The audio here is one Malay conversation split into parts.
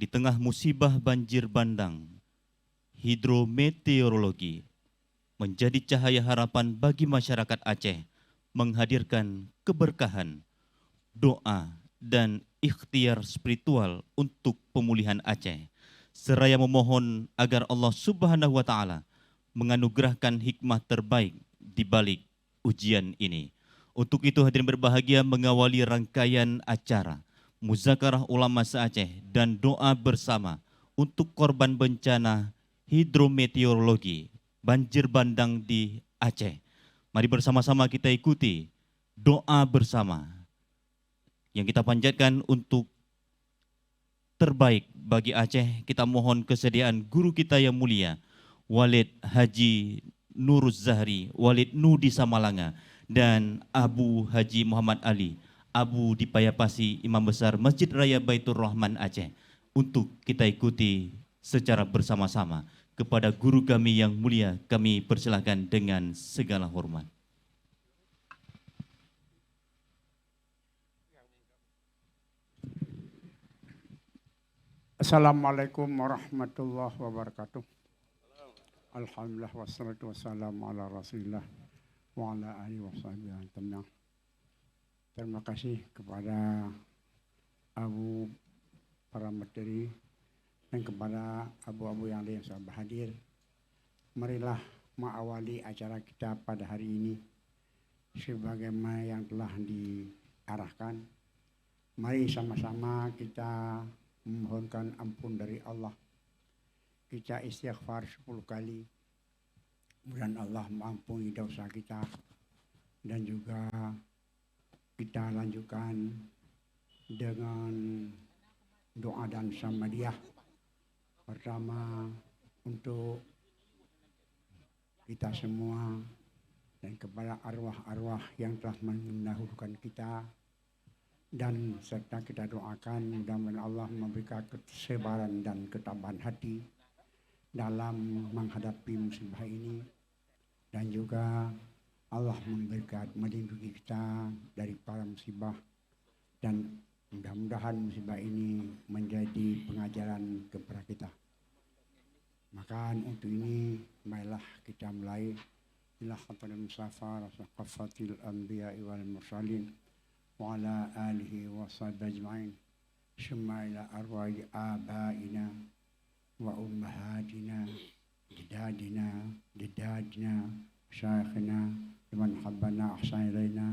Di tengah musibah banjir bandang, hidrometeorologi menjadi cahaya harapan bagi masyarakat Aceh, menghadirkan keberkahan, doa, dan ikhtiar spiritual untuk pemulihan Aceh. Seraya memohon agar Allah Subhanahu wa Ta'ala menganugerahkan hikmah terbaik di balik ujian ini. Untuk itu hadirin berbahagia mengawali rangkaian acara Muzakarah Ulama se-Aceh dan doa bersama untuk korban bencana hidrometeorologi banjir bandang di Aceh. Mari bersama-sama kita ikuti doa bersama yang kita panjatkan untuk terbaik bagi Aceh. Kita mohon kesediaan guru kita yang mulia, Walid Haji Nuruz Zahri, Walid Nudi Samalanga, dan Abu Haji Muhammad Ali, Abu di Payapasi, Imam Besar Masjid Raya Baitur Rahman Aceh, untuk kita ikuti secara bersama-sama. Kepada guru kami yang mulia, kami persilahkan dengan segala hormat. Assalamualaikum warahmatullahi wabarakatuh. Alhamdulillah wassalatu wassalamu ala rasulillah wa ala alihi wa sahbihi. Terima kasih kepada Abu para materi dan kepada abu-abu yang lain yang sudah hadir. Marilah mengawali acara kita pada hari ini sebagaimana yang telah diarahkan. Mari sama-sama kita memohonkan ampun dari Allah. Kita istighfar 10 kali. Kemudian Allah mengampuni dosa kita. Dan juga kita lanjutkan dengan doa dan samadiyah. Pertama untuk kita semua dan kepada arwah-arwah yang telah mendahulukan kita. Dan serta kita doakan mudah-mudahan Allah memberikan kesabaran dan ketabahan hati dalam menghadapi musibah ini. Dan juga Allah memberikan melindungi kita dari para musibah. Dan mudah-mudahan musibah ini menjadi pengajaran kepada kita. Maka untuk ini marilah kita mulai. Ila khatamil mustafa rasaqafatil anbiya wal mursalin wa ala alihi wa sahbihi ajma'in. Summa ila arwahi abaina wa ummahatina jidadina syakhina liman habbana ahsan ilaina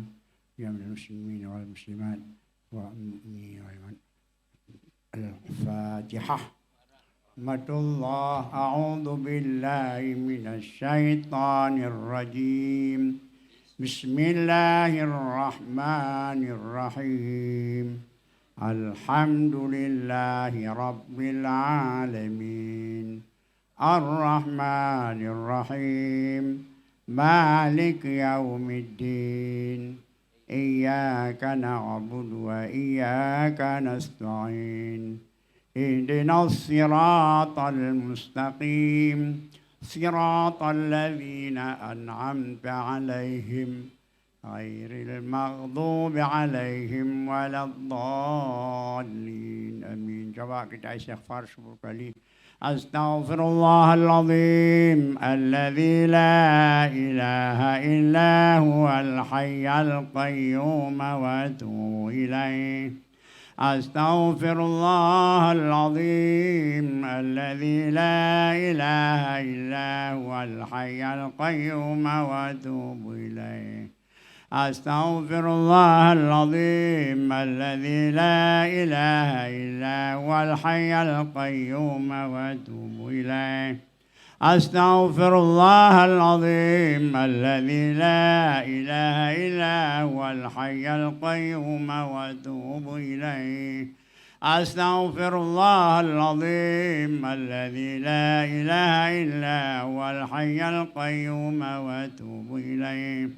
ya minal muslimin wal muslimat wa amni wa iman. Al-Fatihah. Matullah a'udzu billahi minasy syaithanir rajim. Bismillahirrahmanirrahim. Alhamdulillahi rabbil alamin. Ar-Rahmanir Rahim. Malik yaumiddin. Iyyaka na'budu wa iyyaka nasta'in. Ihdinas siratal mustaqim. Siratal ladzina an'amta 'alaihim ghairil maghdubi 'alaihim waladdallin. Amin. Coba kita istighfar 10 kali. Astaghfirullahal azim alladzi la ilaha illa huwal hayyul qayyum wa atubu ilaih. Astaghfirullahal azim alladzi la ilaha illa huwal hayyul qayyum wa atubu ilaih. Astaghfirullahal azim alladzi la ilaha illa huwal hayyul qayyum wa atubu ilaih. Astaghfirullahal azim alladzi la ilaha illa huwal hayyul qayyum wa atubu ilaih. Astaghfirullahal azim alladzi la ilaha illa huwal hayyul qayyum wa atubu ilaih.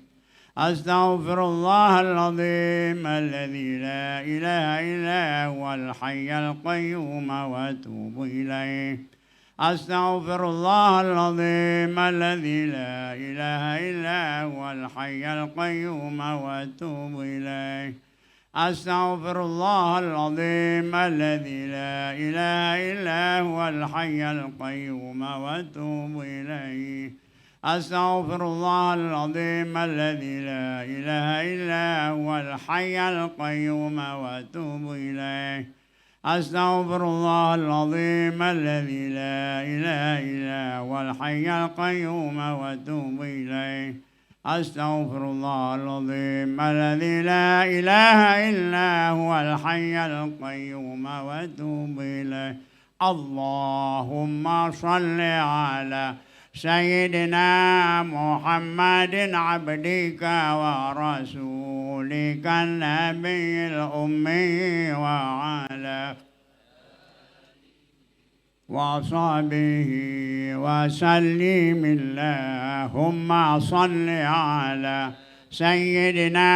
Astaghfirullahal azim alladzi la ilaha illa huwal hayyul qayyum wa atubu ilaih. Astaghfirullahal azim alladzi la ilaha illa huwal hayyul qayyum wa atubu ilaih. أستغفر الله العظيم الذي لا إله إلا هو الحي القيوم وأتوب إليه. أستغفر الله العظيم الذي لا إله إلا هو الحي القيوم وأتوب إليه. أستغفر الله العظيم الذي لا إله إلا هو الحي القيوم وأتوب إليه. أستغفر الله العظيم الذي لا إله إلا هو الحي القيوم وأتوب إليه. اللهم صل على سيدنا محمد عبدك ورسولك النبي الأمي وعلى وصحبه وسلم. اللهم صل على سيدنا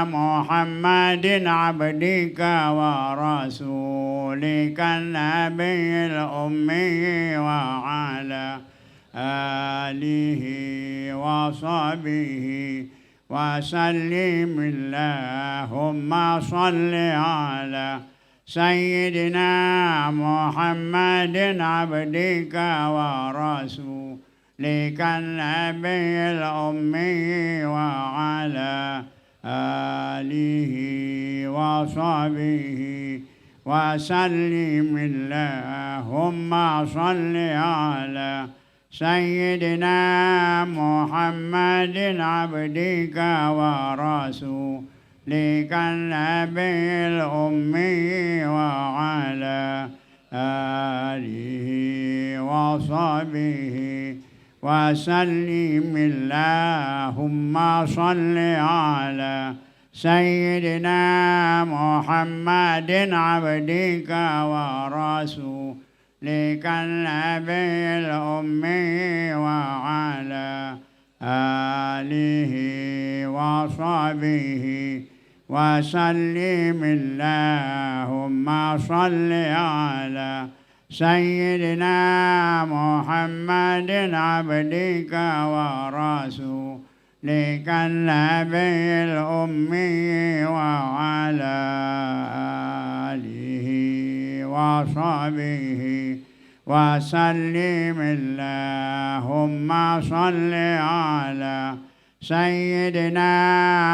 محمد عبدك ورسولك النبي الأمي وعلى آله وصحبه وسلم. اللهم صل على سيدنا محمد عبدك ورسولك النبي الأمي وعلى آله وصحبه وسلم. اللهم صل على سيدنا محمد عبدك ورسولك النبي الأمي وعلى آله وصحبه وسلم. اللهم صل على سيدنا محمد عبدك ورسولك النبي الأمي وعلى آله وصحبه وسلم. اللهم صل على سيدنا محمد عبدك ورسولك النبي الأمي وعلى آله وصحبه وسلم. اللهم صل على سيدنا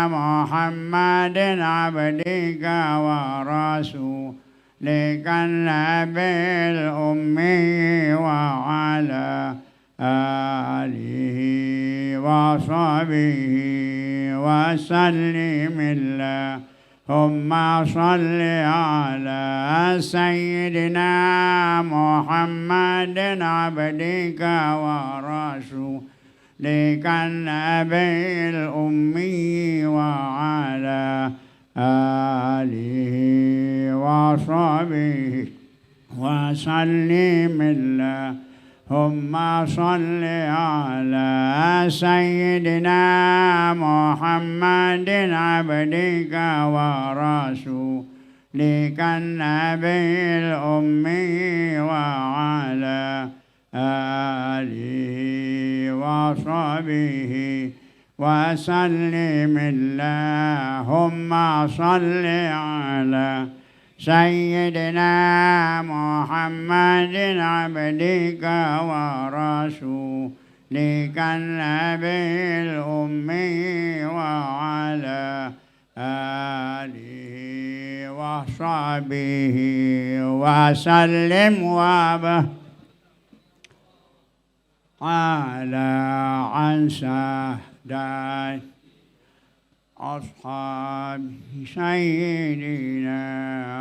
محمد عبدك ورسولك النبي الأمي وعلى آله وصحبه وسلم. اللهم صل على سيدنا محمد عبدك ورسولك النبي الأمي وعلى آله وصحبه وسلم. اللهم صل على سيدنا محمد عبدك ورسولك النبي الأمي وعلى آله وصحبه وسلم. اللهم صل على سيدنا محمد عبدك ورسولك النبي الأمي وعلى آله وصحبه وسلم. على عن سادات أصحاب سيدنا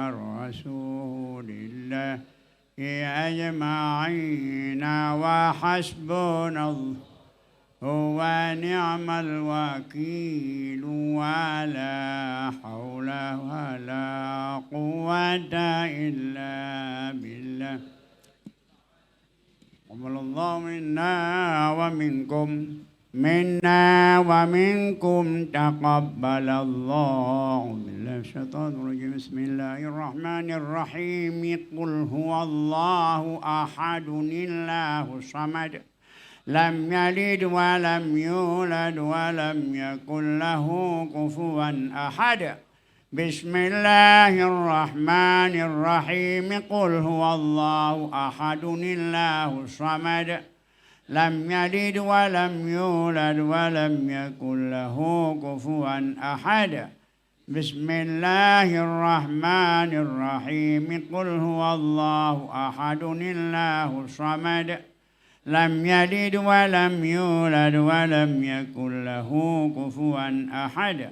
رسول الله أجمعين وحسبنا الله ونعم الوكيل ولا حول ولا قوة إلا بالله. قبل الله منا ومنكم تقبل الله. بالله الشيطان الرجيم. بسم الله الرحمن الرحيم. قل هو الله أحد الله الصمد لم يلد ولم يولد ولم يكن له كفوا أحد. بسم الله الرحمن الرحيم قل هو الله أحد الله الصمد لم يلد ولم يولد ولم يكن له كفوا أحد بسم الله الرحمن الرحيم قل هو الله أحد الله الصمد لم يلد ولم يولد ولم يكن له كفوا أحد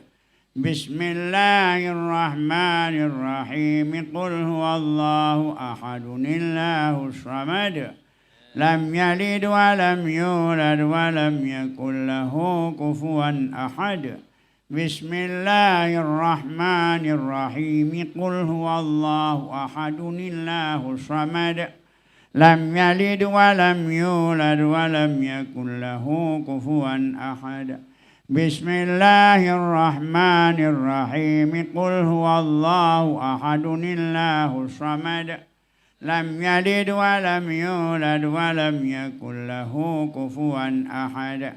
بسم الله الرحمن الرحيم قل هو الله أحد الله الصمد لم يلد ولم يولد ولم يكن له كفوا أحد بسم الله الرحمن الرحيم قل هو الله أحد الله الصمد لم يلد ولم يولد ولم يكن له كفوا أحد بسم الله الرحمن الرحيم قل هو الله أحد الله الصمد لم يلد ولم يولد ولم يكن له كفوا أحد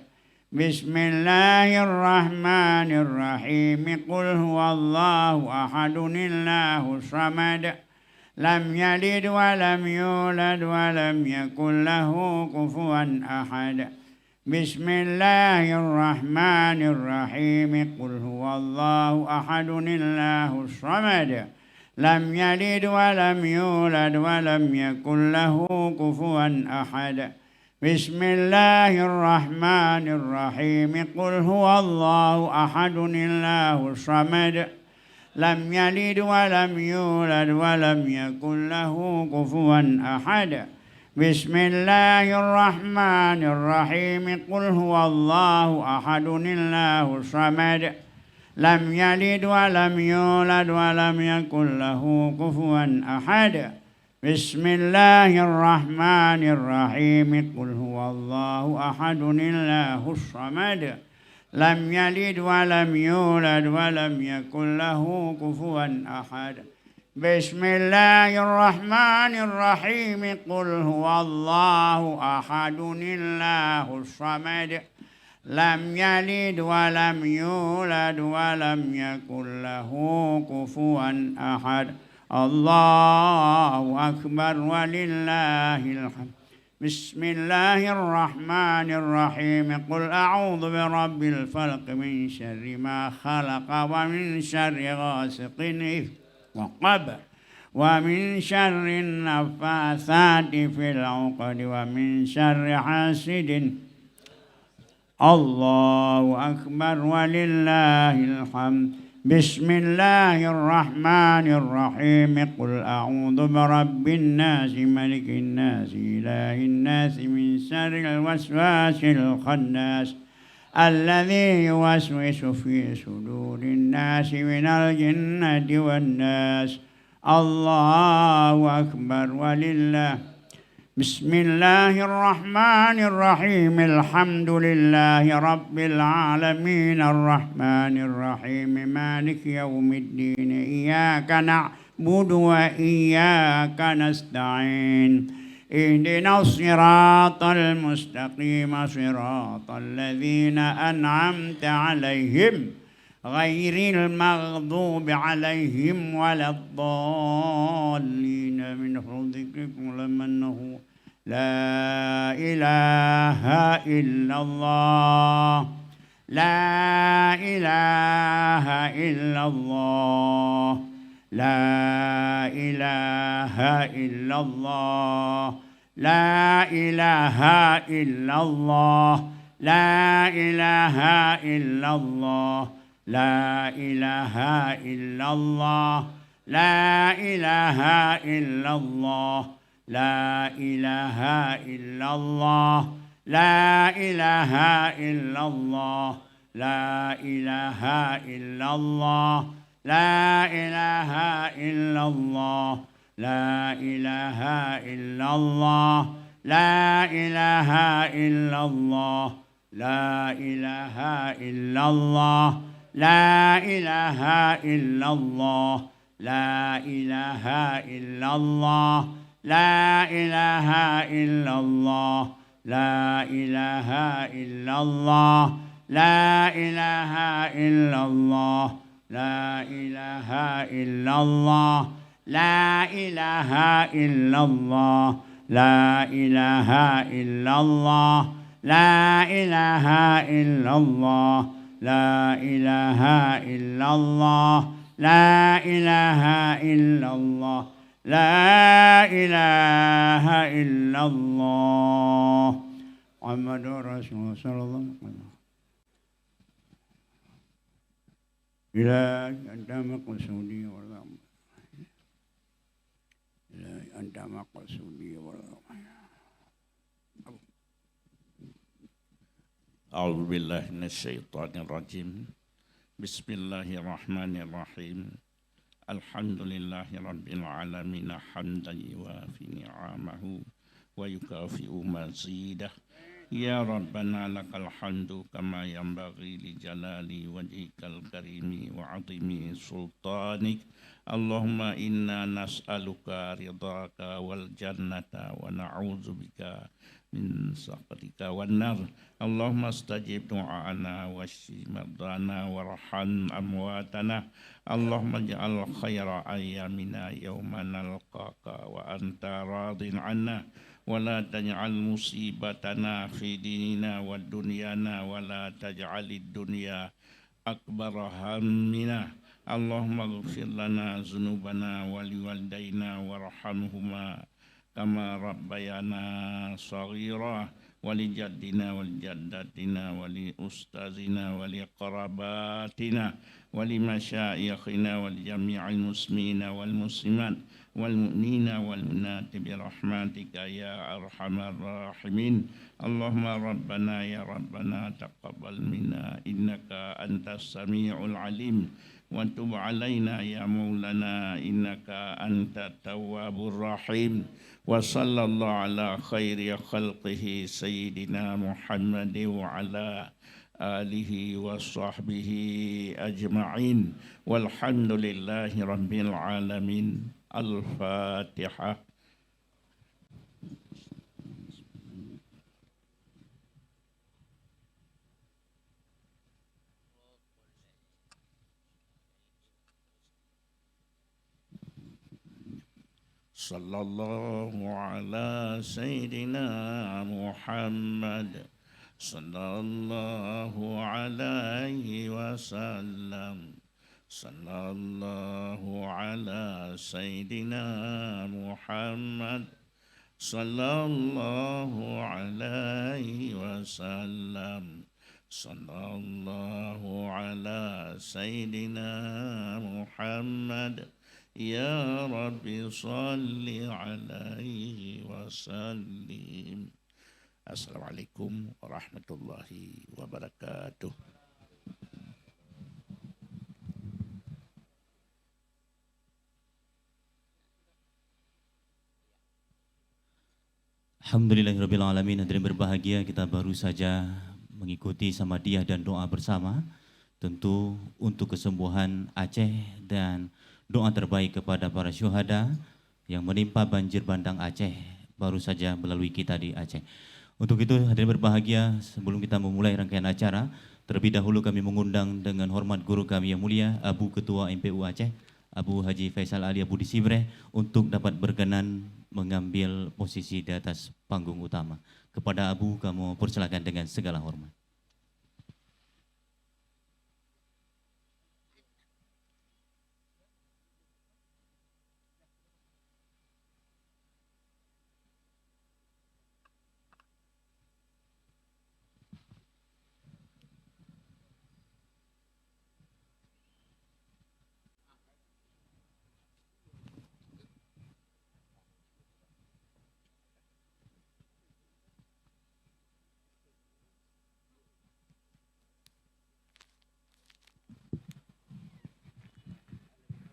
بسم الله الرحمن الرحيم قل هو الله أحد الله الصمد لم يلد ولم يولد ولم يكن له كفوا أحد بسم الله الرحمن الرحيم قل هو الله أحد الله الصمد لم يلد ولم يولد ولم يكن له كفوا أحد بسم الله الرحمن الرحيم قل هو الله أحد الله الصمد لم يلد ولم يولد ولم يكن له كفوا أحد بسم الله الرحمن الرحيم قل هو الله أحد الله الصمد لم يلد ولم يولد ولم يكن له كفوا أحد بسم الله الرحمن الرحيم قل هو الله أحد الله الصمد لم يلد ولم يولد ولم يكن له كفوا أحد بسم الله الرحمن الرحيم قل هو الله أحد الله الصمد لم يلد ولم يولد ولم يكن له كفوا أحد الله أكبر ولله الحمد بسم الله الرحمن الرحيم قل أعوذ برب الفلق من شر ما خلق ومن شر غاسق إذ وقب ومن شر النفاثات في العقد ومن شر حاسد الله أكبر ولله الحمد بسم الله الرحمن الرحيم قل أعوذ برب الناس ملك الناس إله الناس من شر الوسواس الخناس الذي يوسوس في صدور الناس من الجنة والناس الله أكبر ولله بسم الله الرحمن الرحيم الحمد لله رب العالمين الرحمن الرحيم مالك يوم الدين إياك نعبد وإياك نستعين اهدنا الصراط المستقيم صراط الذين أنعمت عليهم غير المغضوب عليهم ولا الضالين من ذكركم لمنه لا إله إلا الله لا إله إلا الله لا إله إلا الله لا إله إلا الله لا إله إلا الله لا إله إلا الله لا إله إلا الله لا إله إلا الله لا إله إلا الله لا إله إلا الله لا إله إلا الله لا إله إلا الله لا إله إلا الله لا إله إلا الله لا إله إلا الله لا إله إلا الله لا إله إلا الله لا إله إلا الله لا إله إلا الله لا إله إلا الله لا إله إلا الله لا إله إلا الله لا إله إلا الله لا إله إلا الله لا إله إلا الله لا إله إلا الله محمد رسول الله صلى الله عليه وسلم إلهي أنت مقصودي والله إلهي أنت مقصودي والله أعوذ بالله من الشيطان الرجيم بسم الله الرحمن الرحيم الحمد لله رب العالمين حمدا يوافي نعمه ويكافئ مزيده يا ربنا لك الحمد كما ينبغي لجلال وجهك الكريم وعظيم سلطانك اللهم إنا نسألك رضاك والجنة ونعوذ بك من سخطك والنار اللهم استجب دعاءنا واشف مرضانا وارحم أمواتنا اللهم اجعل خير أيامنا يوم نلقاك وأنت راض عنا ولا تجعل مصيبتنا في ديننا ودنيانا ولا تجعل الدنيا أكبر همنا اللهم اغفر لنا ذنوبنا ولوالدينا وارحمهما كما ربيانا صغيرا ولجدنا ولجدتنا ولأستاذنا ولقراباتنا ولمشايخنا ولجميع المسلمين والمسلمات والمؤمنين والمؤمنات برحمتك يا أرحم الراحمين اللهم ربنا يا ربنا تقبل منا إنك أنت السميع العليم وتب علينا يا مولانا إنك أنت التواب الرحيم وصلى الله على خير خلقه سيدنا محمد وعلى آله وصحبه أجمعين والحمد لله رب العالمين الفاتحة. صلى الله على سيدنا محمد صلى الله عليه وسلم صلى الله على سيدنا محمد صلى الله عليه وسلم صلى الله على سيدنا محمد يا رب صل عليه وسلم. Assalamualaikum warahmatullahi wabarakatuh. Alhamdulillahirrabbilalamin. Hadirin berbahagia, kita baru saja mengikuti samadiyah dan doa bersama tentu untuk kesembuhan Aceh dan doa terbaik kepada para syuhada yang menimpa banjir bandang Aceh baru saja melalui kita di Aceh. Untuk itu hadirin berbahagia, sebelum kita memulai rangkaian acara, terlebih dahulu kami mengundang dengan hormat guru kami yang mulia Abu Ketua MPU Aceh, Abu Haji Faisal Ali Abu Disibreh, untuk dapat berkenan mengambil posisi di atas panggung utama. Kepada Abu, kamu persilakan dengan segala hormat.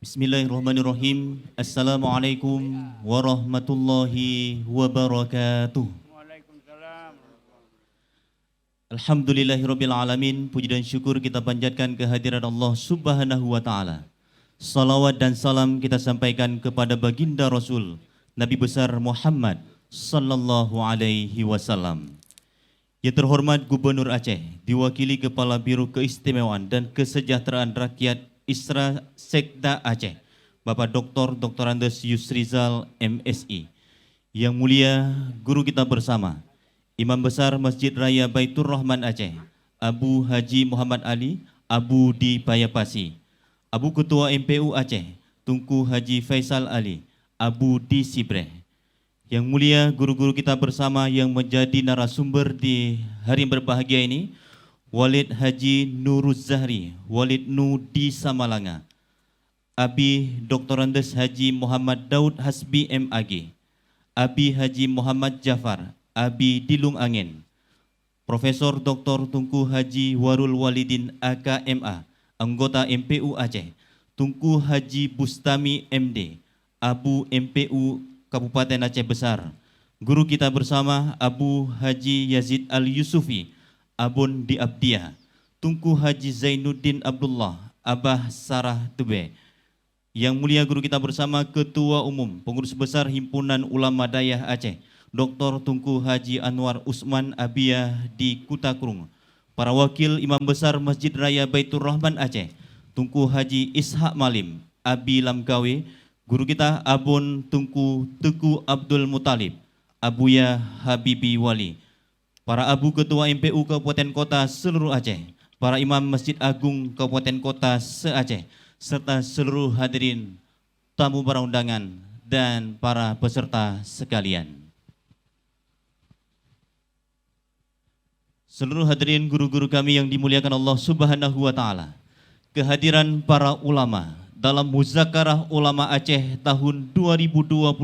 Bismillahirrahmanirrahim. Assalamualaikum warahmatullahi wabarakatuh. Waalaikumsalam. Alhamdulillahirabbil alamin. Puji dan syukur kita panjatkan kehadiran Allah Subhanahu wa taala. Salawat dan salam kita sampaikan kepada baginda Rasul Nabi besar Muhammad sallallahu alaihi wasallam. Yang terhormat Gubernur Aceh, diwakili Kepala Biro Keistimewaan dan Kesejahteraan Rakyat Isra Sekda Aceh, Bapak Dr. Andes Yusrizal MSI. Yang mulia guru kita bersama, Imam Besar Masjid Raya Baitur Rahman Aceh, Abu Haji Muhammad Ali, Abu di Payapasi, Abu Ketua MPU Aceh, Tunku Haji Faisal Ali, Abu di Sibreh. Yang mulia guru-guru kita bersama yang menjadi narasumber di hari yang berbahagia ini, Walid Haji Nuruz Zahri, Walid Nu di Samalanga, Abi Dr. Andes Haji Muhammad Daud Hasbi MAG, Abi Haji Muhammad Jafar, Abi Dilung Angin, Profesor Dr. Tunku Haji Warul Walidin AKMA, anggota MPU Aceh, Tunku Haji Bustami MD, Abu MPU Kabupaten Aceh Besar. Guru kita bersama Abu Haji Yazid Al-Yusufi, Abun di Abdiah, Tunku Haji Zainuddin Abdullah, Abah Sarah Tube. Yang mulia guru kita bersama Ketua Umum Pengurus Besar Himpunan Ulama Dayah Aceh, Dr. Tunku Haji Anwar Usman Abiyah di Kutakrung. Para wakil Imam Besar Masjid Raya Baitur Rahman Aceh, Tunku Haji Ishak Malim, Abi Lamgawe. Guru kita Abun Tunku Teku Abdul Mutalib, Abuya Habibi Wali. Para Abu Ketua MPU Kabupaten Kota seluruh Aceh, para Imam Masjid Agung Kabupaten Kota se-Aceh, serta seluruh hadirin, tamu para undangan, dan para peserta sekalian. Seluruh hadirin guru-guru kami yang dimuliakan Allah Subhanahu wa Ta'ala, kehadiran para ulama dalam Muzakarah Ulama Aceh tahun 2025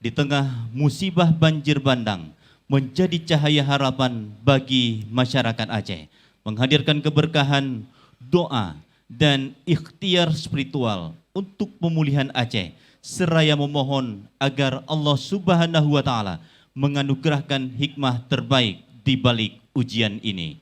di tengah musibah banjir bandang menjadi cahaya harapan bagi masyarakat Aceh, menghadirkan keberkahan, doa, dan ikhtiar spiritual untuk pemulihan Aceh, seraya memohon agar Allah Subhanahu wa Ta'ala menganugerahkan hikmah terbaik di balik ujian ini.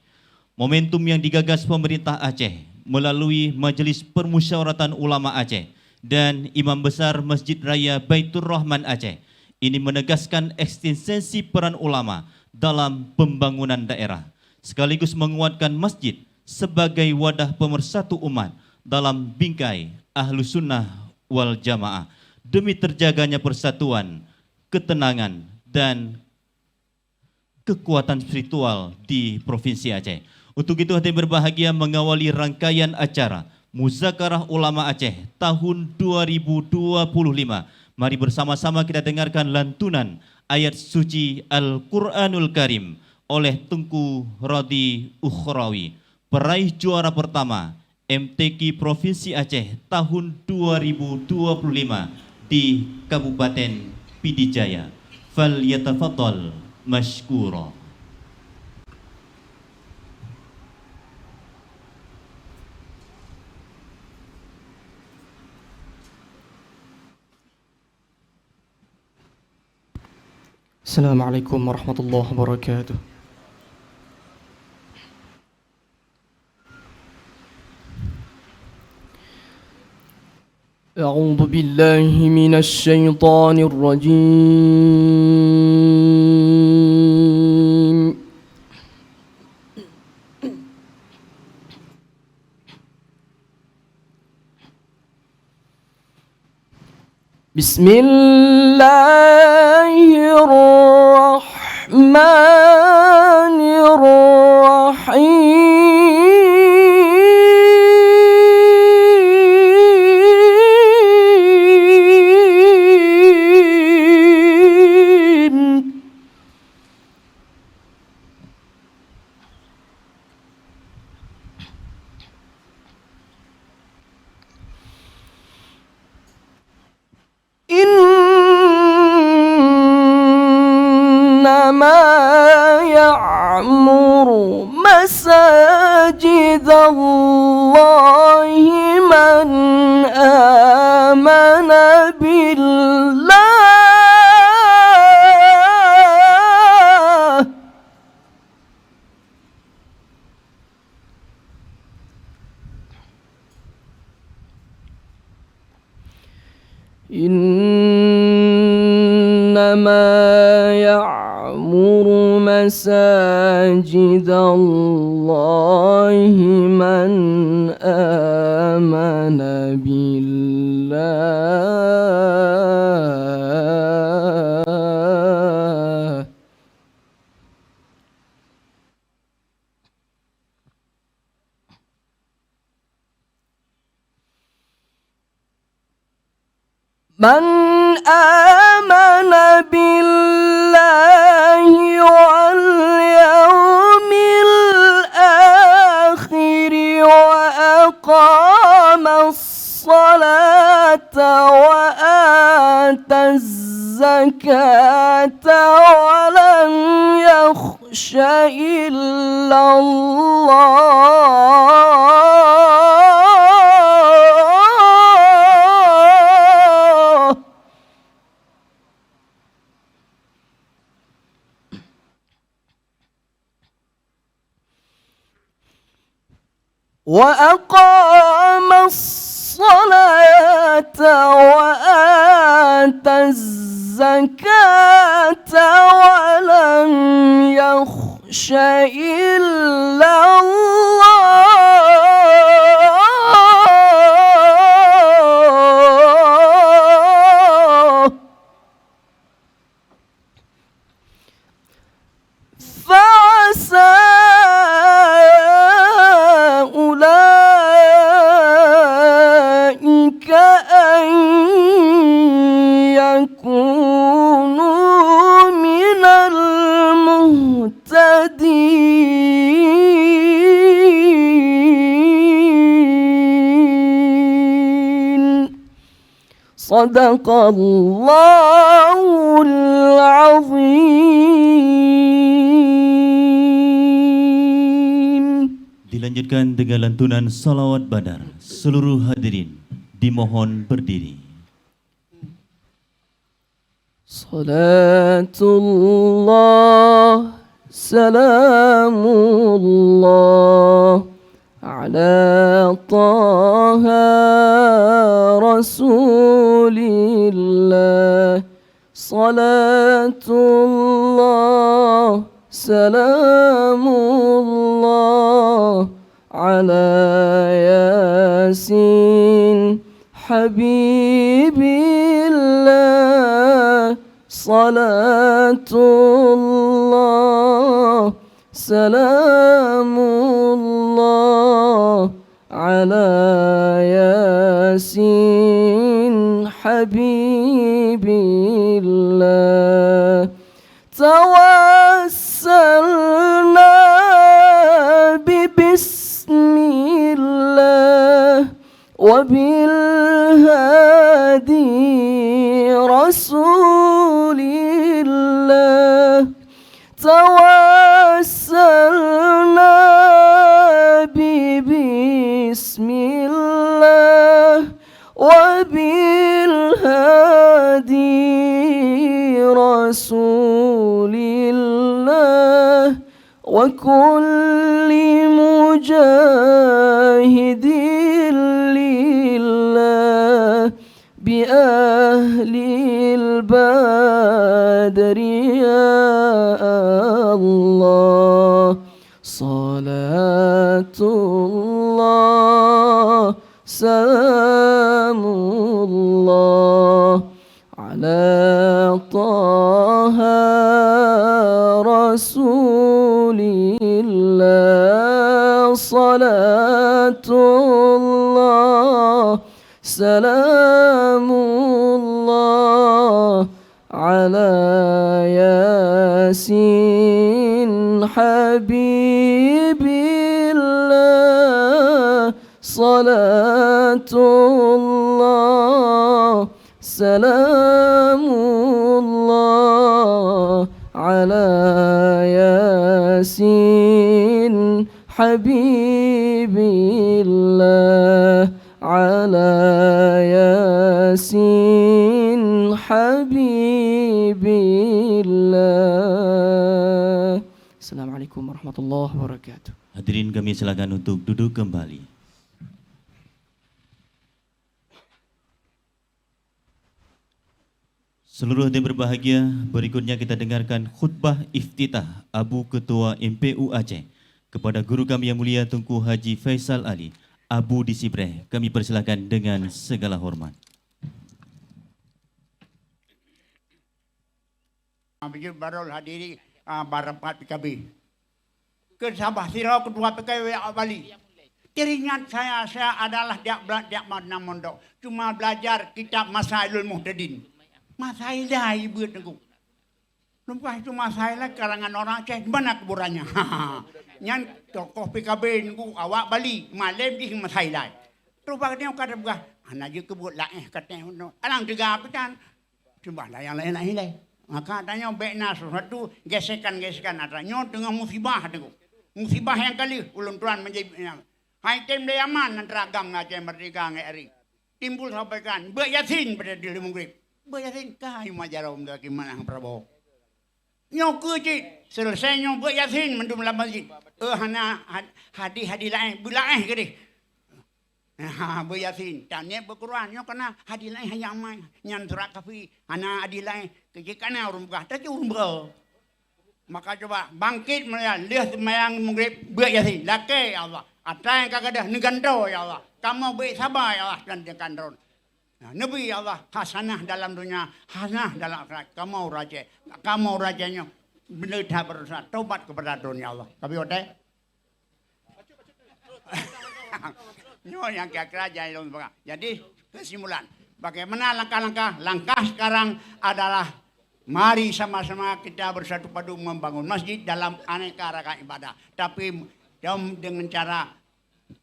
Momentum yang digagas pemerintah Aceh melalui Majelis Permusyawaratan Ulama Aceh dan Imam Besar Masjid Raya Baitur Rahman Aceh ini menegaskan eksistensi peran ulama dalam pembangunan daerah, sekaligus menguatkan masjid sebagai wadah pemersatu umat dalam bingkai Ahlus Sunnah wal Jamaah demi terjaganya persatuan, ketenangan, dan kekuatan spiritual di Provinsi Aceh. Untuk itu hadirin berbahagia mengawali rangkaian acara Muzakarah Ulama Aceh tahun 2025. Mari bersama-sama kita dengarkan lantunan ayat suci Al-Quranul Karim oleh Tunku Rodi Ukhrawi, peraih juara pertama MTQ Provinsi Aceh tahun 2025 di Kabupaten Pidijaya. Fal yatafadhal mashkura. Assalamualaikum warahmatullahi wabarakatuh. A'udzu billahi minasy syaithanir rajim. Bismillahirrahmanirrahim. إنما يعمر مساجد الله من آمن بالله إنما يعمر مساجد الله من آمن بالله من آمن بالله واليوم الآخر وأقام الصلاة وآتى الزكاة ولم يخش إلا الله وأقام الصلاة وآتى الزكاة ولم يخش إلا الله فعسى أولئك أن يكونوا من المهتدين صدق الله العظيم. Dilanjutkan dengan lantunan salawat badar. Seluruh hadirin dimohon berdiri. Salatullah salamullah ala taha rasulillah. Salatullah salamullah ala yasin habibillah. Salatullah salamullah ala yasin habibillah. Tawassalna bismillah wa bil hadi rasulillah. Tawassalna bismillah wa bil hadi rasulillah wa kulli mujahidin lillah bi ahlil badri ya Allah. Salatullah salamullah ala taha rasulillah. Salatullah salamullah ala yasin habibillah. Salatullah salamullah ala yasin habibillah. Ala yasin habibillah. Assalamualaikum warahmatullahi wabarakatuh. Hadirin kami silakan untuk duduk kembali. Seluruh hadirin berbahagia, berikutnya kita dengarkan khutbah iftitah Abu Ketua MPU Aceh kepada guru kami yang mulia Tunku Haji Faisal Ali Abu Disibre. Kami persilakan dengan segala hormat. Abjur Barul hadiri barapat PKB. Ke Sabah Sirau kedua PKB Bali. Teringat saya adalah diak Madinah Mondok. Cuma belajar kitab Masailul Muhtadin. Masail dah ibu tengku. Lupa itu masalah kalangan orang Aceh. Mana kuburannya? Nyan tokoh PKB nunggu awak Bali malam di masalah. Terus dia kata buka, anak je kebut lah katanya. Alang juga apa kan? Coba lah yang lain. Maka katanya baiknya sesuatu gesekan adanya dengan musibah tu. Musibah yang kali ulun tuan menjadi hai tem dia aman antara agam Aceh merdeka ngeri. Timbul sampaikan beryasin pada diri Mungrib. Beryasin kai majarom dah gimana Prabowo. Nyok ke selesai nyok beryasin mendum dalam masjid. Hadi lain bulaih ke dia. Beryasin. Tanya berquran nyok kena hadi lain hanya amai. Nyan surat kafi. Hana hadi lain. Kejikana urun buka. Tapi urun buka. Maka coba bangkit mereka. Lihat semayang Maghrib beryasin. Laki Allah. Ada yang kagak negando ya Allah. Kamu baik sabar ya Allah. Dan negandron. Nabi Allah hasanah dalam dunia, hasanah dalam akhirat. Kamu rajanya benar dah berusaha taubat kepada dunia Allah. Tapi oke. Nyo yang kira-kira jangan lupa. Jadi kesimpulan, bagaimana langkah-langkah? Langkah sekarang adalah mari sama-sama kita bersatu padu membangun masjid dalam aneka ragam ibadah. Tapi dengan cara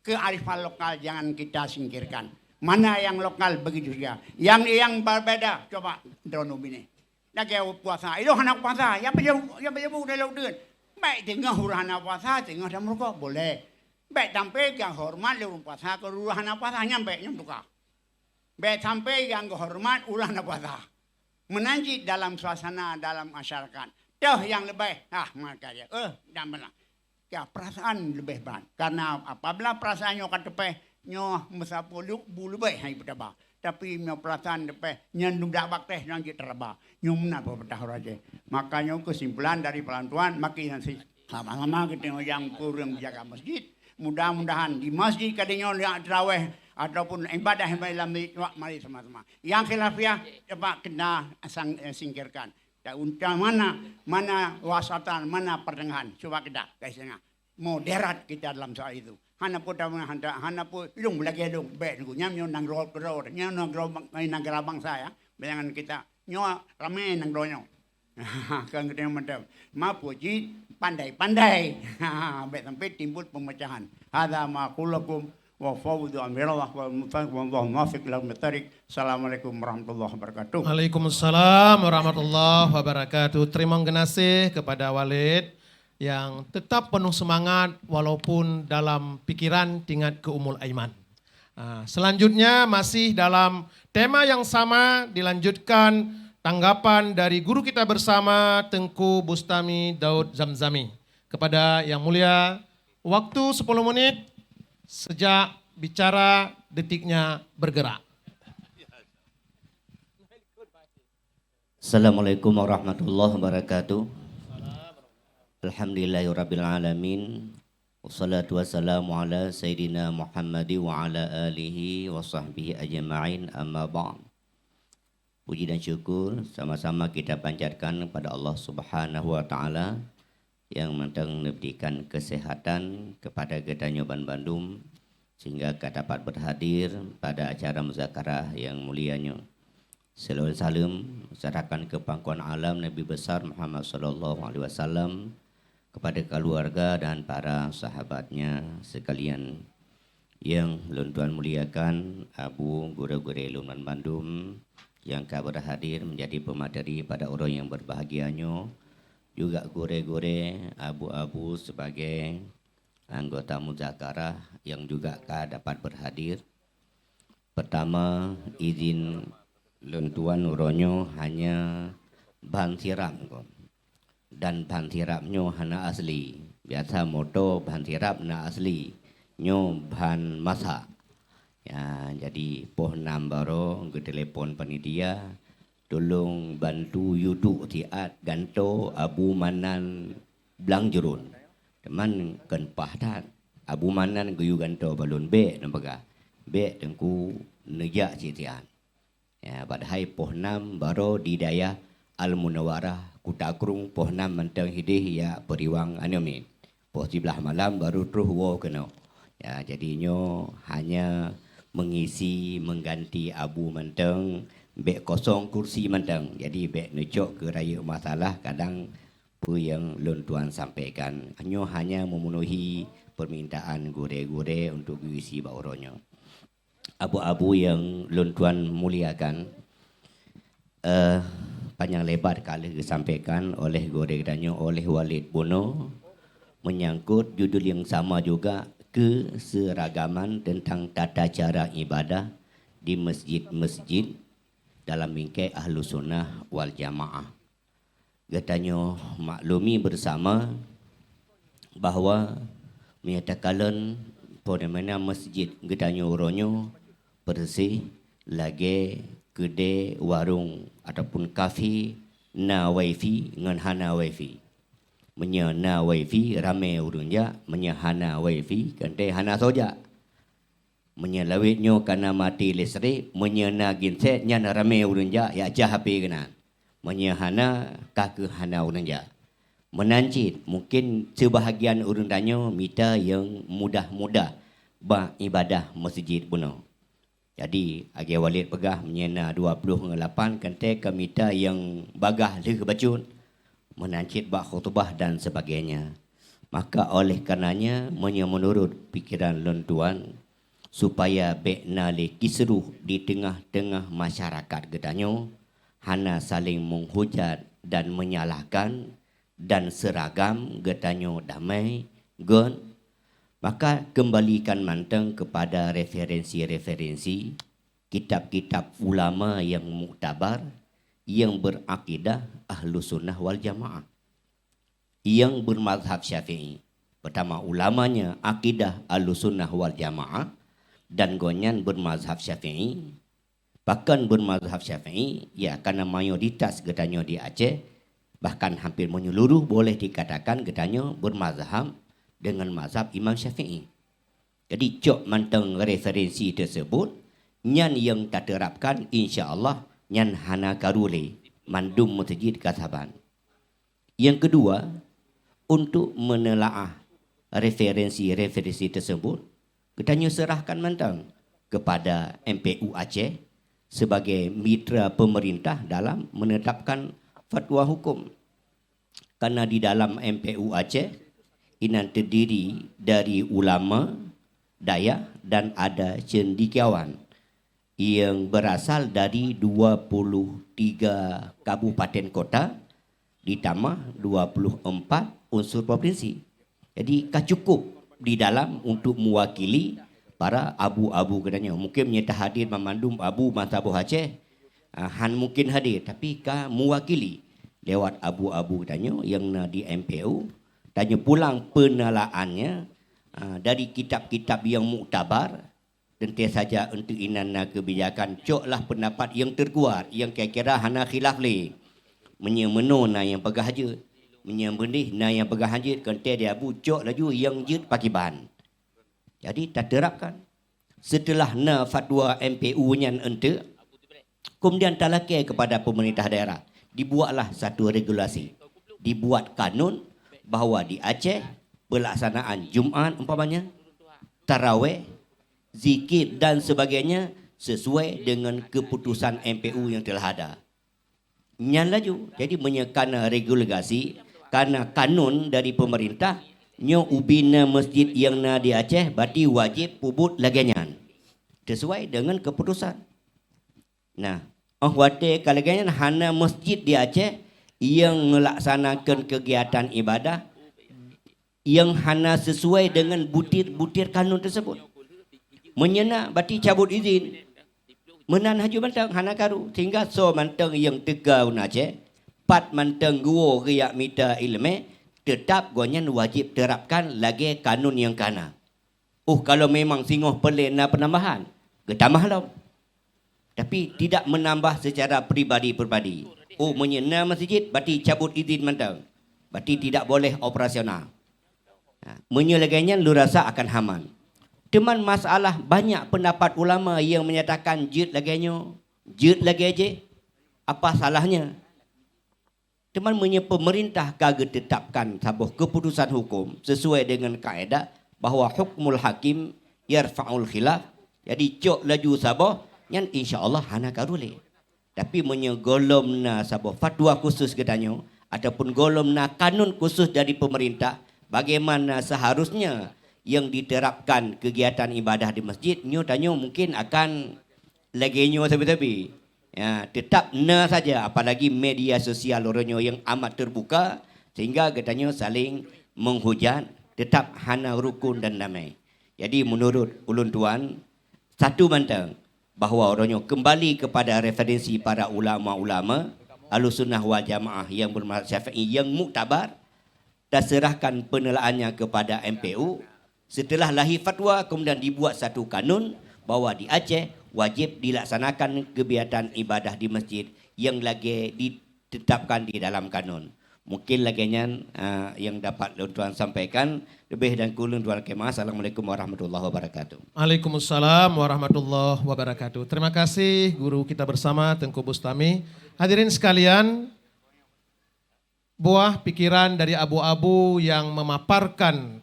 kearifan lokal jangan kita singkirkan. Mana yang lokal begitu saja. Yang berbeda coba drone ini. Lagi puasa. Itu anak puasa. Ya berjauh dalam ดือน. Baik tengah hurana puasa, tengah sama mereka boleh. Baik sampai yang hormat lewat puasa ke hurana puasa nyampe nyamduka. Baik sampai yang hormat hurana puasa. Menanti dalam suasana dalam masyarakat. Dah yang lebih. Makanya dan benar. Ya perasaan lebih berat. Karena apabila perasaannya akan tepeh nyo mesapu bulu baik hai betaba tapi nyo perasaan depe nyandung dak bakte nang teraba nyo mena betah raja makanya kesimpulan dari pelantuan makin sama-sama kita yang kurang jaga masjid mudah-mudahan di masjid kadang yang tarawih ataupun ibadah dalam mari sama-sama yang khilafiah coba kena singkirkan mana wasatan mana pertengahan coba kita guysnya moderat kita dalam soal itu. Hana po ilung lagi ilung bet ko nyam nang road nyam nang gerabang saya bayangan kita nyo ramai nang donyo kan kita mantap mapuji pandai bet sampai timbul pemecahan hadza ma qulakum wa fawdu amirallah wa muwaffiq lahu matarik. Assalamualaikum warahmatullahi wabarakatuh. Waalaikumsalam warahmatullahi wabarakatuh. Terima kasih kepada Walid yang tetap penuh semangat walaupun dalam pikiran tingkat keumul aiman. Selanjutnya masih dalam tema yang sama dilanjutkan tanggapan dari guru kita bersama Tengku Bustami Daud Zamzami. Kepada Yang Mulia, waktu 10 menit sejak bicara detiknya bergerak. Assalamualaikum warahmatullahi wabarakatuh. Alhamdulillahirabbil alamin. Wassalatu wassalamu ala sayyidina Muhammad wa ala alihi wa sahbihi ajma'in. Amma ba'd. Puji dan syukur sama-sama kita panjatkan kepada Allah Subhanahu wa taala yang memberikan kesehatan kepada kita Nyoban Bandung sehingga kita dapat berhadir pada acara muzakarah yang mulianya. Salawat salam serahkan ke pangkuan alam Nabi besar Muhammad sallallahu alaihi wasallam kepada keluarga dan para sahabatnya sekalian yang Tuan muliakan Abu Guru-Guru Luman Bandung yang berhadir menjadi pemateri pada orang yang berbahagianya, juga gure-gure abu-abu sebagai anggota muzakarah yang juga dapat berhadir. Pertama izin Tuan uronyo hanya bahan siram dan bahan siramnya hana asli. Biasa moto bahan siram na asli, nyo bahan masak. Ya, jadi pohon nambaro ke telepon panitia tolong bantu YouTube tiat ganto Abu Manan Belang Jerun. Teman kan pahdat Abu Manan guyu ganto balun be nampaga. Be tengku nejak citian. Ya, badai poh 6 baru di daya Al-Munawwarah Kutakrung poh 6 mentang hidih ya periwang anomi. Poh 11 malam baru terus wo kena. Ya, jadinya hanya mengisi mengganti Abu mentang bek kosong kursi mentang. Jadi bek necok ke raya masalah kadang apa yang Lon Tuan sampaikan hanya memenuhi permintaan gure-gure untuk diisi bauronya. Abu-abu yang Lon Tuan muliakan, panjang lebar kali disampaikan oleh gure-gurenya oleh Walid Bono menyangkut judul yang sama juga, keseragaman tentang tata cara ibadah di masjid-masjid dalam bingkai Ahlus Sunnah wal Jamaah. Katanya maklumi bersama bahawa menyatakan pada masjid katanya orangnya bersih lagi kedai warung ataupun kafe na wifi dengan hana wifi. Menya na wifi ramai urunja, menya hana wifi kante hana soja. Menya lawitnya karena mati listrik, menya na ginset nyana ramai urunja ya jahapi kena. Menyahana kaki hana urunja. Menancit mungkin sebahagian urundannya mita yang mudah-mudah beribadah masjid puno. Jadi agi Walid pegah menyena 28 kante ke mita yang bagah leh bacun menancit bak khutbah dan sebagainya. Maka oleh karenanya menurut pikiran Lon Tuan supaya bekna le kisruh di tengah-tengah masyarakat gedanyo hana saling menghujat dan menyalahkan dan seragam getanyo damai gon, maka kembalikan manteng kepada referensi-referensi kitab-kitab ulama yang muktabar yang berakidah Ahlus Sunnah wal Jamaah yang bermazhab Syafi'i. Pertama ulamanya akidah Ahlus Sunnah wal Jamaah dan gonyan bermazhab Syafi'i. Bahkan bermazhab Syafi'i, ya karena mayoritas getanyo di Aceh, bahkan hampir menyeluruh boleh dikatakan getanyo bermazhab dengan mazhab Imam Syafi'i. Jadi cok manteng referensi tersebut, nyan yang tak terapkan insya-Allah nyan hana karule mandum masjid kasaban. Yang kedua, untuk menelaah referensi-referensi tersebut, getanyo serahkan manteng kepada MPU Aceh sebagai mitra pemerintah dalam menetapkan fatwa hukum. Karena di dalam MPU Aceh ini terdiri dari ulama, daya dan ada cendekiawan yang berasal dari 23 kabupaten kota ditambah 24 unsur provinsi. Jadi cukup di dalam untuk mewakili para abu-abu katanya. Mungkin menyerta hadir memandum abu Mazhab Aceh. Han mungkin hadir tapi mewakili lewat abu-abu katanya yang di MPU. Tanya pulang penelaannya dari kitab-kitab yang muktabar. Tentu saja untuk inana kebijakan coklah pendapat yang terkuat yang kira-kira hana khilaf le. Menyemeno na yang pegah je. Menyembendih na yang pegah je. Kente dia abu cok laju yang jid pakai bahan. Jadi tak terapkan. Setelah na fatwa MPU nya ente, kemudian talakai kepada pemerintah daerah. Dibuatlah satu regulasi. Dibuat kanun bahawa di Aceh pelaksanaan Jumaat umpamanya, tarawih, zikir dan sebagainya sesuai dengan keputusan MPU yang telah ada. Nyan laju. Jadi menyekan regulasi karena kanun dari pemerintah nyo ubina masjid yang na di Aceh berarti wajib pubut laganyan sesuai dengan keputusan. Nah, wate kalaganyan hana masjid di Aceh yang melaksanakan kegiatan ibadah yang hana sesuai dengan butir-butir kanun tersebut. Menyena berarti cabut izin. Menan haju mantang hana karu sehingga so mantang yang tegau na Aceh pat mantang guo riak mita ilme tetap gonyan wajib terapkan lagi kanun yang kana. Kalau memang singoh pelena penambahan, tambahlah. Tapi tidak menambah secara peribadi-peribadi. Menyena masjid berarti cabut izin mantang. Berarti tidak boleh operasional. Menyelagainya lu rasa akan haman. Teman masalah banyak pendapat ulama yang menyatakan jid lagainya, jid lagi aja. Apa salahnya? Teman pemerintah kagak tetapkan sebuah keputusan hukum sesuai dengan kaedah bahawa hukmul hakim yarfa'ul khilaf. Jadi cok laju sabah yang insya-Allah hana karule. Tapi golomna sebuah fatwa khusus katanya ataupun golomna kanun khusus dari pemerintah bagaimana seharusnya yang diterapkan kegiatan ibadah di masjid, nyo tanya mungkin akan lagi nyo tapi ya, tetap saja, apalagi media sosial orangnya yang amat terbuka sehingga katanya saling menghujat, tetap hana rukun dan damai. Jadi menurut ulun tuan, satu bantang bahawa orangnya kembali kepada referensi para ulama-ulama Ahlussunnah wal Jamaah yang bermazhab Syafi'i yang muktabar dan serahkan penelaannya kepada MPU. Setelah lahir fatwa kemudian dibuat satu kanun bahawa di Aceh wajib dilaksanakan kegiatan ibadah di masjid yang lagi ditetapkan di dalam kanun. Mungkin laginya yang dapat tuan sampaikan. Lebih dan kurang tuan kemah. Assalamualaikum warahmatullahi wabarakatuh. Waalaikumsalam warahmatullahi wabarakatuh. Terima kasih guru kita bersama Tengku Bustami. Hadirin sekalian, buah pikiran dari abu-abu yang memaparkan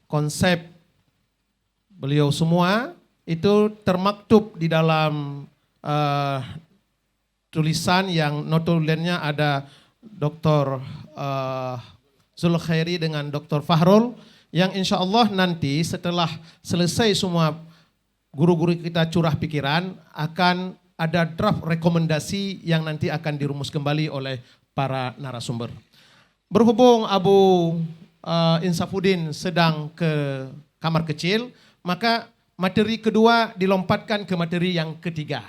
konsep beliau semua itu termaktub di dalam tulisan yang notulennya ada Dr. Zulkhairi dengan Dr. Fahrul yang insya Allah nanti setelah selesai semua guru-guru kita curah pikiran akan ada draft rekomendasi yang nanti akan dirumus kembali oleh para narasumber. Berhubung Abu Insafuddin sedang ke kamar kecil, maka materi kedua dilompatkan ke materi yang ketiga.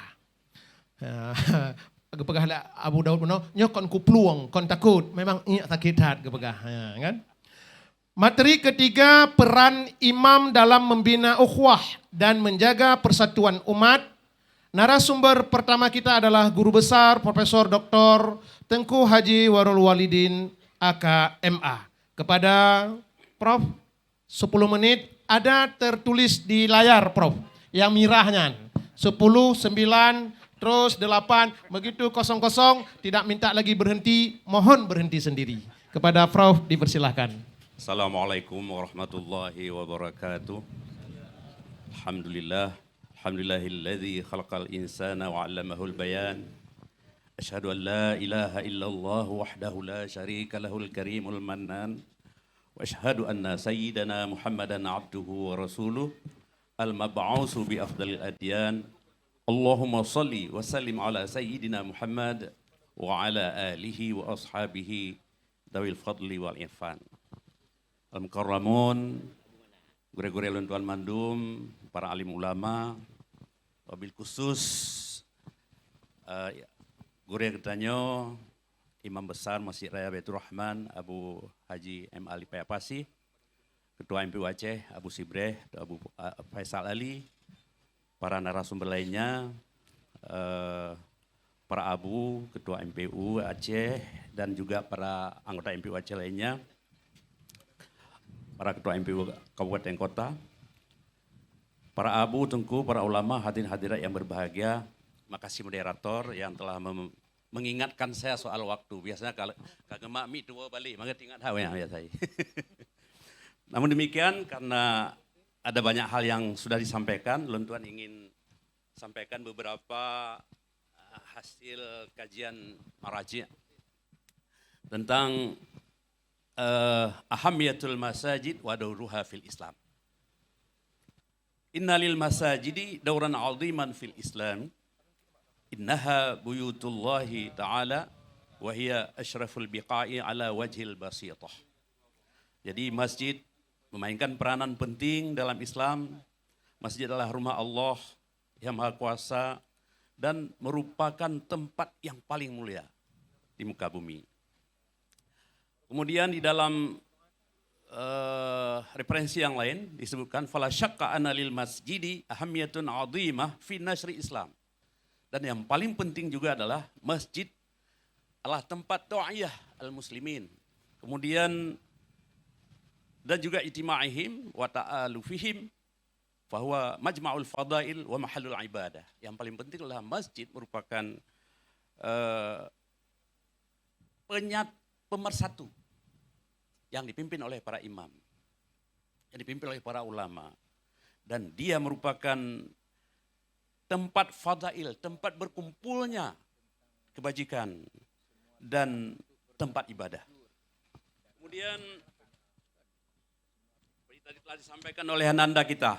Kepegah Abu Daud menolong, nyokon ku peluang, kon takut, memang ingat sakit hat kepegah, kan? Materi ketiga, peran imam dalam membina ukhuwah dan menjaga persatuan umat. Narasumber pertama kita adalah Guru Besar Profesor Dr. Tengku Haji Warul Walidin AKMA. Kepada Prof, 10 menit ada tertulis di layar Prof, yang mirahnya 10, 9, terus 8, begitu 00, tidak minta lagi berhenti, mohon berhenti sendiri. Kepada Prof dipersilahkan. Assalamualaikum warahmatullahi wabarakatuh. Alhamdulillah, alhamdulillahilladzi khalaqal insana wa 'allamahul bayan. Asyhadu an la ilaha illallah wahdahu la syarika lahul karimul mannan. Wa asyhadu anna sayyidana Muhammadan abduhu wa rasuluh al-mab'usu bi afdalil adyan. Allahumma salli wa sallim ala sayyidina Muhammad wa ala alihi wa ashabihi dawil fadli wal irfan. Al-Mukarramun, gure-gure luntuan mandum, para alim ulama, wabil khusus gure ketanyo Imam Besar Masjid Raya Baitur Rahman Abu Haji M. Ali Payapasi, Ketua MPU Aceh Abu Sibreh, Abu Faisal Ali, para narasumber lainnya, para Abu, Ketua MPU Aceh dan juga para anggota MPU Aceh lainnya, para Ketua MPU Kabupaten Kota, para Abu, Tengku, para ulama, hadirin hadirat yang berbahagia. Makasih moderator yang telah mengingatkan saya soal waktu. Biasanya kalau kagak makmi dua balik, maka ingat hal yang biasa. Namun demikian karena ada banyak hal yang sudah disampaikan, Luntuan ingin sampaikan beberapa hasil kajian maraji' tentang ahamiyatul masajid wa dauruha fil Islam. Innalil masajidi dauran 'aziman fil Islam. Innaha buyutullahi ta'ala wa hiya asyraful biqa'i ala wajhil basitah. Jadi masjid memainkan peranan penting dalam Islam. Masjid adalah rumah Allah yang Maha Kuasa dan merupakan tempat yang paling mulia di muka bumi. Kemudian di dalam referensi yang lain disebutkan fala syaqqa anna lil masjidi ahamiyatun 'azimah fi nasri Islam. Dan yang paling penting juga adalah masjid adalah tempat ta'iyah al-muslimin. Kemudian masjid adalah tempat ta'iyah al-muslimin. Kemudian masjid adalah tempat ta'iyah al-muslimin. Kemudian masjid adalah tempat ta'iyah al-muslimin. Kemudian masjid adalah tempat ta'iyah al-muslimin. Kemudian masjid adalah tempat ta'iyah al-muslimin. Kemudian dan juga ijtima'ihim wa ta'alufihim bahwa majma'ul fadail wa mahallul ibadah. Yang paling penting adalah masjid merupakan pemersatu yang dipimpin oleh para imam, yang dipimpin oleh para ulama. Dan dia merupakan tempat fadail, tempat berkumpulnya kebajikan dan tempat ibadah. Kemudian seperti tadi telah disampaikan oleh ananda kita.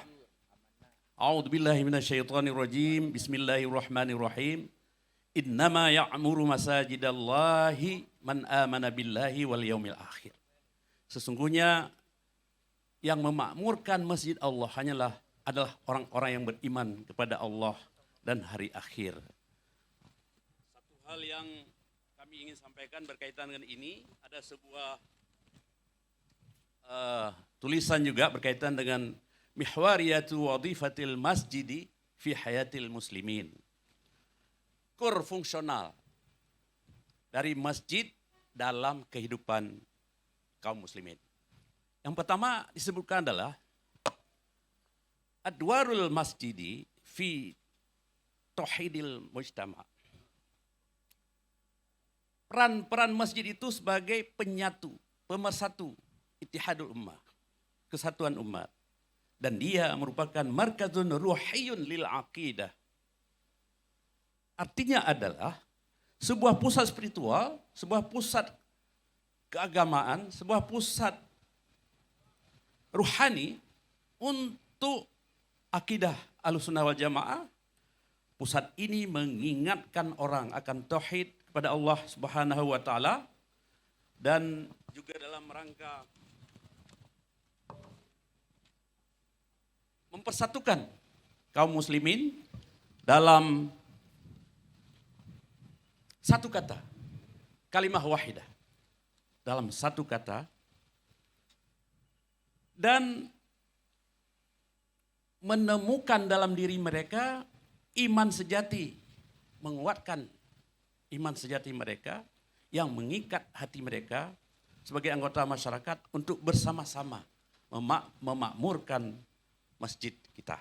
A'udzubillahi minasyaitonirrajim. Bismillahirrahmanirrahim. Innama ya'muru masajidallahi man amana billahi wal yaumil akhir. Sesungguhnya yang memakmurkan masjid Allah adalah orang-orang yang beriman kepada Allah dan hari akhir. Satu hal yang kami ingin sampaikan berkaitan dengan ini, ada sebuah tulisan juga berkaitan dengan mihwariyatu wadhifatil masjidi fi hayatil muslimin. Core fungsional dari masjid dalam kehidupan kaum muslimin. Yang pertama disebutkan adalah adwarul masjidi fi tauhidil mujtama. Peran masjid itu sebagai penyatu, pemersatu, ittihadul ummah, kesatuan umat. Dan dia merupakan markazun ruhiyun lil aqidah. Artinya adalah sebuah pusat spiritual, sebuah pusat keagamaan, sebuah pusat ruhani untuk akidah Ahlussunnah wal Jamaah. Pusat ini mengingatkan orang akan tauhid kepada Allah Subhanahu wa taala dan juga dalam rangka mempersatukan kaum muslimin dalam satu kata, kalimah wahidah. Dalam satu kata, dan menemukan dalam diri mereka iman sejati, menguatkan iman sejati mereka yang mengikat hati mereka sebagai anggota masyarakat untuk bersama-sama memakmurkan masjid kita.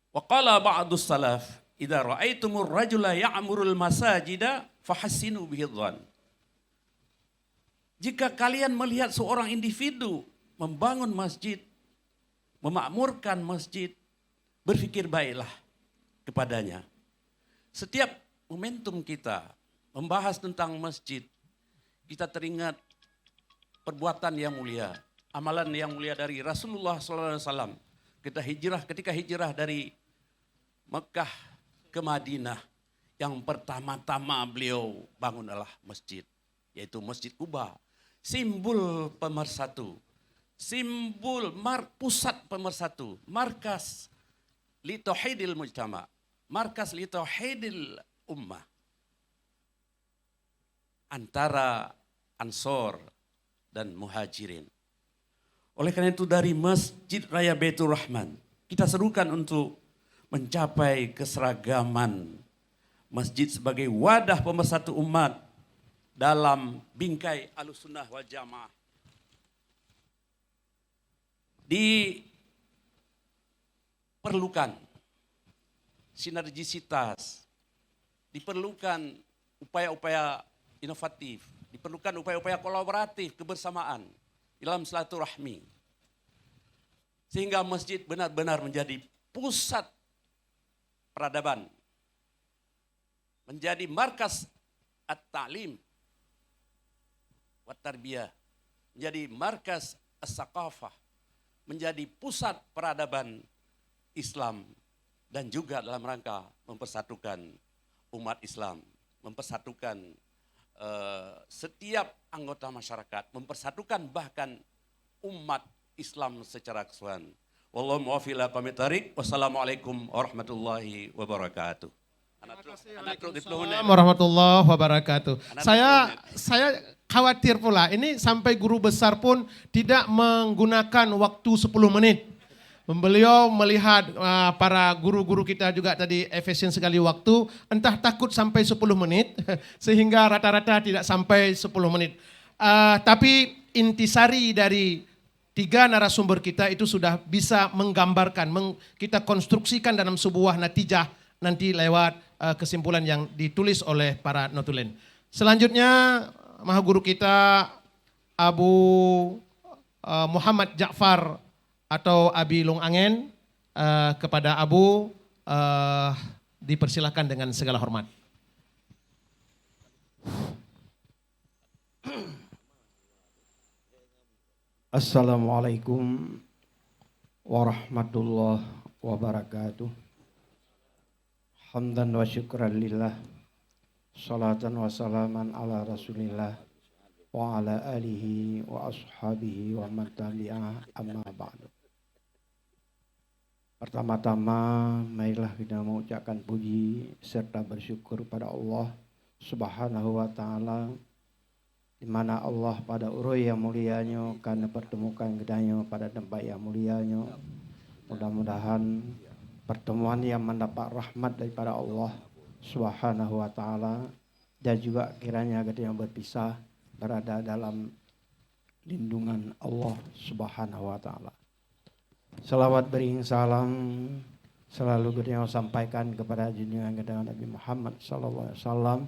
Wa qala ba'dus salaf, idza ra'aitumur rajula ya'murul masajida fahassinu bihi dhann. Jika kalian melihat seorang individu membangun masjid, memakmurkan masjid, berpikir baiklah kepadanya. Setiap momentum kita membahas tentang masjid, kita teringat perbuatan yang mulia, amalan yang mulia dari Rasulullah SAW. Ketika hijrah dari Mekah ke Madinah, yang pertama-tama beliau bangun adalah masjid, yaitu Masjid Quba. Simbol pemersatu, simbol pusat pemersatu, markas li tauhidil mujtama, markas li tauhidil ummah antara Ansor dan Muhajirin. Oleh karena itu dari Masjid Raya Baitur Rahman kita serukan untuk mencapai keseragaman masjid sebagai wadah pemersatu umat dalam bingkai Ahlussunnah wal Jamaah. Diperlukan sinergisitas, diperlukan upaya-upaya inovatif, diperlukan upaya-upaya kolaboratif, kebersamaan dalam silaturahmi. Sehingga masjid benar-benar menjadi pusat peradaban, menjadi markas at-ta'lim wa tarbiyah, menjadi markas as-saqafah, menjadi pusat peradaban Islam dan juga dalam rangka mempersatukan umat Islam, mempersatukan setiap anggota masyarakat, mempersatukan bahkan umat Islam secara keseluruhan. Wallahu muwaffiq ila aqwamit thariq. Wassalamualaikum warahmatullahi wabarakatuh. Waalaikumsalam warahmatullahi wabarakatuh. Saya khawatir pula, ini sampai guru besar pun tidak menggunakan waktu 10 menit. Beliau melihat para guru-guru kita juga tadi efisien sekali waktu, entah takut sampai 10 menit, sehingga rata-rata tidak sampai 10 menit. Tapi intisari dari tiga narasumber kita itu sudah bisa menggambarkan, kita konstruksikan dalam sebuah natijah nanti lewat kesimpulan yang ditulis oleh para notulen. Selanjutnya Maha Guru kita Abu Muhammad Ja'far atau Abi Long Angen, kepada Abu dipersilakan dengan segala hormat. Assalamualaikum warahmatullahi wabarakatuh. Hamdan wa syukran lillah. Salatan wa salaman ala rasulillah. Wa ala alihi wa ashabihi wa man tabi'ah amma ba'du. Pertama-tama, marilah kita mengucapkan puji serta bersyukur pada Allah Subhanahu wa ta'ala, di mana Allah pada urui yang mulianya karena pertemukan kedanya pada tempat yang mulianya. Mudah-mudahan pertemuan yang mendapat rahmat daripada Allah Subhanahu wa ta'ala, dan juga kiranya kita yang berpisah berada dalam lindungan Allah Subhanahu wa ta'ala. Salawat beriring salam selalu kita sampaikan kepada junjungan kita Nabi Muhammad sallallahu alaihi wasallam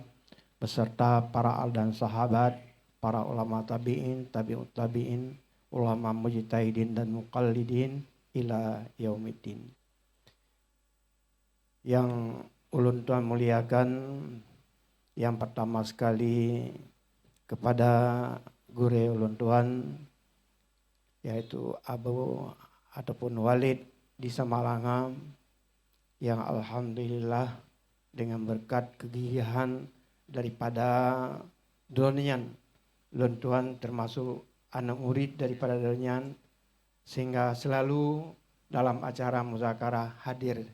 beserta para al dan sahabat, para ulama tabi'in, tabi'ut tabi'in, ulama mujtahidin dan muqallidin ila yaumiddin. Yang ulun tuan muliakan, yang pertama sekali kepada guru ulun tuan, yaitu Abu ataupun Walid di Samalanga, yang alhamdulillah dengan berkat kegigihan daripada Donian, ulun tuan termasuk anak murid daripada Donian, sehingga selalu dalam acara muzakarah hadir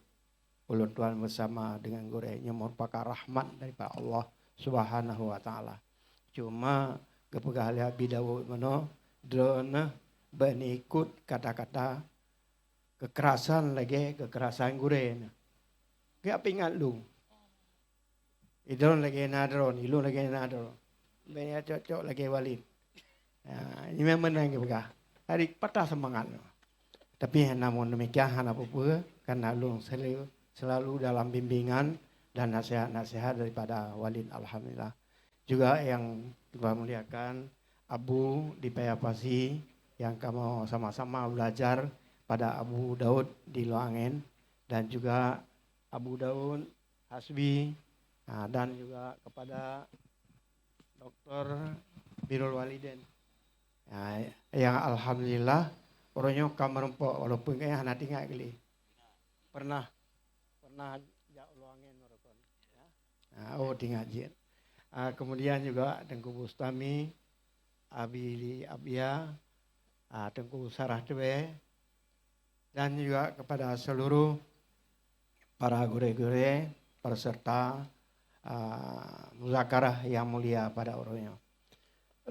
ulun tuan bersama dengan gurenya, merupakan rahmat daripada Allah Subhanahu wa ta'ala. Cuma kepegah Abi Dawud mano drone berikut kata-kata kekerasan kekerasan gurena. Kayak pingat lu. Idron lagi nadron, ilu lagi nadron. Banyak cocok lagi Walid. Ini memang menang kepegah. Hari patah semangat. Tapi namun demikian apa-apa, karena lu selalu dalam bimbingan dan nasihat-nasihat daripada Walid, alhamdulillah. Juga yang kita muliakan Abu di Payapasi, yang kamu sama-sama belajar pada Abu Daud di Loangen, dan juga Abu Daud Hasbi, dan juga kepada Dr. Birrul Waliden, yang alhamdulillah orangnya kamar empok, walaupun kayak anak tinggal kali pernah jak Loangen merokon, oh tinggal jir. Kemudian juga Tengku Bustami, Abi Abia, Tengku Sarah Tebe, dan juga kepada seluruh para guru-guru peserta muzakarah yang mulia pada orangnya.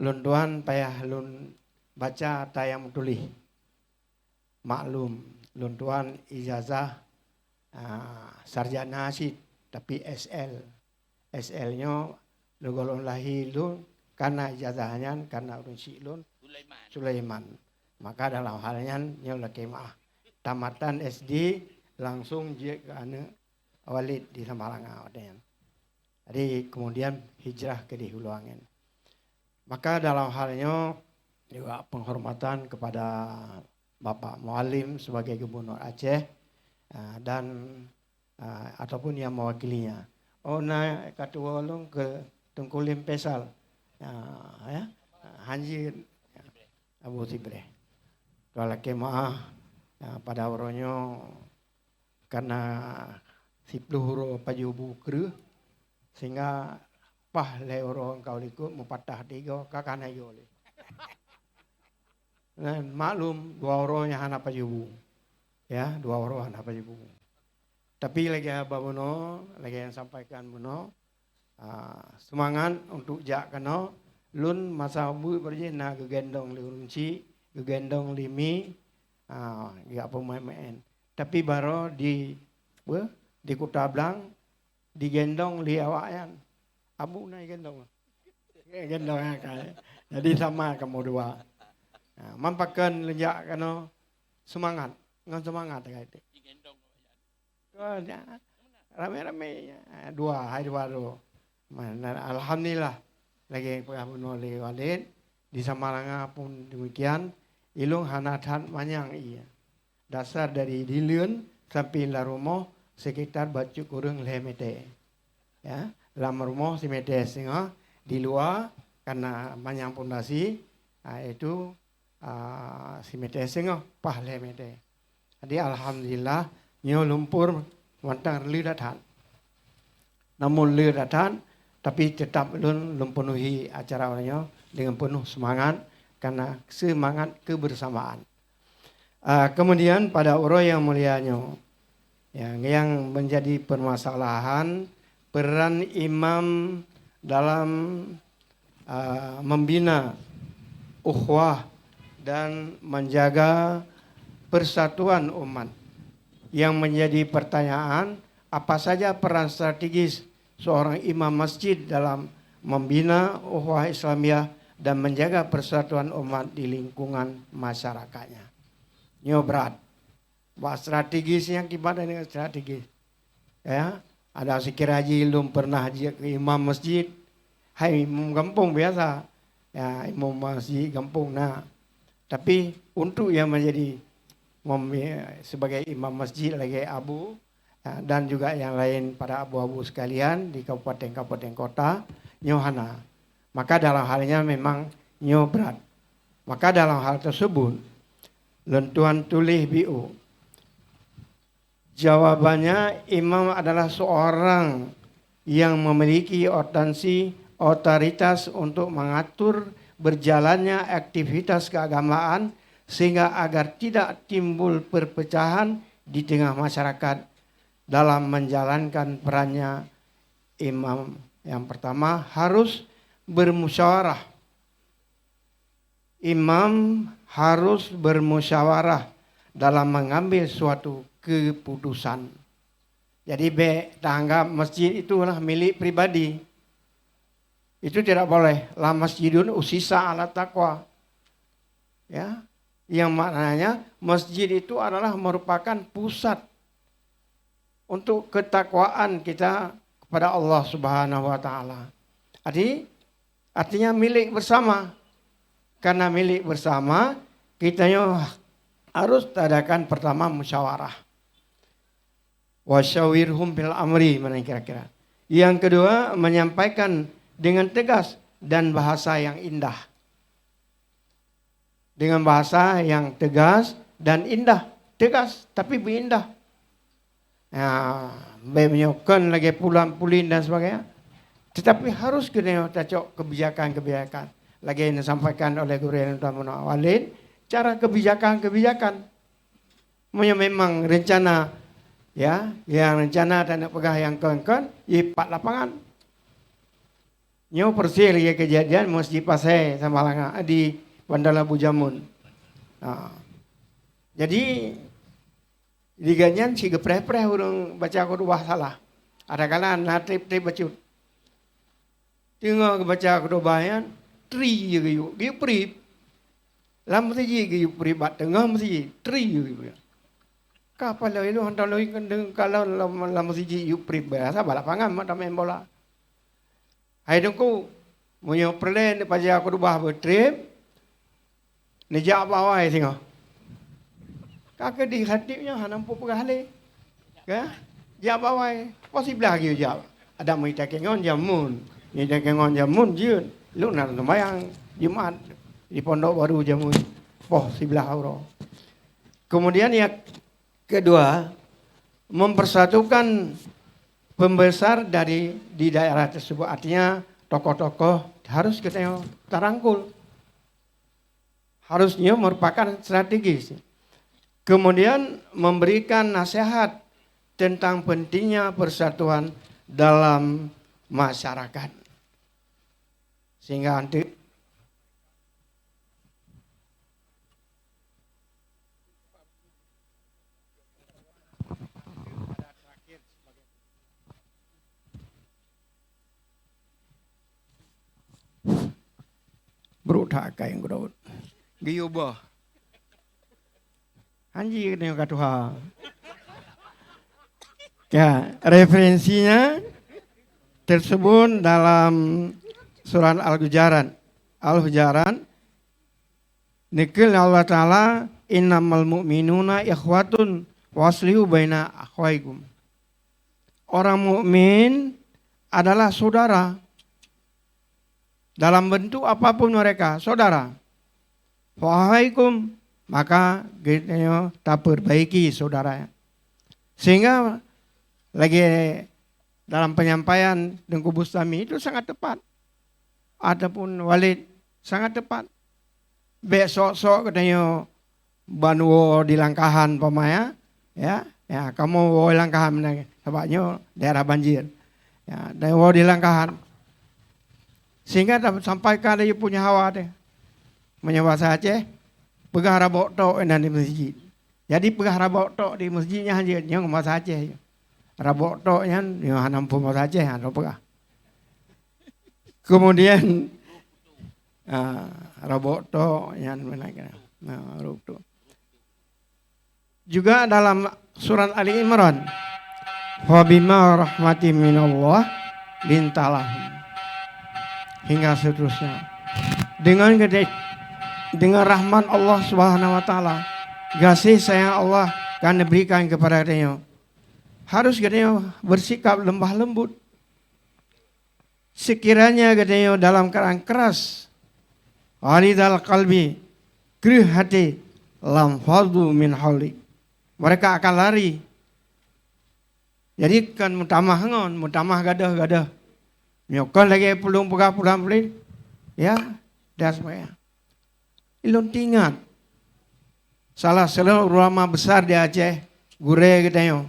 Lun tuan payah lun baca tayang tulis maklum, lun tuan ijazah sarjana asid tapi SL-nya lugolon lahi lun karena ijazahnya karena urun si lun Sulaiman. Maka dalam halnya nyola kemah tamatan SD langsung je ke anak Walid di Samalanga. Jadi kemudian hijrah ke di Huluangen. Maka dalam halnya juga penghormatan kepada Bapak Mualim sebagai Gubernur Aceh dan ataupun yang mewakilinya. Oh na ketua ulung ke Tengku Limpesal, Haji Abu Tibre. Kalau kemah pada orangnya karena sipluhuro pajubu kru, sehingga pah le orang kau ikut mempatah tiga kakana yole. Dan maklum dua orang yang anak pajubu, ya dua orang anak pajubu. Tapi lagi apa Bono, lagi yang sampaikan Bono, semangat untuk jak kena lun masa bu berjena gegendong lurunci, gegendong limi, ya pemain. Tapi baru di Kota Blang digendong li awayan, abu naik gendong. gendong kai. Jadi sama kamu dua. Nah, mampakan lenjak kano semangat, ngan semangat kai. Oh, ya. Rame-rame dua, hari dua tu. Alhamdulillah lagi pengampun oleh walid di Samaranga pun demikian. Ilung hanatan manyang iya. Dasar dari Diliun sampai la rumah sekitar baju kurang lemete. Ya, dalam rumah si mete singa di luar karena manyang pondasi itu si mete singa pah lemete. Jadi alhamdulillah nyo lumpur wantang lidatan. Namun lidatan tapi tetap belum penuhi acara orangnya dengan penuh semangat karena semangat kebersamaan. Kemudian pada orang yang mulianya yang menjadi permasalahan peran imam dalam membina ukhuwah dan menjaga persatuan umat. Yang menjadi pertanyaan, apa saja peran strategis seorang imam masjid dalam membina ukhuwah Islamiyah dan menjaga persatuan umat di lingkungan masyarakatnya. Ini berat. Bahas strategisnya gimana dengan strategis? Ya, ada sikir haji belum pernah haji ke imam masjid. Hai imam kampung biasa. Ya, imam masjid kampung. Nah, tapi untuk yang menjadi sebagai imam masjid lagi abu dan juga yang lain pada abu-abu sekalian di kabupaten-kabupaten kota nyohana. Maka dalam halnya memang nyo berat. Maka dalam hal tersebut lentuan tulis BU. Jawabannya imam adalah seorang yang memiliki otoritas untuk mengatur berjalannya aktivitas keagamaan sehingga agar tidak timbul perpecahan di tengah masyarakat dalam menjalankan perannya. Imam yang pertama harus bermusyawarah. Imam harus bermusyawarah dalam mengambil suatu keputusan. Jadi tanggap masjid itulah milik pribadi. Itu tidak boleh. La masjidun usisa ala taqwa. Ya, yang maknanya masjid itu adalah merupakan pusat untuk ketakwaan kita kepada Allah Subhanahu wa taala. Artinya milik bersama. Karena milik bersama, kita harus adakan pertama musyawarah. Wasyawirhum bil amri, mana kira-kira. Yang kedua, menyampaikan dengan tegas dan bahasa yang indah. Dengan bahasa yang tegas dan indah. Tegas tapi berindah. Menyokan lagi pulang-pulin dan sebagainya. Tetapi harus kena cocok kebijakan-kebijakan. Lagi yang disampaikan oleh Guru yang utama Walid. Cara kebijakan-kebijakan. Memang rencana. Ya, yang rencana dan nak pegah yang kawan-kawan. Ipat lapangan. Nyo persil lagi kejadian Masjid Pasai sama Langa di Bandar Labu Jamun. Jadi diganyan si gepreh-preh urang baca khutbah salah. Ada kala trip bacut. Tengok baca khutbahnya tri je gayuk. Gayuk prip. Lam masjid gayuk prip bat tengah masjid tri je gayuk. Kapal lalu hantar lalu kalau lam masjid gayuk prip biasa balap pangan mak main bola. Hai dengku munyo perlen baca khutbah bertrip. Nejak bawah tengok. Kakak di hadipnya hanam pun pergalih. Ya? Jak bawah. Possible lagi jak. Ada mai tak kengon jamun. Ni tak kengon jamun jeun. Lu nak sembahyang Jumat di Pondok Baru Jamun. Possible euro. Kemudian yang kedua, mempersatukan pembesar di daerah tersebut. Artinya tokoh-tokoh harus kita terangkul. Harusnya merupakan strategis. Kemudian memberikan nasihat tentang pentingnya persatuan dalam masyarakat. Sehingga nanti Gurut tak kain gurut. Giyubah. Anji kena kata Tuhan. Ya, referensinya tersebut dalam surat Al-Hujaran. Al-Hujaran. Nikil Allah Ta'ala innamal mu'minuna ikhwatun waslihu baina akhwaikum. Orang mukmin adalah saudara. Dalam bentuk apapun mereka, saudara. Wahaikum, maka kita tak perbaiki saudara. Sehingga lagi dalam penyampaian Dengku Bustami itu sangat tepat. Ataupun Walid sangat tepat. Besok-sok katanya Banwo di Langkahan pamaya, ya kamu wo di Langkahan sebabnya daerah banjir. Ya, dan wo di Langkahan. Sehingga dapat sampaikan dia punya hawa deh. Menyebabkan Aceh pegah rabok tok di masjid. Jadi pegah rabok tok di masjidnya hanya yang masa Aceh. Rabok toknya yang nampu masa Aceh ada pegah. Kemudian rabok tok yang mana rabok. Juga dalam surat Ali Imran, wa bima rahmatin minallah lintalahum. Hingga seterusnya. Dengan rahmat Allah Subhanahu wa taala, kasih sayang Allah akan diberikan kepada dia. Harus katanya bersikap lembah lembut. Sekiranya katanya dalam keadaan keras, walidal qalbi, keruh hati, lam fadhu min haulik. Mereka akan lari. Jadi kan mutamah gadah. Nyokon lagi pulung pulang ya, dah semuanya. Ilun tingat. Salah ulama besar di Aceh, gure katanya.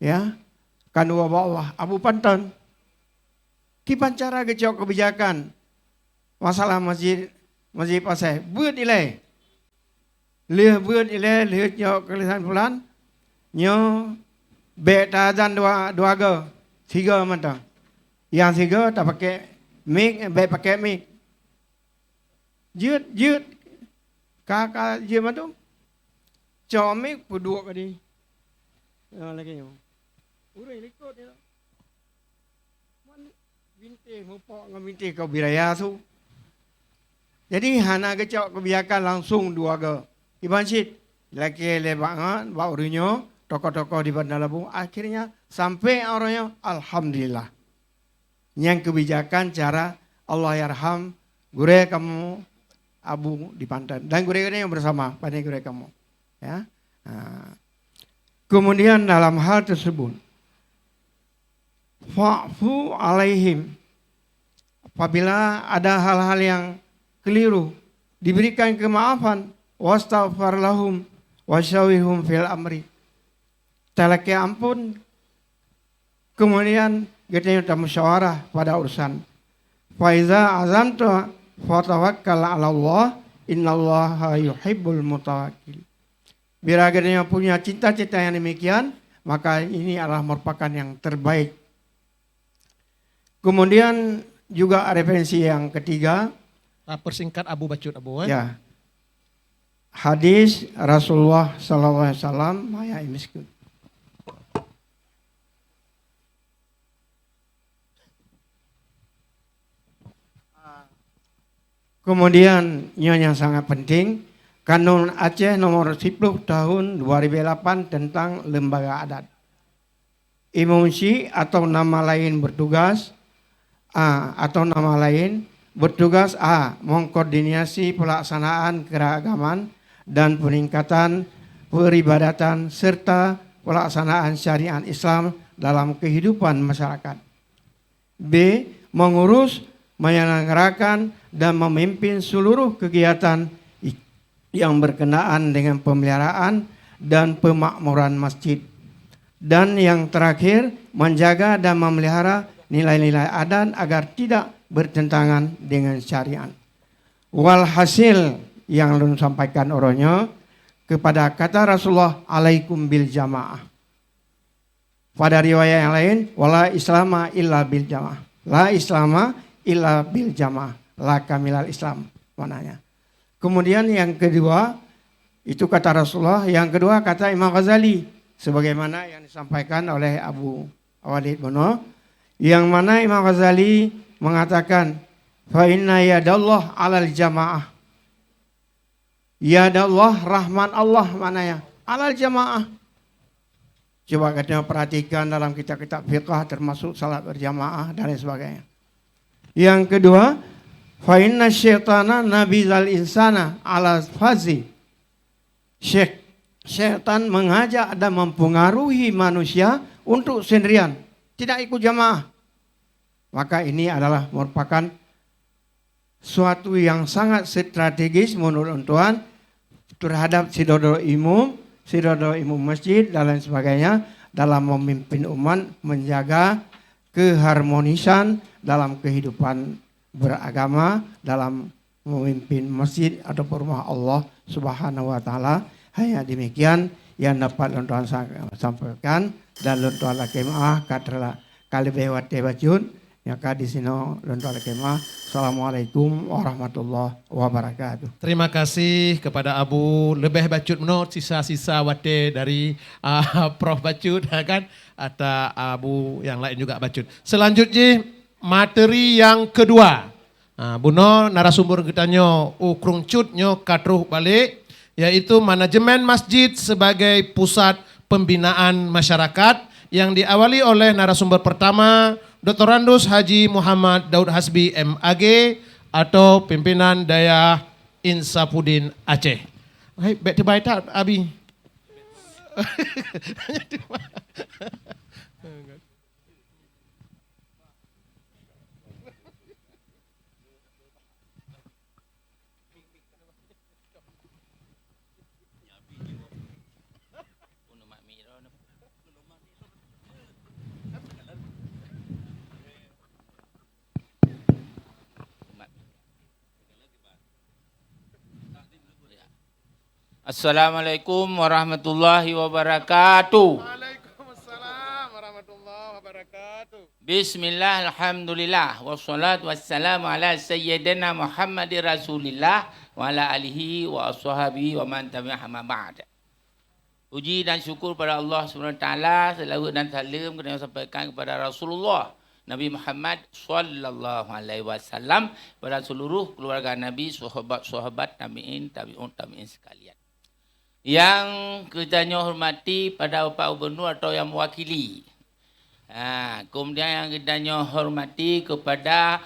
Ya, kan Allah Abu Panton. Kipancara kecok kebijakan masalah masjid pasai. Buat ilai. Buat ilai, nyok kelisan bulan. Nyo bet azan dua ga, 3 mata. Yang 3 tak pakai mic, baik pakai mic. Jut. Kakak je tu. Cok mic puduk tadi. Lagi yo. Urai likut dia. Binti mupok ngamiti kau biraya tu. Jadi hana kecok kebiakan langsung 2 ga. Di masjid. Laki lebangan, bawa urunya, tokoh-tokoh di Bandar Lampung. Akhirnya sampai orangnya alhamdulillah. Yang kebijakan cara Allah yarham gure kamu abu di pantai dan gure yang bersama pada gure kamu ya. Kemudian dalam hal tersebut fa'fu alaihim, apabila ada hal-hal yang keliru diberikan kemaafan, wastaghfar lahum wasyawihum fil amri, telaki ampun, kemudian kita minta musyawarah pada urusan. Faiza azamta fatawakkal 'ala Allah, innallaha yuhibbul mutawakkil. Bila kita punya cita-cita yang demikian, maka ini adalah merupakan yang terbaik. Kemudian juga referensi yang ketiga. Persingkat Abu Bacut Abu. Ya. Hadis Rasulullah sallallahu alaihi wasallam maya miskin. Kemudian yang sangat penting, Kanun Aceh nomor 10 tahun 2008 tentang lembaga adat. Imam Syi atau nama lain bertugas mengkoordinasi pelaksanaan keragaman dan peningkatan peribadatan serta pelaksanaan syariat Islam dalam kehidupan masyarakat. B. Mengurus, menyelenggarakan dan memimpin seluruh kegiatan yang berkenaan dengan pemeliharaan dan pemakmuran masjid. Dan yang terakhir, menjaga dan memelihara nilai-nilai adat agar tidak bertentangan dengan syariat. Walhasil yang belum sampaikan orangnya kepada kata Rasulullah alaikum bil jamaah. Pada riwayat yang lain, wala islama illa bil jamaah. La islama illa bil jamaah. La kamilal Islam. maknanya. Kemudian yang kedua, itu kata Rasulullah. Yang kedua kata Imam Ghazali, sebagaimana yang disampaikan oleh Abu Walid Bono, yang mana Imam Ghazali mengatakan, fa inna yadallah alal jamaah. Yadallah, rahman Allah maknanya, alal jamaah. Coba kita perhatikan dalam kitab-kitab fiqh termasuk salat berjamaah dan lain sebagainya. Yang kedua, fa inna syaitana nabizal insana ala fazi. Syaitan mengajak dan mempengaruhi manusia untuk sendirian, tidak ikut jamaah. Maka ini adalah merupakan suatu yang sangat strategis menurut Tuhan terhadap sidodol imum masjid dan lain sebagainya dalam memimpin umat, menjaga keharmonisan dalam kehidupan beragama, dalam memimpin masjid atau rumah Allah Subhanahu wa taala. Hanya demikian yang dapat Tuhan sampaikan, dan Tuhan kemah katra kali bewat tebajun yang di sini Tuhan kemah. Assalamualaikum warahmatullahi wabarakatuh. Terima kasih kepada Abu. Lebih bacut menurut sisa-sisa wate dari Prof Bacut kan, atau Abu yang lain juga bacut. Selanjutnya materi yang kedua. Buno narasumber kitanya ukrung cutnyo katruh balik, yaitu manajemen masjid sebagai pusat pembinaan masyarakat, yang diawali oleh narasumber pertama Dr. Randus Haji Muhammad Daud Hasbi MAG atau pimpinan Daya Insapudin Aceh. Hai, baik terbaik tak Abi? Assalamualaikum warahmatullahi wabarakatuh. Waalaikumsalam warahmatullahi wabarakatuh. Bismillah, alhamdulillah, wassalatu wassalamu ala sayyidina Muhammadir Rasulillah wa ala alihi wa ashabihi wa man tabi'aha ma ba'd. Puji dan syukur pada Allah SWT, selawat dan salam kena sampaikan kepada Rasulullah Nabi Muhammad sallallahu alaihi wasallam, pada seluruh keluarga Nabi, sahabat-sahabat, tabi'in sekalian. Yang kita hormati pada Bapak Gubernur atau yang mewakili. Kemudian yang kita hormati kepada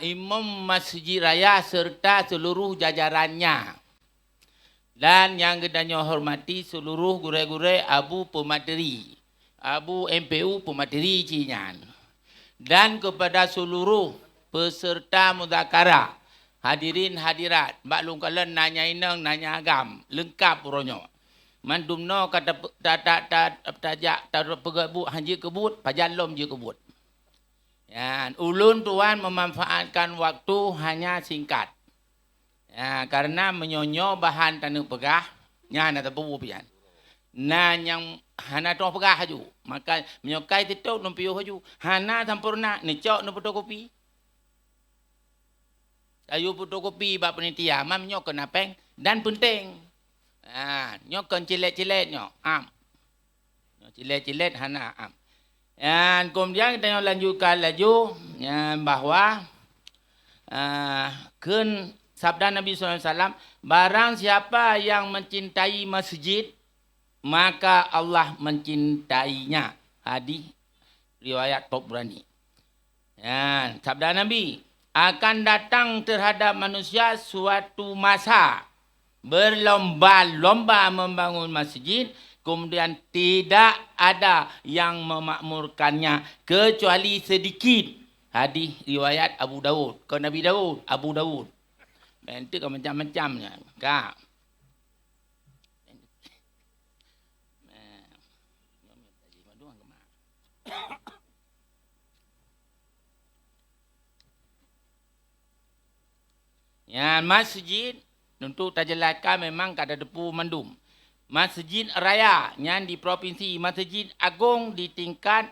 Imam Masjid Raya serta seluruh jajarannya. Dan yang kita hormati seluruh gure-gure Abu Pemateri, Abu MPU Pemateri Cinyan. Dan kepada seluruh peserta muzakarah, hadirin hadirat, maklum kalian nanya inang, nanya agam, lengkap uronyo. Mandumno kata tajak pegebut hanji kebut, pajalom je kebut. Ya, ulun tuan memanfaatkan waktu hanya singkat. Ya, karena menyonyo bahan tanah pegah, nyana tepu pian. Nah yang hana tu pegah haju, maka menyokai titok nompiu haju. Hana sampurna necok no fotokopi. Ayu fotokopi bab penitia, mam nyok kena peng dan penting. Nyok kan cilet-cilet nyok, Nyok cilet-cilet hana am. Dan kemudian kita lanjutkan laju bahwa sabda Nabi SAW, barang siapa yang mencintai masjid, maka Allah mencintainya. Hadis riwayat Tabrani. Sabda Nabi, akan datang terhadap manusia suatu masa berlomba-lomba membangun masjid, kemudian tidak ada yang memakmurkannya kecuali sedikit. Hadis riwayat Abu Dawud. Ke Nabi Dawud, Abu Dawud. Nanti kau macam-macamnya. Kak. Ya, masjid untuk tajelatkan memang kada depu mandum. Masjid Raya yang di provinsi, masjid agung di tingkat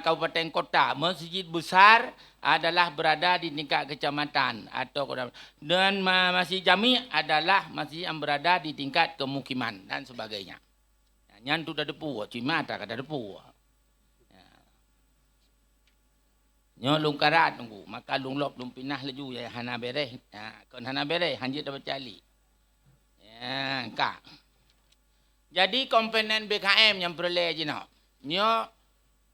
kabupaten kota, masjid besar adalah berada di tingkat kecamatan atau kota, dan masjid jami adalah masjid yang berada di tingkat kemukiman dan sebagainya. Yang tu dah depu, cuma tak ada depu. Nyo lung karat tunggu, maka lung lop lung pinah laju ya hana bereh. Kon hana bereh hanjit dapat cali. Ya, kak. Jadi komponen BKM yang perlu je nak. Nyo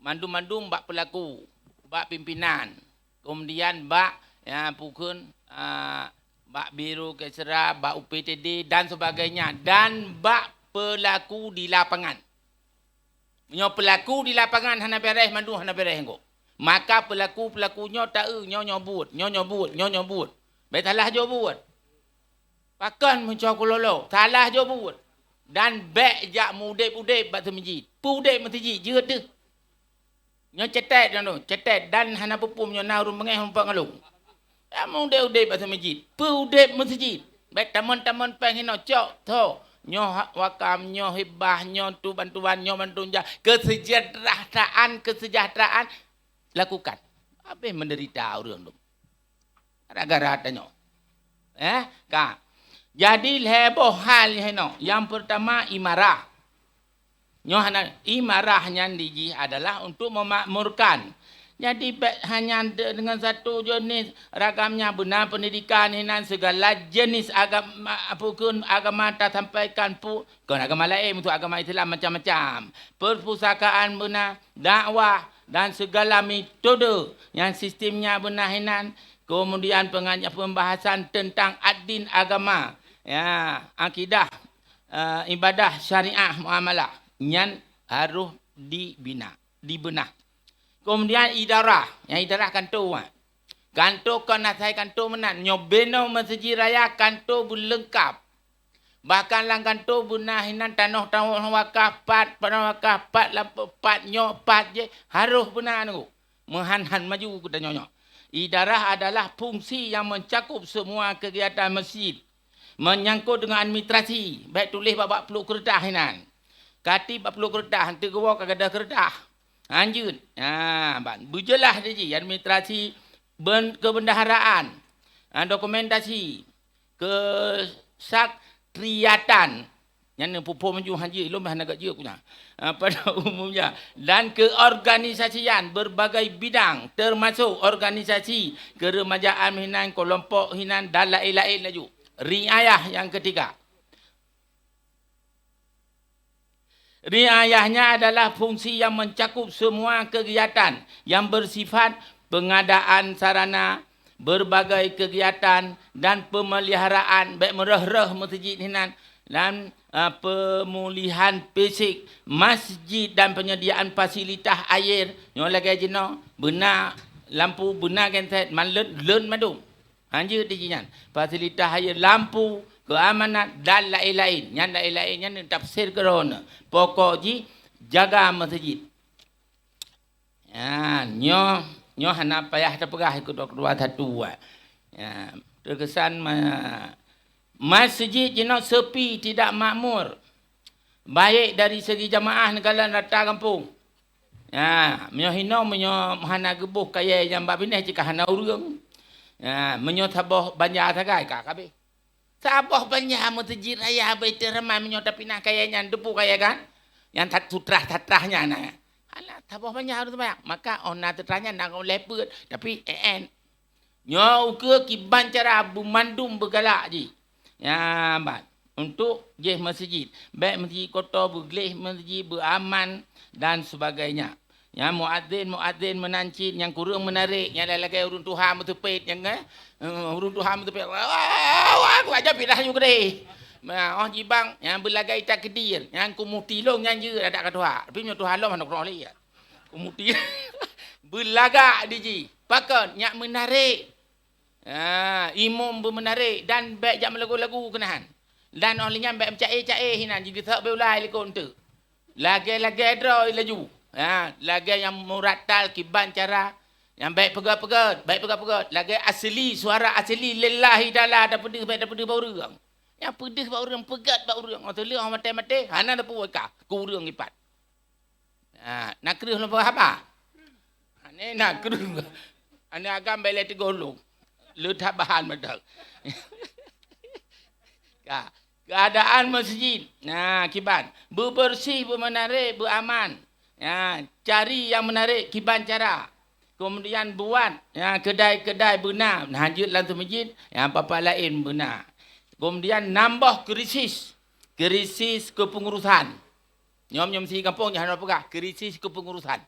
mandu-mandu bak pelaku, bak pimpinan. Kemudian bak pukun bak biru kesera, bak UPTD dan sebagainya, dan bak pelaku di lapangan. Nyo pelaku di lapangan hana beres mandu hana beres engko. Maka pelaku-pelakunya tak nyo nyobut. Baik salah jo buat. Pakan mencak lolo, salah jo buat. Dan bek jak mudep-udep batu masjid. Pudep masjid je tu. Nyo cetet dan hana pupum nyo naurun mengeh humpak ngalung. Ya mudep-udep batu masjid. Pudep masjid. Baik taman-taman penghino cok to. Nyo wakam, nyo hibah, nyo tu bantuan, nyo bantuan kesejahteraan lakukan. Apa yang menderita orang tu? Gara-gara tanya. Kak. Jadi heboh hal heno. Yang pertama imarah. Nyohana imarahnya diji adalah untuk memakmurkan. Jadi hanya dengan satu jenis ragamnya benar pendidikan hinan segala jenis agama tak sampaikan kon agama lain untuk agama Islam macam-macam. Perpustakaan benar dakwah dan segala metode yang sistemnya benar hinan. Kemudian pembahasan tentang ad-din agama. Ya, akidah, ibadah, syariah, muamalah yang harus dibenah. Kemudian idarah, yang idarah kantor. Kantor kan nasai kantor menan, nyobeno masjid raya kantor berlengkap. Bahkan lang kantor benahinan tanah wakaf pat lampu pat nyopat je harus benar tu. Menghan-han maju kita nyonyok. Idarah adalah fungsi yang mencakup semua kegiatan masjid. Menyangkut dengan administrasi. Baik tulis babak peluk kertas hinan. Katib babak peluk kertas. Hantu kewa kagak ada kertas. Lanjut. Berjelas dia administrasi kebendaharaan. Dokumentasi. Kesatriatan. Yang pupuk maju haji. Ilmu agak je punya. Pada umumnya. Dan keorganisasian berbagai bidang. Termasuk organisasi keremajaan hinan, kelompok hinan dan lain-lain laju. Riayah yang ketiga. Riayahnya adalah fungsi yang mencakup semua kegiatan yang bersifat pengadaan sarana, berbagai kegiatan dan pemeliharaan baik merah-rah masjid hinan dan pemulihan fisik masjid dan penyediaan fasilitas air. Yang lagi jino benar lampu benar kan set manlen madum. Hanya dijinan fasilitas air, lampu, keamanan dan lain-lain. Yang lain-lainnya ni tafsir kerana. Pokok ji jaga masjid. Ya, nyo hana payah terpegah ikut dua satu. Ya, terkesan masjid jino sepi tidak makmur. Baik dari segi jamaah negara rata kampung. Ya, menyo hino menyo hana gebuh kaya yang bab ini jika hana urang. Ya, menyo tabah banyak sagai kak kabeh. Sabah banyak masjid raya baik ramai menyo tapi nak kayanya depu kaya kan. Yang tak sutrah-tatrahnya nah. Alah tabah banyak harus banyak. Maka ona tetrahnya nak lepet tapi nyo ke kiban cara bumandum bergalak ji. Ya, bat. Untuk je masjid. Baik masjid kota bergelih, masjid beraman dan sebagainya. Yang muadzin menancit, yang kurang menarik, yang lagi urun Tuhan bertepit, yang urun Tuhan bertepit. Wah, aku aja pindah juga deh. Oh jibang yang berlagai takdir, yang kumutilong yang je ada kat Tuhan. Tapi nyo Tuhan lo mana kurang lagi. Kumuti berlagak diji. Pakon nyak menarik. Imam bermenarik dan baik jam lagu-lagu kenahan. Dan olehnya baik cair-cair hinan jadi tak beulai lekon tu. Lagi-lagi draw laju. Lagi yang murattal kiban cara yang baik pegat-pegat, lagi asli suara asli lillahi taala daripada baru. Yang pedes bak urang, pegat bak urang. Orang tele orang mati-mati, hana dah puaka, ku urang lipat. Nak kerus lupa apa? Ane nak kerus. Ane agam balik tegolong. Letak bahan betul. Keadaan masjid. Nah, kiban. Bebersih, bermenarik, beraman. Cari yang menarik, kiban cara. Kemudian buat kedai-kedai benar. Hajut lantai masjid, yang apa-apa lain benar. Kemudian nambah krisis. Krisis kepengurusan. Nyom si kampung jangan apa krisis kepengurusan.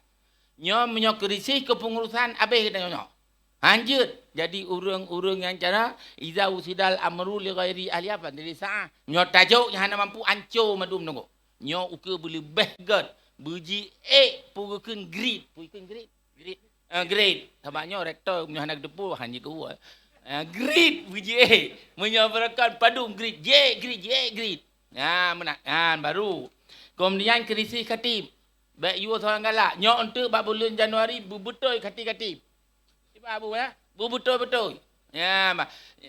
Nyom krisis kepengurusan habis kita nyom. Hanjut jadi urang-urang yang cara iza usidal amru li ghairi ahli apa dari sah. Nyo tajuk yang hana mampu ancur madum nunggu. Nyo uke boleh behgat buji pugukeun grade, grade. Tabaknya rektor nyo hana depu hanya ke grade buji menyabarakan padum grade grade. Menakan baru. Kemudian krisis khatib. Baik you seorang galak. Nyok untuk bulan Januari betul khatib. Tiba abu ya. Betul. Ya,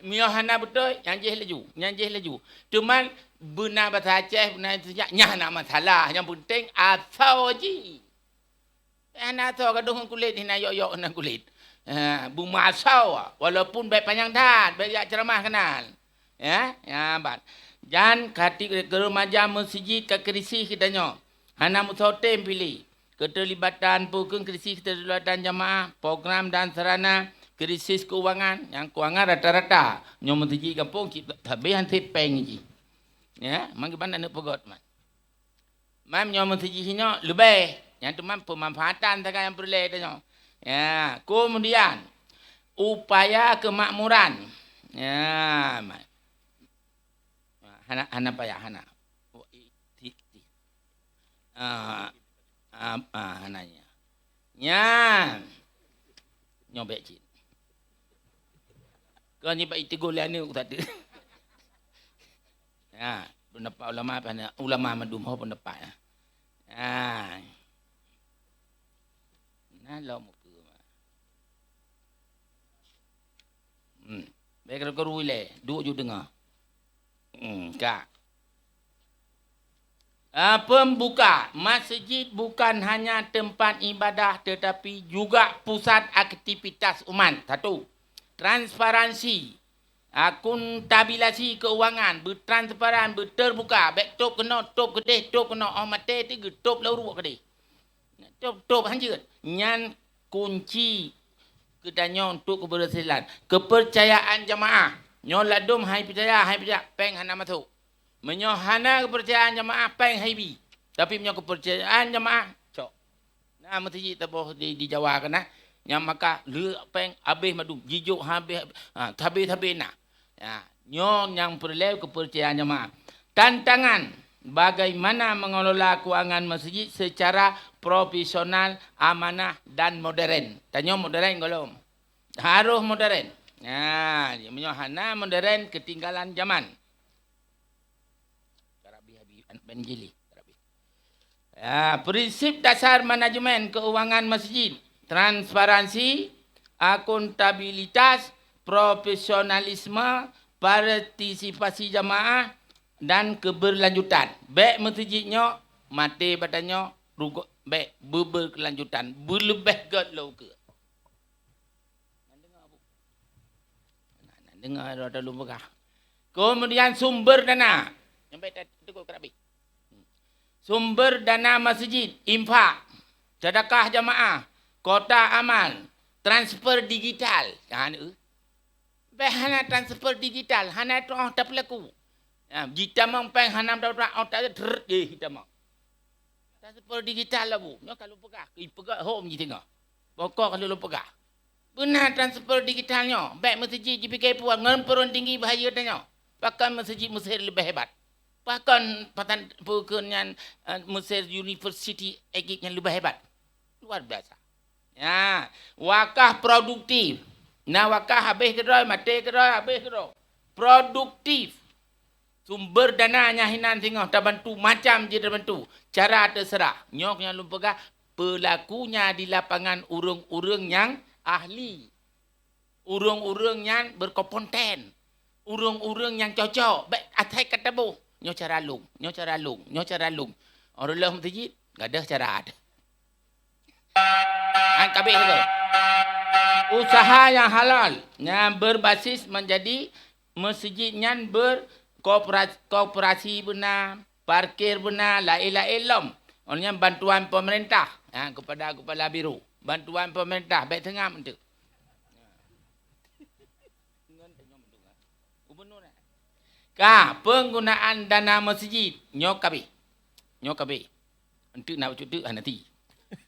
miohana betul yang jeh laju. Cuman benar bahasa Aceh benar sejak nyah nak masalah. Yang penting asal je. Ana asal kadung kulit hina yok nak kulit. Buma asal walaupun baik panjang dah, baik ceramah kenal. Ya, bat. Jan kati remaja masjid ke krisis kita nyo. Hana musotem pilih. Keterlibatan pukul krisis keterlibatan jamaah, program dan sarana, krisis keuangan. Yang keuangan rata-rata. Nyo masjid kampung habis hanti peng ji. Ya, mangkiban nak pegot man. Mam nyo masjid nyo lebih. Yang tu mam pemanfaatan tak yang perlu nyo. Ya, kemudian upaya kemakmuran. Ya, man. Hana payah hana. Hananya. Nya. Nyobek cik. Kau ni pak itu golan ni tak ada. Ya, pendapat ulama apa ni? Ulama madum ho pendapat ya. Nah, lo muka. Baik kalau kau le, duk je dengar. Kak. Pembuka. Masjid bukan hanya tempat ibadah tetapi juga pusat aktivitas umat. Satu. Transparansi. Akuntabilasi keuangan. Bertransparan, berterbuka. Baik top kena, top kedih, top kena. Oh mati tiga, top lalu kedih. Top hanjut. Nyan kunci kedanya untuk keberhasilan. Kepercayaan jamaah. Nyo ladum hai percaya peng hana masuk. Menyo hana kepercayaan jamaah peng hai bi. Tapi menyo kepercayaan jamaah cok. Nah masjid taboh di Jawa kana yang maka le peng habis madu jijuk habis habis nah. Ya, nyo yang perlu kepercayaan jamaah. Tantangan bagaimana mengelola keuangan masjid secara profesional, amanah dan modern. Tanya modern golong. Harus modern. Nah, menyohana modern ketinggalan zaman. Benjili. Prinsip dasar manajemen keuangan masjid. Transparansi, akuntabilitas, profesionalisme, partisipasi jamaah dan keberlanjutan. Baik masjidnya, mati badannya, rukuk baik berkelanjutan. Berlebih god lo ke. Dengar ada lupa. Kemudian sumber dana. Sampai tegur kerabi. Sumber dana masjid, infak, sedekah jamaah, kota amal, transfer digital. Hana transfer digital, hana tu tak pelaku. Jika mang peng hanam dah tak ada hitam. Transfer digital lah bu. Nyo kalau pegah, pegah home je tengok. Pokok kalau pegah. Benar transfer digitalnya. Baik masjid JPK Puan. Ngan perun tinggi bahaya tanya. Bahkan masjid Mesir lebih hebat. Bahkan patan pekerjaan Mesir University yang lebih hebat. Luar biasa. Ya, wakaf produktif. Nah wakaf habis kedai, mati kedai, habis kedai. Produktif. Sumber dananya hinan tengok tak bantu macam je tak bantu. Cara terserah. Nyok yang lupa pelakunya di lapangan urung-urung yang ahli. Urung-urung yang berkompeten. urung-urung yang cocok. Baik atai kata bu, nyo cara lung. Orang lah masjid, enggak ada cara ada. An kabeh tu. Usaha yang halal yang berbasis menjadi masjid yang berkooperasi benar, parkir benar, lain-lain lom. Orangnya bantuan pemerintah kepada kepala biru. Bantuan pemerintah baik tengah tu. Penggunaan dana masjid nyok kabeh. Untuk nak cuti nanti.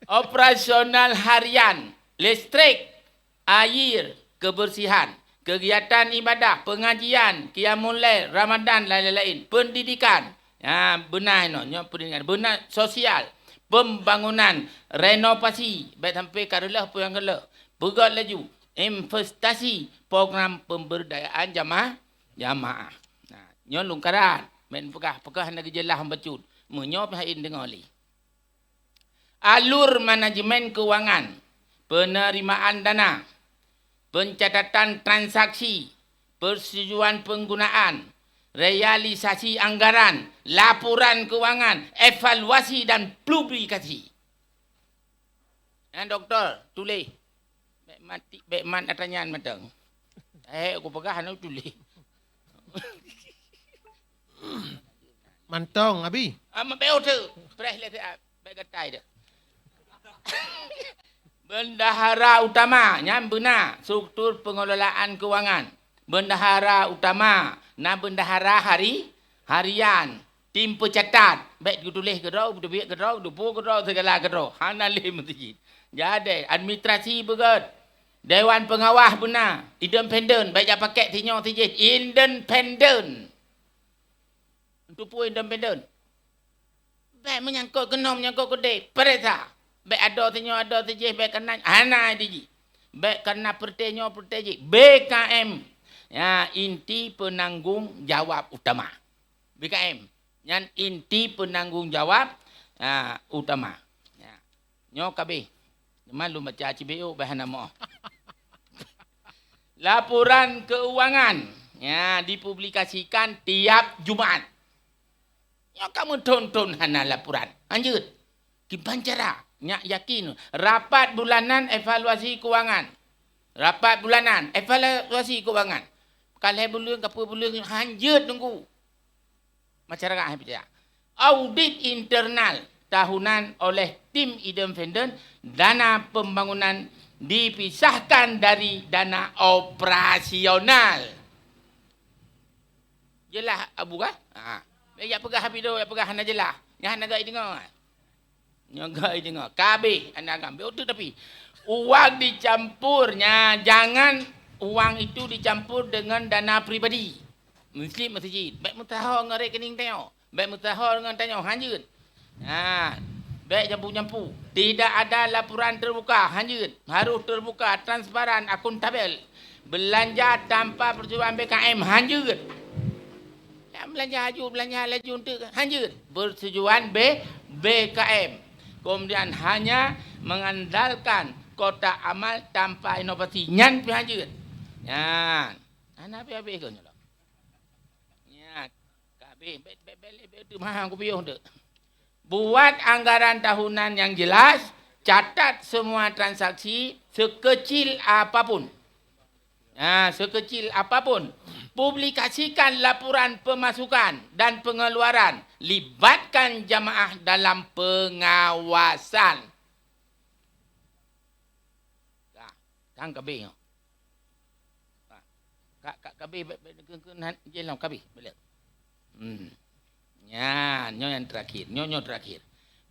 Operasional harian, listrik, air, kebersihan, kegiatan ibadah, pengajian, qiyamul lail, Ramadan, lain-lain, pendidikan. Benar pendidikan, benar sosial, pembangunan, renovasi, baik sampai karelah apa yang kala. Pegat laju, investasi, program pemberdayaan jamaah. Nyo lungkaran, men pekah nak jelah hambacut. Menyo pihak dengar li. Alur manajemen kewangan, penerimaan dana, pencatatan transaksi, persetujuan penggunaan, realisasi anggaran, laporan kewangan, evaluasi dan publikasi. Doktor, tulis. Baik man pertanyaan matang. Aku pegah nak tulis. Mantong, Abi. Mabeo tu. Press le baik katai dia. Bendahara utama yang benar struktur pengelolaan kewangan. Bendahara utama na bendahara harian, tim pencatat, baik tulis ke dah, duit ke dah, dupo ke dah, segala ke dah. Hana le masjid. Jadi administrasi begat. Dewan pengawas benar, independent, baik pakai tinyo tijit, independent. Untuk pun independent. Baik menyangkut genom, menyangkut kedai, perintah. Baik ada tinyo, ada tijit, baik kanan, hana tijit. Baik karena pertenyo, pertejit. BKM. Ya, inti penanggung jawab utama. BKM. Yang inti penanggung jawab utama. Ya. Nyo kabeh. Malu baca CBO bahan nama. Laporan keuangan ya dipublikasikan tiap Jumaat. Ya kamu tonton hana laporan. Lanjut. Gimana cara? Nyak yakin. Rapat bulanan evaluasi keuangan. Rapat bulanan evaluasi keuangan. Kalau bulan apa bulan lanjut tunggu. Masyarakat percaya. Audit internal tahunan oleh tim independen, dana pembangunan dipisahkan dari dana operasional. Jelas Abu kan? Ya pegah habis tu, ya pegah hana jelas. Yang hana gai dengar. Yang gai dengar. Kabeh hana ambil tu tapi uang dicampurnya, jangan uang itu dicampur dengan dana pribadi. Muslim masjid. Baik mutahar dengan rekening tengok. Baik mutahar dengan tengok hanjut. Baik jampu-jampu. Tidak ada laporan terbuka. Hanjut. Harus terbuka, transparan, akuntabel. Belanja tanpa persetujuan BKM. Hanjut. Ya, belanja haju, belanja laju untuk hanjut. Persetujuan BKM. Kemudian hanya mengandalkan kotak amal tanpa inovasi. Nyan pi hanjut. Ya. Ana pi habis ke nyolok. Ya. Kabeh bet tu mahang ku piuh tu. Buat anggaran tahunan yang jelas, catat semua transaksi sekecil apapun. Sekecil apapun. Publikasikan laporan pemasukan dan pengeluaran. Libatkan jamaah dalam pengawasan. Kang kabeh. Kak kabeh jelah kabeh balik. Ya, yang terakhir.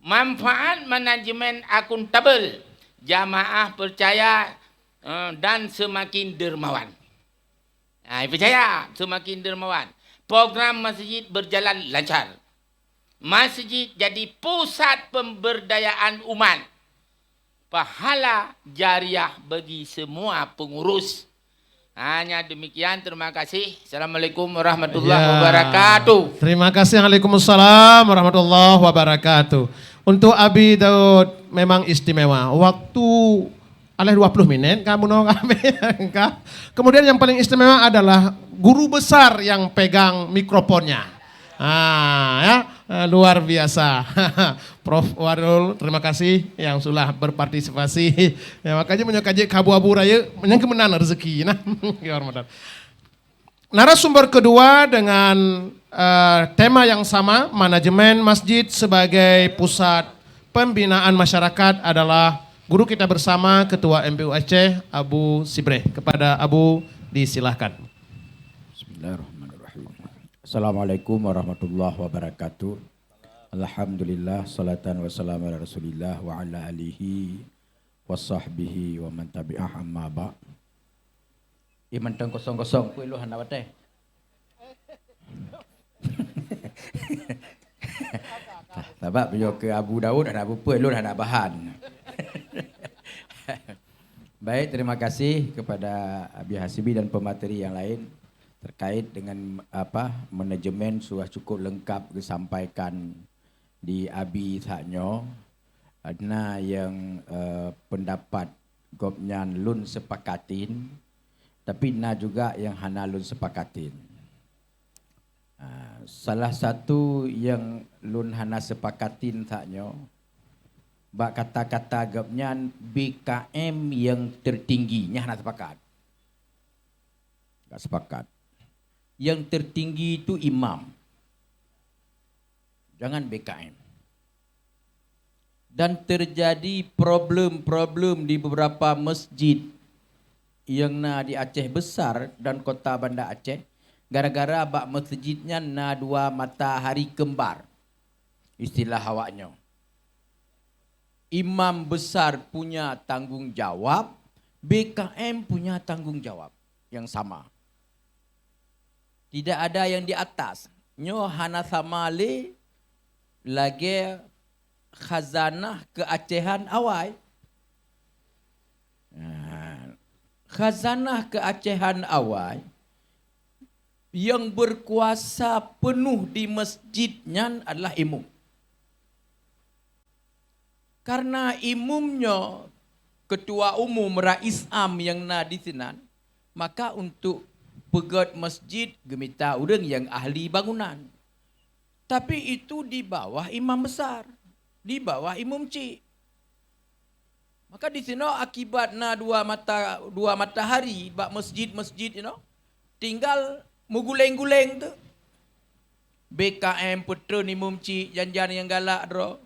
Manfaat manajemen akuntabel. Jamaah percaya dan semakin dermawan. Percaya semakin dermawan. Program masjid berjalan lancar. Masjid jadi pusat pemberdayaan umat. Pahala jariah bagi semua pengurus. Hanya demikian, terima kasih. Assalamualaikum warahmatullahi wabarakatuh. Terima kasih. Waalaikumsalam warahmatullahi wabarakatuh. Untuk Abi Daud memang istimewa. Waktu Aleh 20 menit kamu no kami. Kemudian yang paling istimewa adalah guru besar yang pegang mikrofonnya. Ya, luar biasa. Prof Warul, terima kasih yang sudah berpartisipasi. Ya, makanya menyukai kabu-abu raya menyangkemenan rezeki. Nah, narasumber kedua dengan tema yang sama, manajemen masjid sebagai pusat pembinaan masyarakat adalah guru kita bersama Ketua MPU Aceh, Abu Sibreh. Kepada Abu disilahkan. Bismillahirrahmanirrahim. Assalamualaikum warahmatullahi wabarakatuh. Alhamdulillah, salatan wassalamu ala rasulillah wa ala alihi wa sahbihi wa man tabi'ah amma ba'. Iman tang kosong-kosong kuih lu hana wateh. Sebab beliau ke Abu Daud dan Abu Puih lu hana bahan. Baik, terima kasih kepada Abi Hasibi dan pemateri yang lain terkait dengan manajemen sudah cukup lengkap disampaikan di Abi Saknyo. Adna yang pendapat gopnyan lun sepakatin, tapi na juga yang hana lun sepakatin. Salah satu yang lun hana sepakatin Saknyo, bak kata-kata gapnyan BKM yang tertinggi, nya hana sepakat. Tak sepakat. Yang tertinggi itu imam. Jangan BKM. Dan terjadi problem-problem di beberapa masjid yang na di Aceh besar dan kota Banda Aceh, gara-gara bak masjidnya na dua matahari kembar. Istilah awaknya. Imam besar punya tanggung jawab, BKM punya tanggung jawab yang sama. Tidak ada yang di atas. Nyo hana sama le lagi khazanah keacehan awai. Khazanah keacehan awai yang berkuasa penuh di masjidnya adalah imam. Karena imumnya ketua umum rais am yang na di sinan, maka untuk pegat masjid gemita urang yang ahli bangunan. Tapi itu di bawah imam besar, di bawah imam cik. Maka di sini akibatnya dua matahari bak masjid tinggal muguleng-guleng tu. BKM petron imam cik janjan yang galak dro.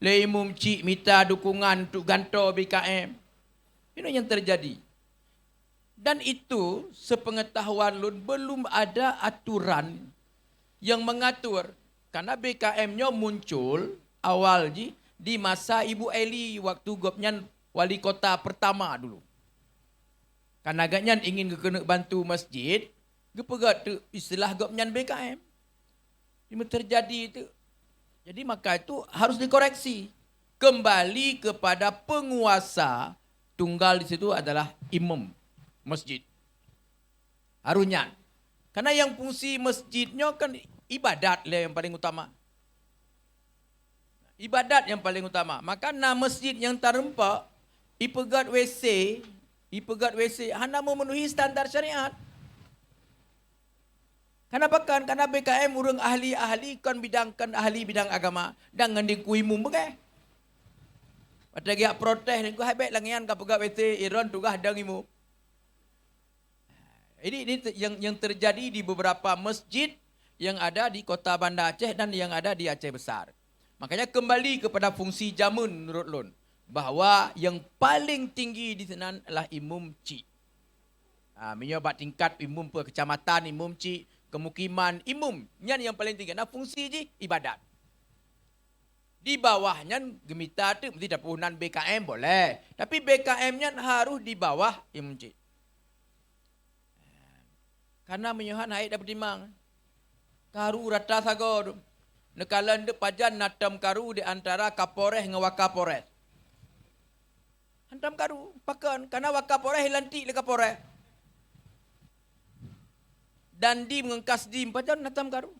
Le imam cik minta dukungan untuk gantor BKM. Ini yang terjadi. Dan itu sepengetahuan lun belum ada aturan yang mengatur. Karena BKM-nya muncul awal di masa Ibu Eli waktu gopnyan wali kota pertama dulu. Karena agaknya ingin kena bantu masjid, gepegat tu istilah gopnyan BKM. Ini terjadi itu. Jadi maka itu harus dikoreksi. Kembali kepada penguasa tunggal di situ adalah imam masjid. Harusnya. Karena yang fungsi masjidnya kan ibadat lah yang paling utama. Ibadat yang paling utama. Maka na masjid yang terempak, ipegat WC, hanya memenuhi standar syariat. Kenapa kan? Karena BKM urang ahli-ahli kan ahli bidang agama dan ngending kuimum begai. Pada giak protes dan ku habek langian ka pegawai WC Iran tugah dang imu. Ini yang terjadi di beberapa masjid yang ada di kota Banda Aceh dan yang ada di Aceh besar. Makanya kembali kepada fungsi jamun menurut lun bahwa yang paling tinggi di sana adalah imam cik. Menyobat tingkat imam kecamatan imam cik, kemukiman imam yang paling tinggi. Nah fungsi ibadat. Di bawahnya gemita tu mesti dapunan BKM boleh, tapi BKM-nya harus di bawah imam cik. Karena menyohan haid dapat timang. Karu rata sagor. Nekalan de pajan natam karu di antara kapolres dengan wakapolres. Hantam karu pakan karena wakapolres lantik le kapolres. Dan di mengengkas di pajan natam karu.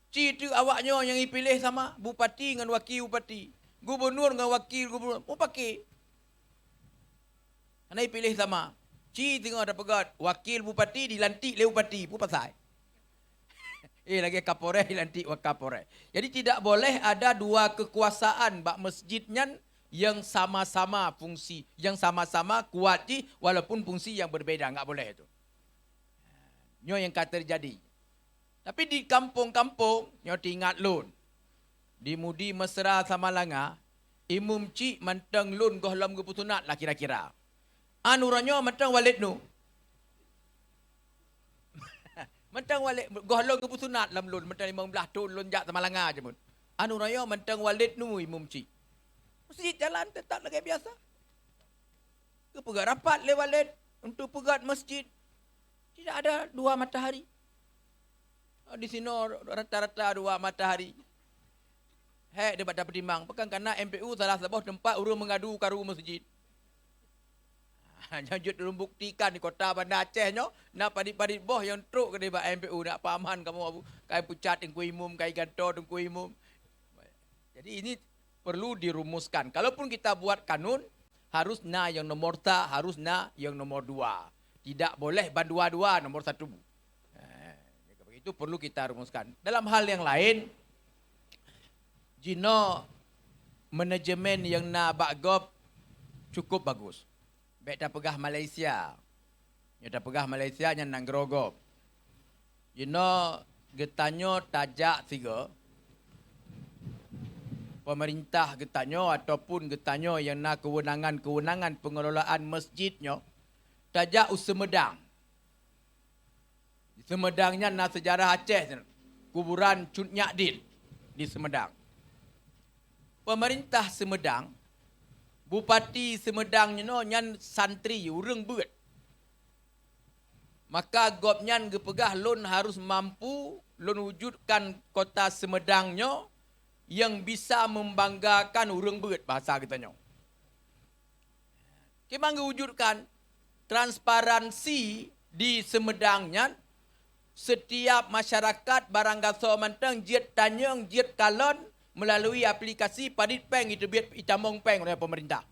Citu awaknya yang dipilih sama bupati dengan wakil bupati, gubernur dengan wakil gubernur. Mau pakai. Hanai pilih sama. Ci tengok ada pegat. Wakil bupati dilantik oleh bupati. Pu pasal. Lagi kapolres dilantik wakapolres. Jadi tidak boleh ada dua kekuasaan bak masjidnya yang sama-sama fungsi. Yang sama-sama kuat ji walaupun fungsi yang berbeza. Enggak boleh itu. Nyo yang kata terjadi. Tapi di kampung-kampung, nyo ingat lun. Di Mudi Mesra sama Langa, imum cik mantang lun goh lam keputunat lah kira-kira. Anuranyo mantang walid nu. Mantang walid goh lam keputunat lam lun mantang 15 tahun lun jak sama Langa je mun. Anuranyo mantang walid nu imum cik. Masjid jalan tetap lagi biasa. Ke pegat rapat le walid untuk pegat masjid. Tidak ada dua matahari. Di sini rata-rata dua matahari. Dia dapat timbang. Pekan kerana MPU salah sebuah tempat urung mengadu karu masjid. Jangan belum buktikan di kota Bandar Aceh nyo, nak padit-padit boh yang truk ke debat MPU nak paman kamu abu kai pucat yang kuimum, kai gantor yang kuimum. Jadi ini perlu dirumuskan. Kalaupun kita buat kanun, harus na yang nomor ta, harus na yang nomor 2. Tidak boleh bandua-dua nomor 1. Itu perlu kita rumuskan. Dalam hal yang lain, jino manajemen yang na bakgop cukup bagus. Baik dah pegah Malaysia. Ya dah pegah Malaysia yang nang gerogop. Jino getanyo tajak 3. Pemerintah getanyo ataupun getanyo yang na kewenangan pengelolaan masjidnya tajak Semedang. Di Semedangnya na sejarah Aceh, kuburan Cut Nyakdin di Semedang. Pemerintah Semedang, Bupati Semedang nyan santri urang beut. Maka gopnyan gepegah lun harus mampu lun wujudkan kota Semedangnya yang bisa membanggakan urang beut bahasa kita nyo. Kemang wujudkan transparansi di Semedangnya, setiap masyarakat barang gaso manteng jiet tanyong jiet kalon melalui aplikasi Padit Peng itu biat Itamong Peng oleh pemerintah.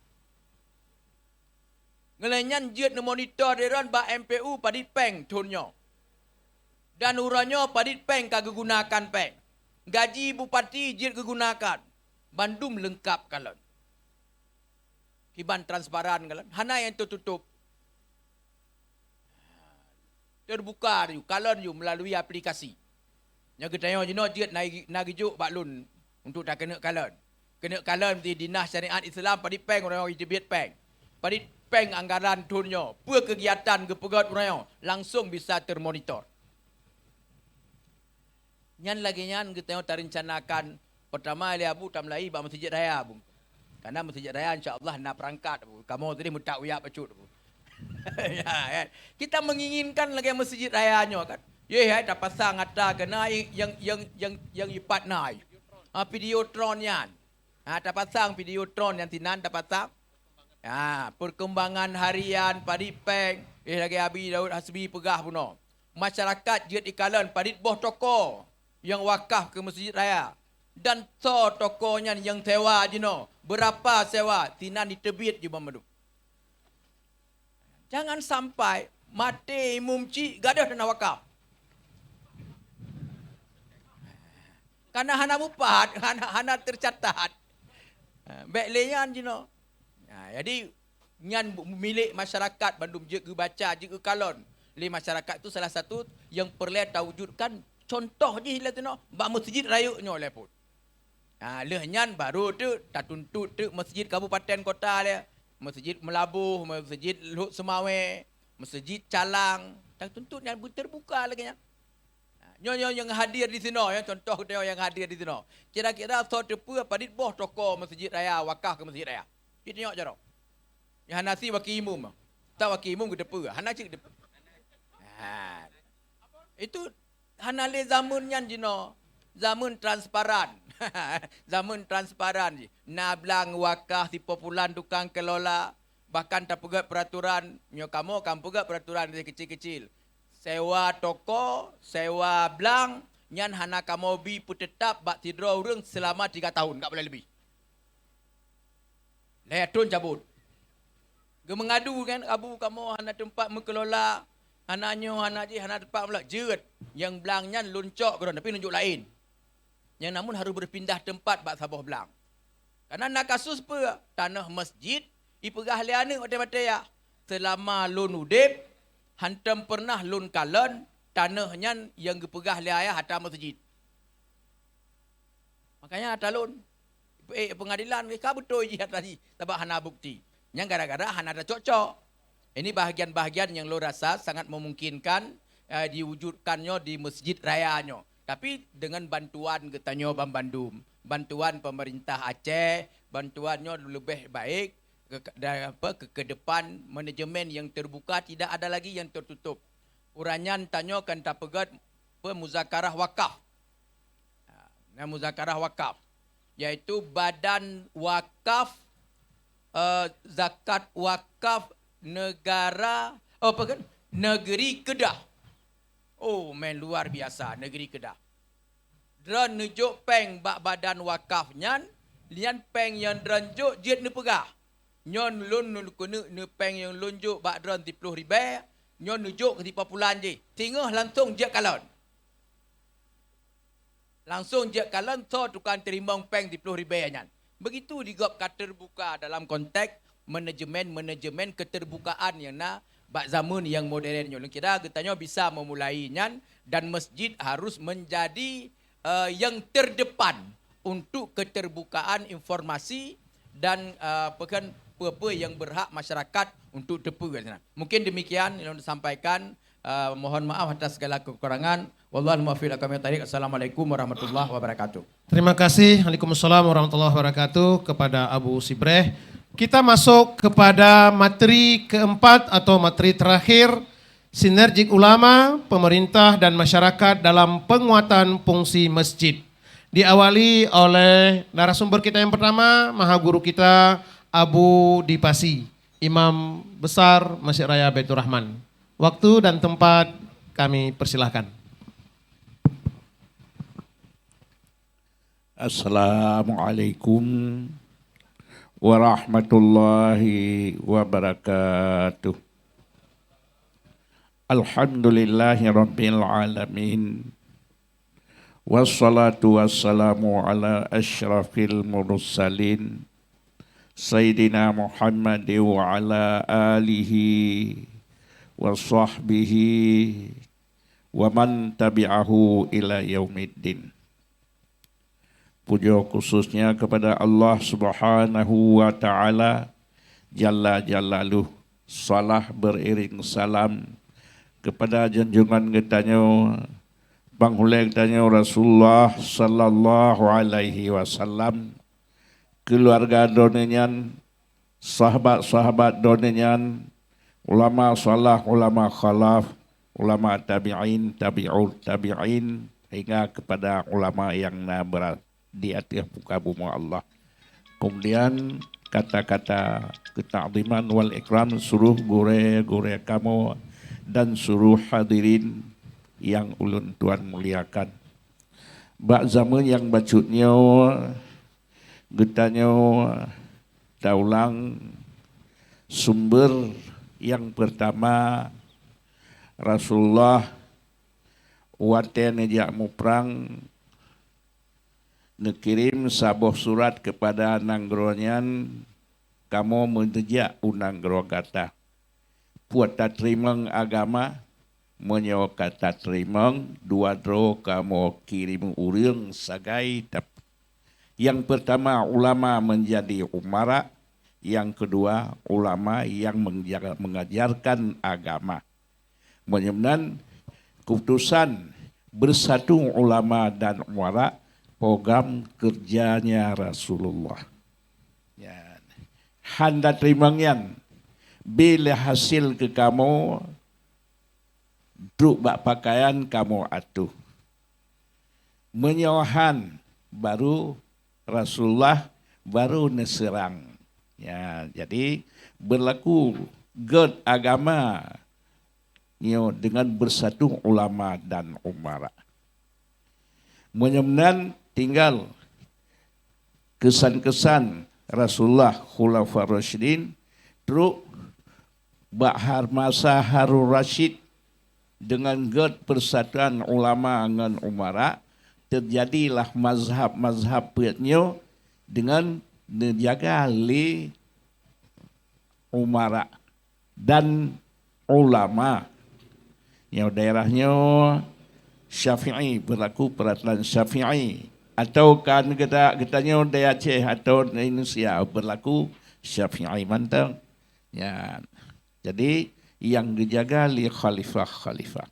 Ngelenyan jiet monitor deran ba MPU Padit Peng tunyo. Dan uranyo Padit Peng kagak gunakan peng. Gaji bupati jiet kegunakan. Bandung lengkap kalon. Kiban transparan kalon. Hana yang tertutup. Terbuka yu kalon yu melalui aplikasi. Nya kita jino jiet nagijuk baklun untuk tak kena kalon. Kena kalon di Dinas Syariat Islam Padit Peng orang Idibit Peng. Padit Peng anggaran tunyo. Per kegiatan kepegat orang langsung bisa termonitor. Nyan lagi nyan kita rencanakan pertama ali abu tamlai ba masjid raya abu. Karena masjid raya insya-Allah nak perangkat abu. Kamu tadi mutak uyak pecut abu. Ya, kan? Kita menginginkan lagi masjid rayanya kan. Ye tak pasang ngata kena yang ipat nai. Videotron yan. Tak pasang videotron yang tinan tak pasang. Perkembangan harian Padit Peng. Lagi Abi Daud Hasbi pegah puno. Masyarakat jiat ikalan padit boh toko yang wakaf ke masjid raya. Dan so tokonya yang sewa jino. Berapa sewa? Tinan ditebit je Mamadu. Jangan sampai mati mumci gadah dan wakaf. Karena hana mupat, hana tercatat. Baiklah jino. Jadi nyan milik masyarakat Bandung jika baca jika kalon. Li masyarakat itu salah satu yang perlu wujudkan contoh je lah tu no. Ba masjid rayanya oleh pun. Leh nyan baru tu tak tuntut tu masjid kabupaten kota dia. Masjid Melabuh, masjid Luhut Semawe, masjid Calang. Tak tuntut yang terbuka lagi nya. Nyonya yang hadir di sini ya, contoh dia yang hadir di sini. Kira-kira so tepu padit boh toko masjid raya wakaf ke masjid raya. Kita tengok jaro. Yang nasi wakil imum. Tak wakil imum ke depu. Hana cik depu. Itu hana le zaman yang jino. Zaman transparan. Zaman transparan je. Nablang wakaf si populan tukang kelola. Bahkan tak pegat peraturan. Nyo kamu pegat peraturan dari kecil-kecil. Sewa toko, sewa blang. Nyan hana kamu bi putetap bak tidro urang selama 3 tahun. Tak boleh lebih. Lehatun cabut. mengadu kan, abu kamu hana tempat mengelola, hananya hana je, hana tempat pula jeut. Yang belangnya loncok ke tapi nunjuk lain. Yang namun harus berpindah tempat bak sabah belang. Karena nak kasus apa? Tanah masjid, ipegah liana mata-mata ya. Selama lun udip, hantam pernah lun kalon, tanahnya yang gepegah liaya hatta masjid. Makanya hatta lun. Pengadilan, mereka betul je tadi. Sebab hana bukti. Yang gara-gara hana ada cocok. Ini bahagian-bahagian yang lo rasa sangat memungkinkan diwujudkannya di masjid rayanya. Tapi dengan bantuan katanya Bang Bandung, bantuan pemerintah Aceh, bantuannya lebih baik ke depan manajemen yang terbuka, tidak ada lagi yang tertutup. Uranyan tanyakan tak pegat muzakarah wakaf. Muzakarah wakaf yaitu badan wakaf zakat wakaf negara negeri Kedah. Oh, men luar biasa negeri Kedah. Dran nunjuk peng bak badan wakafnya, lian peng yang dranjuk jet ne pegah. Nyon lun ne peng yang lunjuk bak dran 30 ribu, nyon nunjuk ke 30 bulan je. Tinggal langsung jet kalon. Langsung jet kalon so tukang terima peng 30 ribu nyan. Begitu digop keterbuka dalam konteks manajemen keterbukaan yang bak zaman yang modern. Kira katanya bisa memulainya dan masjid harus menjadi yang terdepan untuk keterbukaan informasi dan apa yang berhak masyarakat untuk tepu. Mungkin demikian yang disampaikan. Mohon maaf atas segala kekurangan. Wallahu muwaffiq ila tarik. Assalamualaikum warahmatullahi wabarakatuh. Terima kasih. Waalaikumsalam warahmatullahi wabarakatuh kepada Abu Sibreh. Kita masuk kepada materi keempat atau materi terakhir, sinergi ulama, pemerintah dan masyarakat dalam penguatan fungsi masjid. Diawali oleh narasumber kita yang pertama, Maha Guru kita Abu Dipasi, Imam Besar Masjid Raya Baitur Rahman. Waktu dan tempat kami persilahkan. Assalamualaikum warahmatullahi wabarakatuh. Alhamdulillahi rabbil alamin. Wassalatu wassalamu ala asyrafil mursalin. Sayyidina Muhammad wa ala alihi wa sahbihi wa man tabi'ahu ila yaumiddin. Puja khususnya kepada Allah Subhanahu wa taala Jalla Jalaluh. Salah beriring salam kepada junjungan kitanya panghulai kitanya Rasulullah sallallahu alaihi wasallam, keluarga donenyan, sahabat-sahabat donenyan, ulama salah, ulama khalaf, ulama tabi'in, tabi'ul tabi'in, hingga kepada ulama yang berat di atas muka bumi Allah. Kemudian kata-kata ketakdiman wal ikram suruh gure kamu dan suruh hadirin yang ulun tuan muliakan. Bak zaman yang bacutnya getanya daulang sumber yang pertama Rasulullah waten nejak muprang nekirim sabuh surat kepada nanggronya, kamu menjejak unanggro kata puat tatrimeng agama menyo kata trimeng dua dro kamu kirim urang sagai tap. Yang pertama ulama menjadi umara, yang kedua ulama yang mengajarkan agama. Menyebabkan keputusan bersatu ulama dan umara program kerjanya Rasulullah. Ya. Handa terimangyan bila hasil ke kamu druk bak pakaian kamu atuh. Menyohan baru Rasulullah baru neserang. Ya, jadi berlaku god agama dengan bersatu ulama dan umara. Menyemnan tinggal kesan-kesan Rasulullah Khulafaur Rasyidin, truk Bahar masa Harun Rashid dengan ged persatuan ulama dengan umara terjadilah mazhab-mazhab petnya dengan menjaga li umara dan ulama. Yang daerahnya Syafi'i, berlaku peraturan Syafi'i. Atau kan katanya di Aceh atau di Indonesia berlaku Syafi'i mantap. Ya. Jadi yang dijaga li khalifah.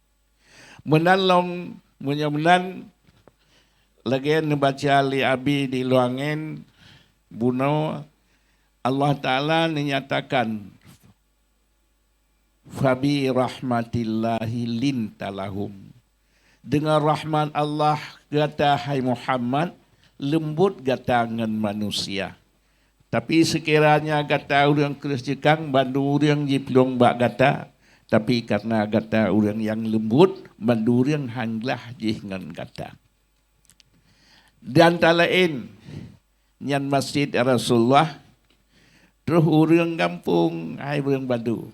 Menalong menyamenan lagi membaca li abi di luangan buno Allah Ta'ala menyatakan fabi rahmatillahi lintalahum. Dengan rahmat Allah kata hai Muhammad lembut gatangan manusia. Tapi sekiranya kata orang Kristian bandu orang jiplong bak kata, tapi karena kata orang yang lembut bandu orang hanglah jihngan kata. Dan tak lain nyan masjid Rasulullah terus orang kampung hai orang badu.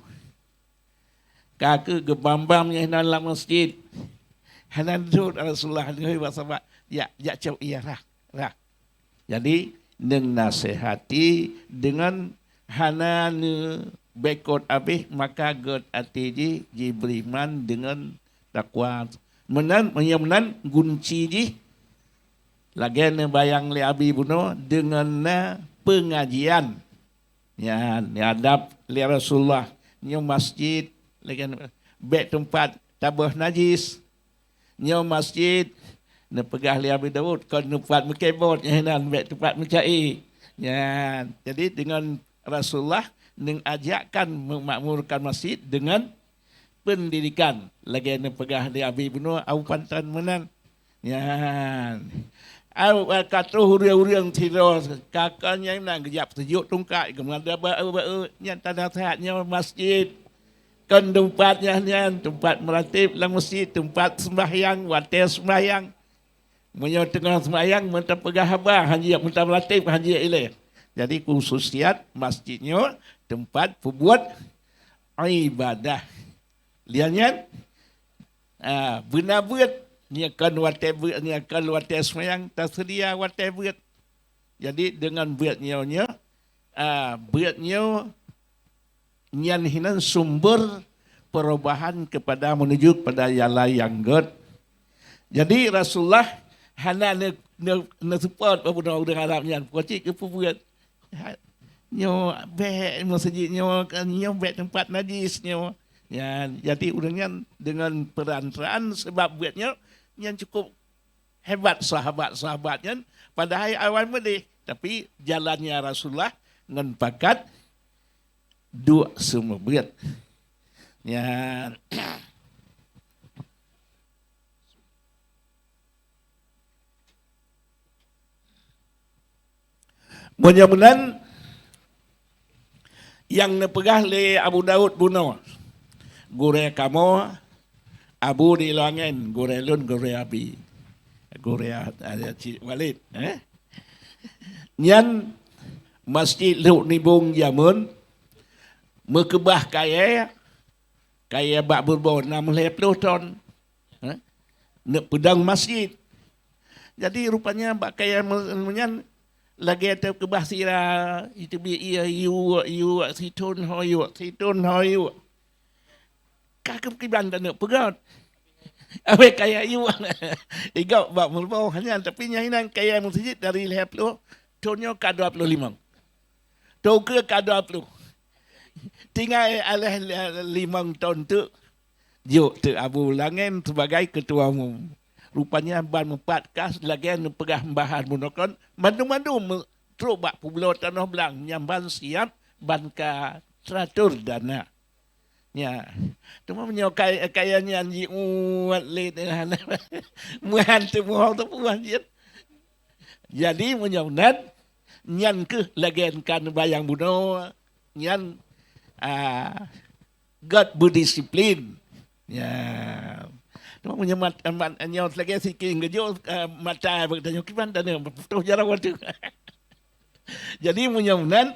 Kakak gebambamnya dalam masjid. Hanan duduk Rasulullah dengan bahasa ya cau iya rah. Jadi neng nasihati dengan hanan bekot abih maka god ati ji beriman dengan takwa. Menan gunci ji lagi bayang li abi buno dengan pengajian. Ya adab li Rasulullah nyo masjid lagi bek tempat tabah najis. Nyo masjid na pegah li Abi Daud kon tempat mekebot nan bek tempat mencai. Ya, jadi dengan Rasulullah neng ajakkan memakmurkan masjid dengan pendidikan. Lagi na pegah li Abi buno au pantan menan. Ya. Au kata huriang tiro kakaknya nang gejap sejuk tungkai kemana nya tanah sehatnya masjid. Kan tempatnya tempat meratib lang masjid, tempat sembahyang, watel sembahyang. Menyo tengah sembahyang mentah pegah habah haji mentah meratib haji ile. Jadi khususiat masjidnya tempat pembuat ibadah. Liannya benar buat ni akan watel sembahyang tersedia watel buat. Jadi dengan buatnya nyan hinan sumber perubahan kepada menuju kepada yala yang god. Jadi Rasulullah hana ne support apa dengan Arabnya pocik ke buat nyo be masjid nyo be tempat najis nyo. Ya, jadi urangnya dengan perantaraan sebab buatnya yang cukup hebat sahabat-sahabatnya pada hari awal mudi, tapi jalannya Rasulullah ngan pakat dua semua berat. Ya. Mudah-mudahan yang nepegah le Abu Daud buno. Gore kamu Abu di langan, gore lun, gore abi. Gore ada Walid. Nyan masjid Luk Nibung Jamun mekebah kaya bak berbon 60 ton. Nak pedang masjid. Jadi rupanya bak kaya menyan lagi ada kebah sira itu bi you situn hoyu. Kakak kiban dan nak pegat. Awe kaya you. Igau bak berbon hanya tapi nyahinan kaya masjid dari 50 tonnya ke 25. Tau ke 20. Tinggal alah 5 tahun tu juk tu Abu Langen sebagai ketua umum. Rupanya ban 4 kas lagi pegah bahan munokon mandu teruk bak pulau tanah belang nyamban siap ban ka teratur dana. Ya. Cuma menyokai kayanya anji uat le dengan muhan tu muhau tu puan jet. Jadi menyaunan nyan ke lagi kan bayang buno nyan God berdisiplin. Ya. Cuma menyemat nyot lagi siking gejo mata bertanya kiban dan tu jarawan tu. Jadi menyamunan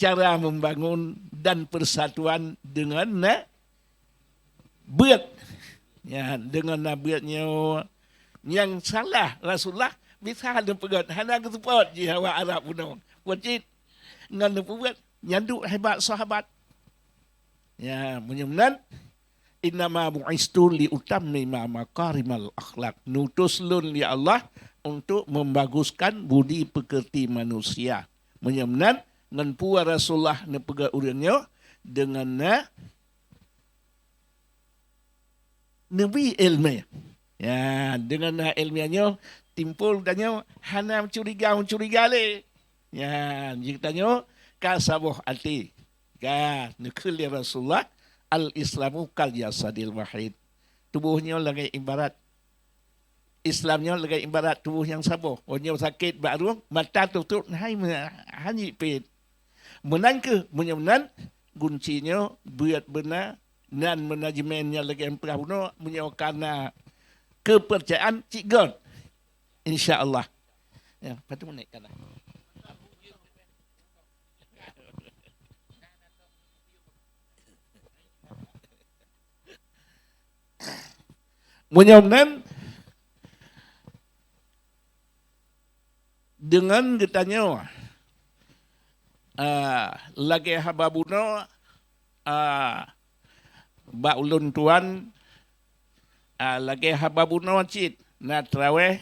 cara membangun dan persatuan dengan buat ya dengan nabiatnya yang salah Rasulullah bisa ada pegat hana kesepot je awak Arab puno wajib ngan buat nyanduk hebat sahabat ya menyemnan innama bu'istu li utammima makarimal akhlak nutus lun li Allah untuk membaguskan budi pekerti manusia menyemnan ngan puan Rasulullah ne pegat urangnya dengan nabi ilmu ya dengan ilmiahnya timpul tanya hana curiga le ya jikatanya kasabuh ati ka nekeli Rasulullah al-Islamu kal jasadil wahid. Tubuhnya lagi ibarat Islamnya lagi ibarat tubuh yang sabuh. Orang sakit baru mata tutup hai hanya pit. Menang menyemenan kuncinya buat benar dan manajemennya lagi emperah puno menyokana kepercayaan cik God. Insya-Allah. Ya, patut naik kana. Menyomnan dengan ditanya lagi hababuno ba ulun tuan lagi hababuno cit na traweh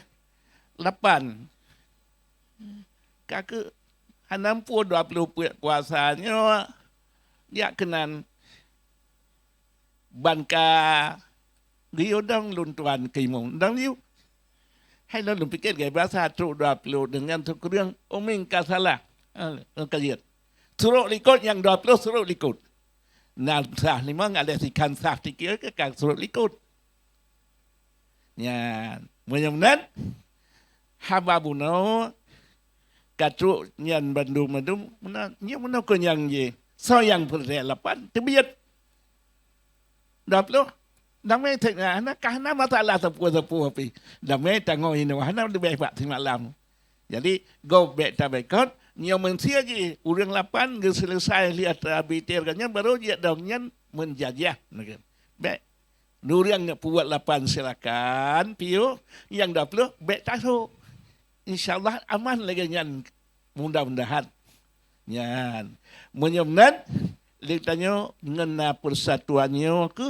8 kake 60 20 puasanya dia kenan banka dia dang luntuan keimung dang liu hai lo lum pikir gaya bahasa tru 20 dengan tukurang oming kasalah kajian suruh likut yang 20 suruh likut nah sah memang ada sikan sah tikir ke kang suruh likut ya mudah-mudahan hababuno katru nyan bandung nya mana ko yang je so yang perlapan tebiat 20 Damai thực là nó cả nó mata lah sepuh api. Damai tanggung ini wahana lebih baik di malam. Jadi go back tabekot nyo mensia je urang 8 ge selesai lihat abitir kannya baru dia dongnya menjajah. Baik. Nurang buat 8 silakan piu yang 20 baik tahu. Insyaallah aman lagi nyan mudah-mudahan. Nyan. Menyemnan ditanya ngena persatuannya ke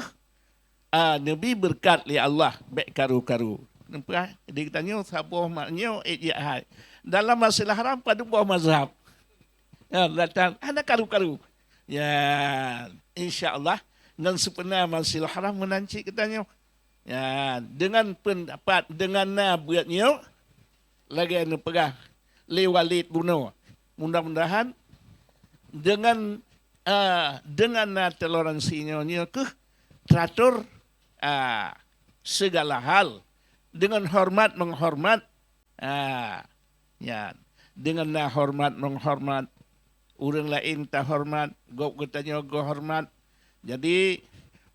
Nabi berkat li Allah baik karu-karu. Nampak? Dia tanya sabuh maknanya ijtihad. Dalam masalah haram pada buah mazhab. Ya, datang ada karu-karu. Ya, insya-Allah dengan sepenuhnya masalah haram menanci katanya. Ya, dengan pendapat dengan buatnya lagi anu pegah li Walid buno. Mudah-mudahan dengan toleransinya ke teratur segala hal dengan hormat menghormat ya dengan hormat menghormat orang lain tak hormat go katanya go hormat jadi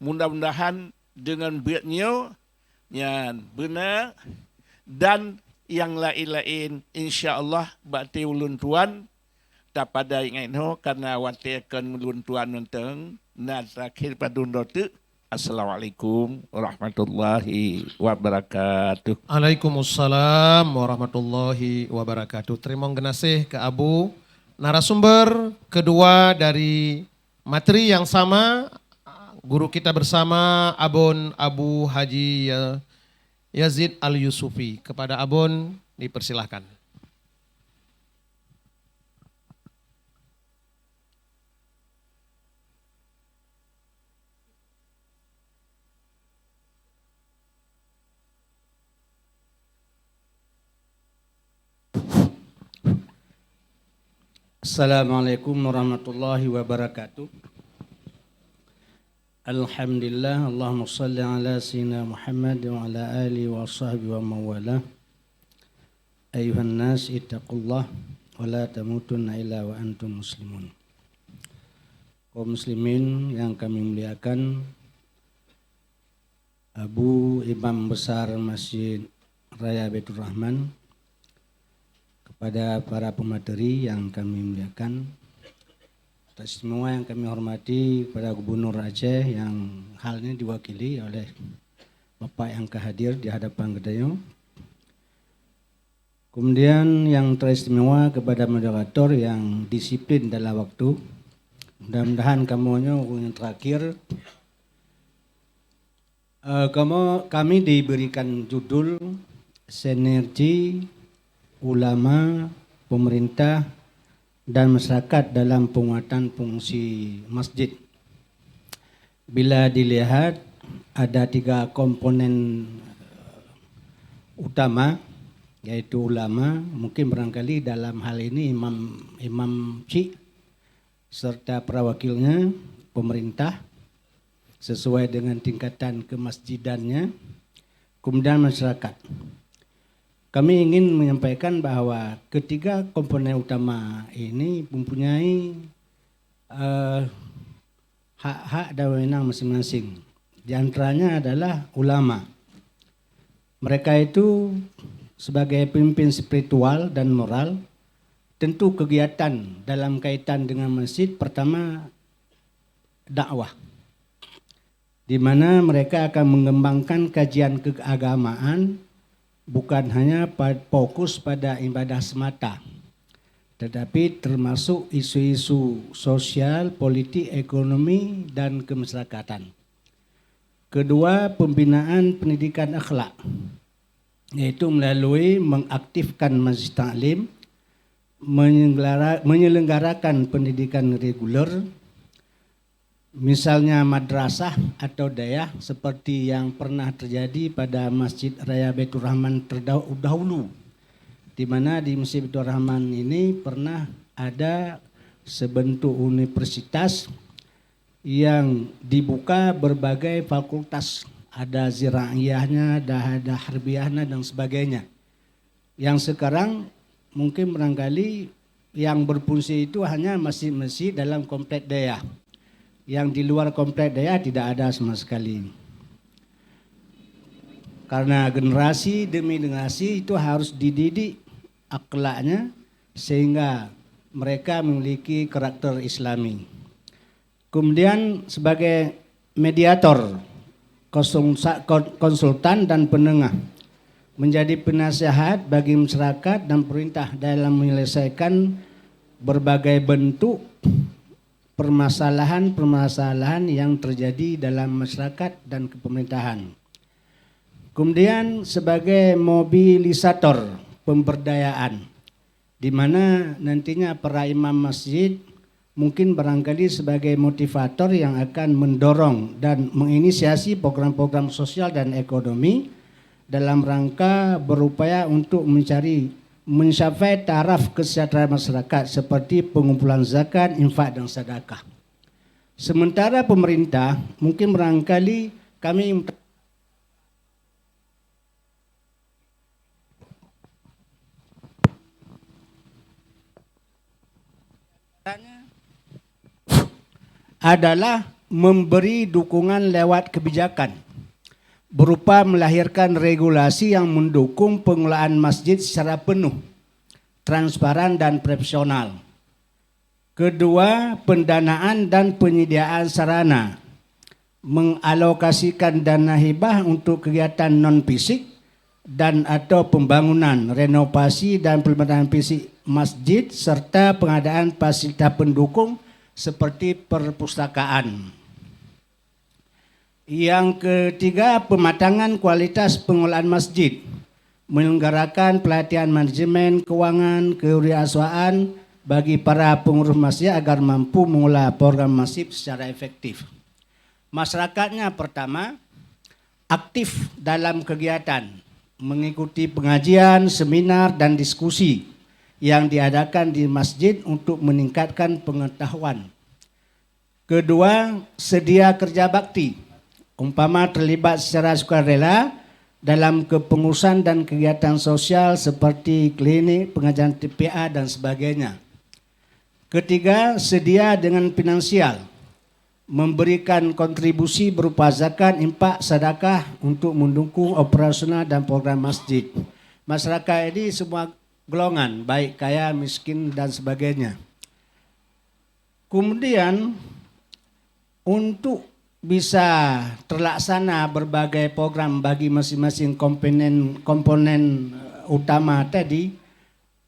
mudah-mudahan dengan buatnya ya benar dan yang lain-lain insya-Allah bakti ulun tuan tak pada ingatno karena watekan ulun tuan nenteng na terakhir padun dote. Assalamualaikum warahmatullahi wabarakatuh. Waalaikumsalam warahmatullahi wabarakatuh. Terima kasih ke Abu narasumber kedua dari materi yang sama guru kita bersama Abun Abu Haji Yazid Al-Yusufi. Kepada Abun dipersilahkan. Assalamualaikum warahmatullahi wabarakatuh. Alhamdulillah, Allahumma salli ala sayyidina Muhammad wa ala alihi wa sahbihi wa mawala. Ayuhan nas ittaqullah wa la tamutunna illa wa antum muslimun. Kaum muslimin yang kami muliakan, Abu Imam Besar Masjid Raya Baitur Rahman, kepada para pemateri yang kami muliakan, Semua yang kami hormati kepada Gubernur Aceh yang hal ini diwakili oleh Bapak yang hadir di hadapan Gedayo. Kemudian yang teristimewa kepada moderator yang disiplin dalam waktu. Mudah-mudahan kamunya yang terakhir. Kami diberikan judul sinergi ulama, pemerintah, dan masyarakat dalam penguatan fungsi masjid. Bila dilihat ada 3 komponen utama, yaitu ulama, mungkin barangkali dalam hal ini imam Cik serta perawakilnya, pemerintah sesuai dengan tingkatan kemasjidannya, kemudian masyarakat. Kami ingin menyampaikan bahwa ketiga komponen utama ini mempunyai hak-hak dan wewenang masing-masing. Di antaranya adalah ulama. Mereka itu sebagai pemimpin spiritual dan moral, tentu kegiatan dalam kaitan dengan masjid pertama dakwah, di mana mereka akan mengembangkan kajian keagamaan bukan hanya fokus pada ibadah semata, tetapi termasuk isu-isu sosial, politik, ekonomi, dan kemasyarakatan. Kedua, pembinaan pendidikan akhlak, yaitu melalui mengaktifkan majlis taklim, menyelenggarakan pendidikan reguler, misalnya madrasah atau dayah seperti yang pernah terjadi pada Masjid Raya Baitur Rahman terdahulu, di mana di Masjid Baitur Rahman ini pernah ada sebentuk universitas yang dibuka berbagai fakultas, ada ziraiyahnya, ada harbiyahnya dan sebagainya. Yang sekarang mungkin barangkali yang berfungsi itu hanya masjid-masjid dalam komplek dayah. Yang di luar komplek daya tidak ada sama sekali. Karena generasi demi generasi itu harus dididik akhlaknya sehingga mereka memiliki karakter Islami. Kemudian sebagai mediator, konsultan dan penengah, menjadi penasehat bagi masyarakat dan pemerintah dalam menyelesaikan berbagai bentuk permasalahan-permasalahan yang terjadi dalam masyarakat dan kepemerintahan. Kemudian sebagai mobilisator pemberdayaan, di mana nantinya para imam masjid mungkin barangkali sebagai motivator yang akan mendorong dan menginisiasi program-program sosial dan ekonomi dalam rangka berupaya untuk mencapai taraf kesejahteraan masyarakat seperti pengumpulan zakat, infak dan sedekah. Sementara pemerintah mungkin barangkali kami adalah memberi dukungan lewat kebijakan berupa melahirkan regulasi yang mendukung pengelolaan masjid secara penuh, transparan dan profesional. Kedua, pendanaan dan penyediaan sarana, mengalokasikan dana hibah untuk kegiatan non-fisik dan atau pembangunan, renovasi dan perbaikan fisik masjid serta pengadaan fasilitas pendukung seperti perpustakaan. Yang ketiga, pematangan kualitas pengelolaan masjid, menyelenggarakan pelatihan manajemen keuangan, kewirausahaan bagi para pengurus masjid agar mampu mengelola program masjid secara efektif. Masyarakatnya pertama, aktif dalam kegiatan, mengikuti pengajian, seminar dan diskusi yang diadakan di masjid untuk meningkatkan pengetahuan. Kedua, sedia kerja bakti, umpama terlibat secara sukarela dalam kepengurusan dan kegiatan sosial seperti klinik, pengajian TPA dan sebagainya. Ketiga, sedia dengan finansial, memberikan kontribusi berupa zakat, infak, sedekah untuk mendukung operasional dan program masjid. Masyarakat ini semua golongan, baik kaya, miskin dan sebagainya. Kemudian untuk bisa terlaksana berbagai program bagi masing-masing komponen utama tadi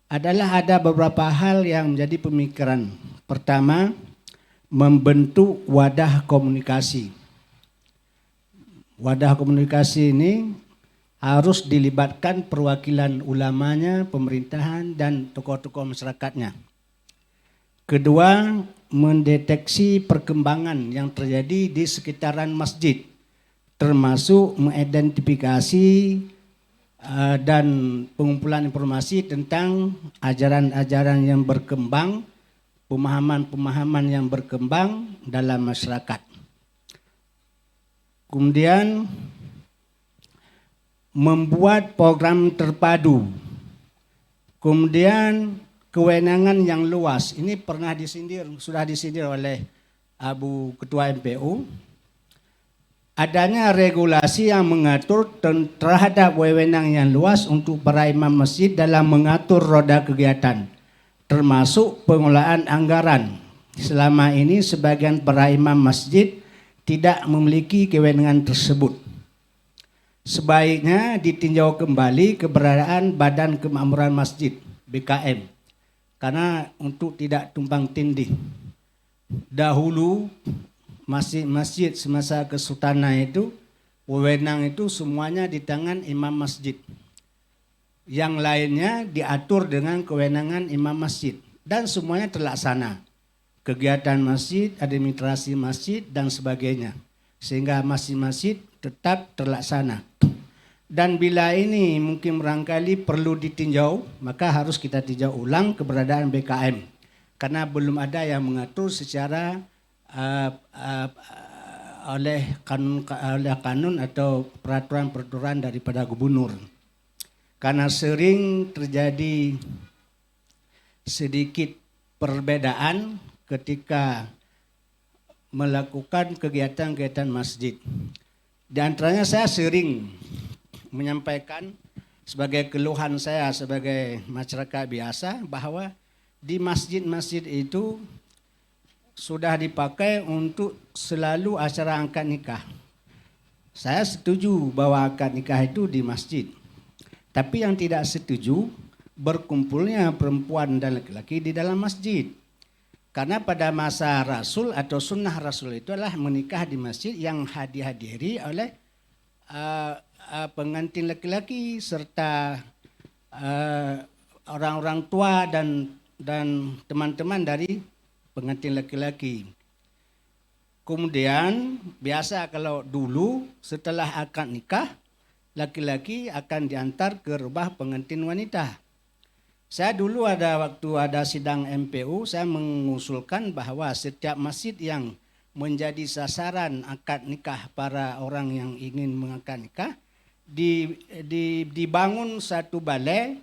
adalah ada beberapa hal yang menjadi pemikiran. Pertama, membentuk wadah komunikasi. Wadah komunikasi ini harus dilibatkan perwakilan ulamanya, pemerintahan, dan tokoh-tokoh masyarakatnya. Kedua, mendeteksi perkembangan yang terjadi di sekitaran masjid, termasuk mengidentifikasi dan pengumpulan informasi tentang ajaran-ajaran yang berkembang, pemahaman-pemahaman yang berkembang dalam masyarakat. Kemudian membuat program terpadu. Kemudian kewenangan yang luas. Ini sudah disindir oleh Abu Ketua MPU. Adanya regulasi yang mengatur terhadap wewenang yang luas untuk para imam masjid dalam mengatur roda kegiatan, termasuk pengelolaan anggaran. Selama ini sebagian para imam masjid tidak memiliki kewenangan tersebut. Sebaiknya ditinjau kembali keberadaan Badan Kemakmuran Masjid BKM, karena untuk tidak tumpang tindih. Dahulu masjid semasa Kesultanan itu, wewenang itu semuanya di tangan imam masjid. Yang lainnya diatur dengan kewenangan imam masjid dan semuanya terlaksana. Kegiatan masjid, administrasi masjid dan sebagainya. Sehingga masjid-masjid tetap terlaksana. Dan bila ini mungkin barangkali perlu ditinjau, maka harus kita tinjau ulang keberadaan BKM. Karena belum ada yang mengatur secara oleh kanun atau peraturan-peraturan daripada gubernur. Karena sering terjadi sedikit perbedaan ketika melakukan kegiatan-kegiatan masjid. Di antaranya saya sering menyampaikan sebagai keluhan saya sebagai masyarakat biasa bahwa di masjid-masjid itu sudah dipakai untuk selalu acara akad nikah. Saya setuju bahwa akad nikah itu di masjid. Tapi yang tidak setuju berkumpulnya perempuan dan laki-laki di dalam masjid. Karena pada masa Rasul atau sunnah Rasul itu adalah menikah di masjid yang dihadiri oleh pengantin laki-laki serta orang-orang tua dan teman-teman dari pengantin laki-laki. Kemudian biasa kalau dulu setelah akad nikah, laki-laki akan diantar ke rumah pengantin wanita. Saya dulu waktu ada sidang MPU, saya mengusulkan bahwa setiap masjid yang menjadi sasaran akad nikah para orang yang ingin mengakad nikah, dibangun satu balai.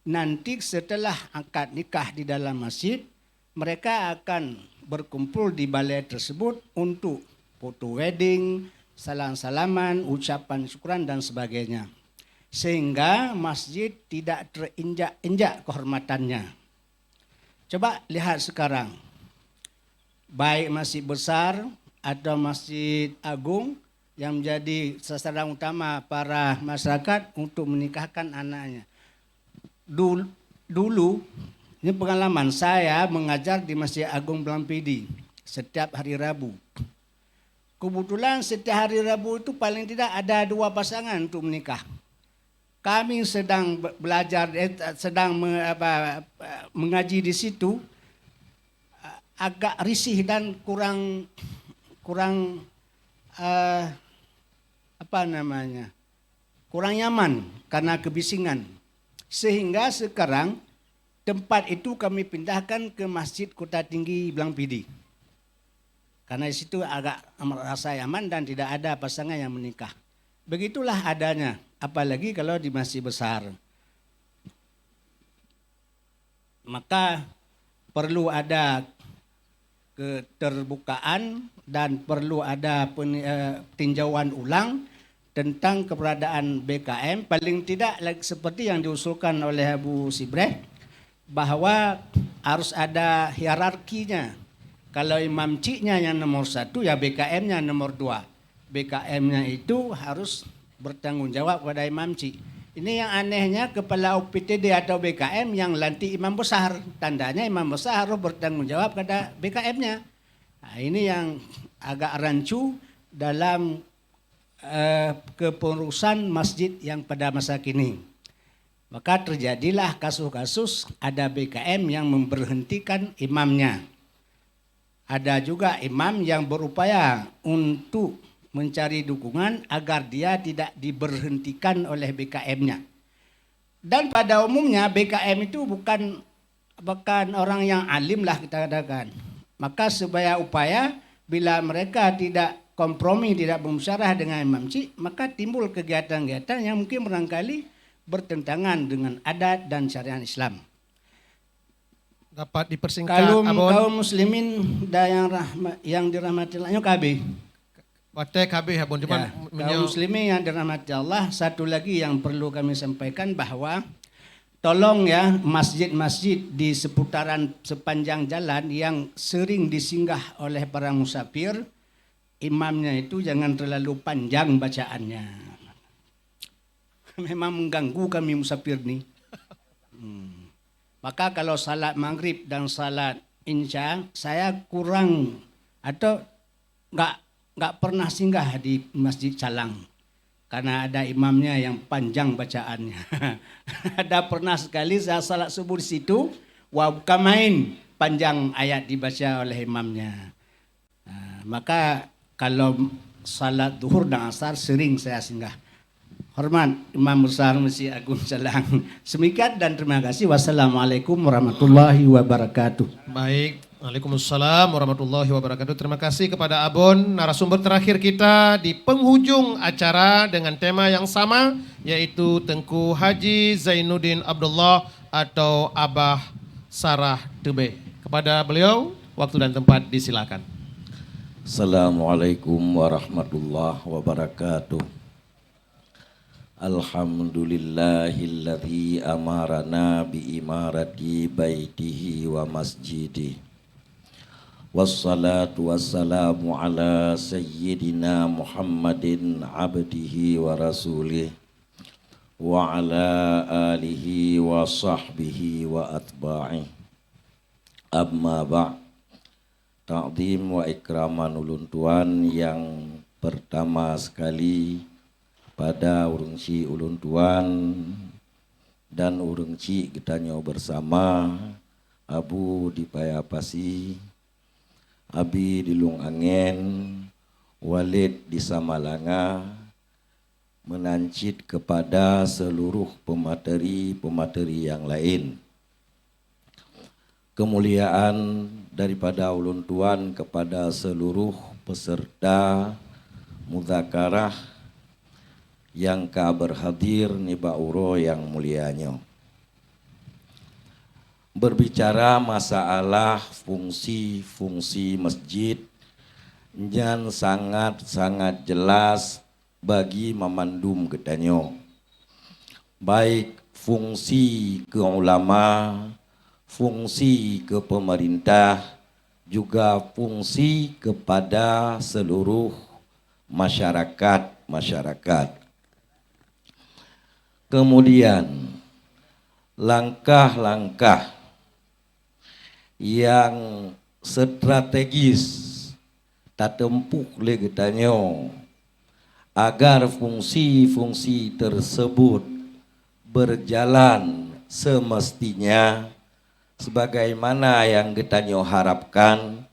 Nanti setelah akad nikah di dalam masjid, mereka akan berkumpul di balai tersebut untuk foto wedding, salam-salaman, ucapan syukuran dan sebagainya. Sehingga masjid tidak terinjak-injak kehormatannya. Coba lihat sekarang, baik masjid besar atau masjid agung yang menjadi sasaran utama para masyarakat untuk menikahkan anaknya. Dulu, ini pengalaman saya mengajar di Masjid Agung Belampidi setiap hari Rabu. Kebetulan setiap hari Rabu itu paling tidak ada 2 pasangan untuk menikah. Kami sedang belajar, mengaji di situ, agak risih dan kurang nyaman karena kebisingan. Sehingga sekarang tempat itu kami pindahkan ke Masjid Kota Tinggi Belampidi. Karena di situ agak rasa aman dan tidak ada pasangan yang menikah. Begitulah adanya, apalagi kalau di masjid besar. Maka perlu ada keterbukaan dan perlu ada tinjauan ulang tentang keberadaan BKM, paling tidak seperti yang diusulkan oleh Abu Sibreh, bahwa harus ada hierarkinya Kalau imam ciknya yang nomor 1, ya BKM-nya nomor 2. BKM-nya itu harus bertanggung jawab pada imam cik. Ini yang anehnya kepala UPTD atau BKM yang lantik imam besar. Tandanya imam besar harus bertanggung jawab pada BKM-nya. Nah, ini yang agak rancu dalam kepengurusan masjid yang pada masa kini. Maka terjadilah kasus-kasus ada BKM yang memberhentikan imamnya. Ada juga imam yang berupaya untuk mencari dukungan agar dia tidak diberhentikan oleh BKM-nya. Dan pada umumnya BKM itu bukan orang yang alim lah kita katakan. Maka supaya upaya bila mereka tidak kompromi, tidak bermusyawarah dengan imam cik, maka timbul kegiatan-kegiatan yang mungkin barangkali bertentangan dengan adat dan syariat Islam. Dapat dipersingkat, Kalau Abon. kaum muslimin dan yang dirahmati Allahnya KB. Wate KB, Abon. Cuman Kaum muslimin yang dirahmati Allah, satu lagi yang perlu kami sampaikan bahwa tolong ya masjid-masjid di seputaran sepanjang jalan yang sering disinggah oleh para musafir, imamnya itu jangan terlalu panjang bacaannya. Memang mengganggu kami musafir nih. Maka kalau salat maghrib dan salat isya saya kurang atau nggak pernah singgah di Masjid Calang karena ada imamnya yang panjang bacaannya. Ada pernah sekali saya salat subuh di situ, bukan main panjang ayat dibaca oleh imamnya. Maka kalau salat zuhur dan asar sering saya singgah. Hormat Imam Besar Masjid Agung Calang. Semikian dan terima kasih. Wassalamualaikum warahmatullahi wabarakatuh. Baik, Waalaikumsalam warahmatullahi wabarakatuh. Terima kasih kepada Abon, narasumber terakhir kita di penghujung acara dengan tema yang sama, yaitu Tengku Haji Zainuddin Abdullah atau Abah Sarah Tebe. Kepada beliau, waktu dan tempat disilakan. Assalamualaikum warahmatullahi wabarakatuh. Alhamdulillahilladzi amarana bi imarati baitihi wa masjidi. Wassalatu wassalamu ala sayyidina Muhammadin abdihi wa rasulih wa ala alihi wa sahbihi wa atba'ih. Amma ba' ta'zim wa ikraman ulun tuan yang pertama sekali pada urung ci ulun tuan dan urung ci getanyo bersama Abu di Payapasi, Abi di Lung Angen, Walid di Samalanga, menancit kepada seluruh pemateri yang lain. Kemuliaan daripada ulun tuan kepada seluruh peserta muzakarah yang ka berhadir ni bauro yang mulianya. Berbicara masalah fungsi-fungsi masjid yang sangat-sangat jelas bagi memandum gedanyo. Baik fungsi ke ulama, fungsi ke pemerintah, juga fungsi kepada seluruh masyarakat. Kemudian langkah-langkah yang strategis tatempuh legetanyo agar fungsi-fungsi tersebut berjalan semestinya sebagaimana yang getanyo harapkan,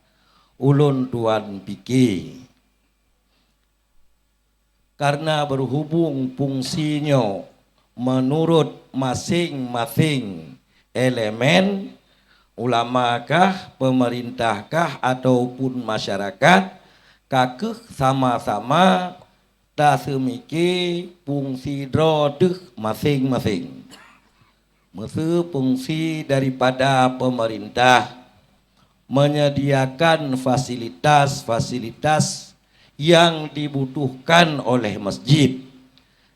ulun tuan pikir karena berhubung fungsinya menurut masing-masing elemen, ulamakah, pemerintahkah ataupun masyarakat, kakeh sama-sama tak semiki fungsi drodeh masing-masing. Mesti fungsi daripada pemerintah menyediakan fasilitas-fasilitas yang dibutuhkan oleh masjid.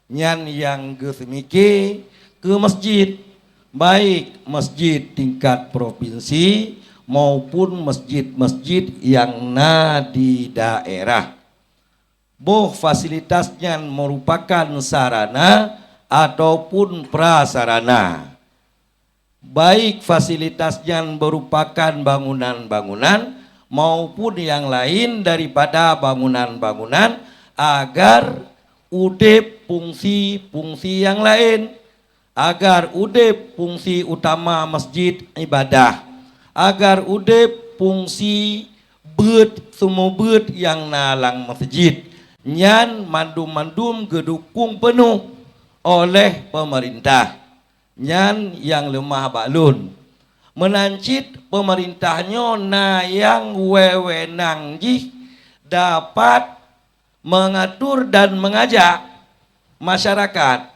Nyan yang gesemiki ke masjid, baik masjid tingkat provinsi maupun masjid-masjid yang di daerah. Boh fasilitasnya merupakan sarana ataupun prasarana. Baik fasilitasnya merupakan bangunan-bangunan maupun yang lain daripada bangunan-bangunan agar udip fungsi-fungsi yang lain, agar udip fungsi utama masjid ibadah, agar udip fungsi semua yang nalang masjid nyan mandum-mandum gedukung penuh oleh pemerintah. Nyan yang lemah baklun menancit pemerintahnya na yang wewenang jih dapat mengatur dan mengajak masyarakat.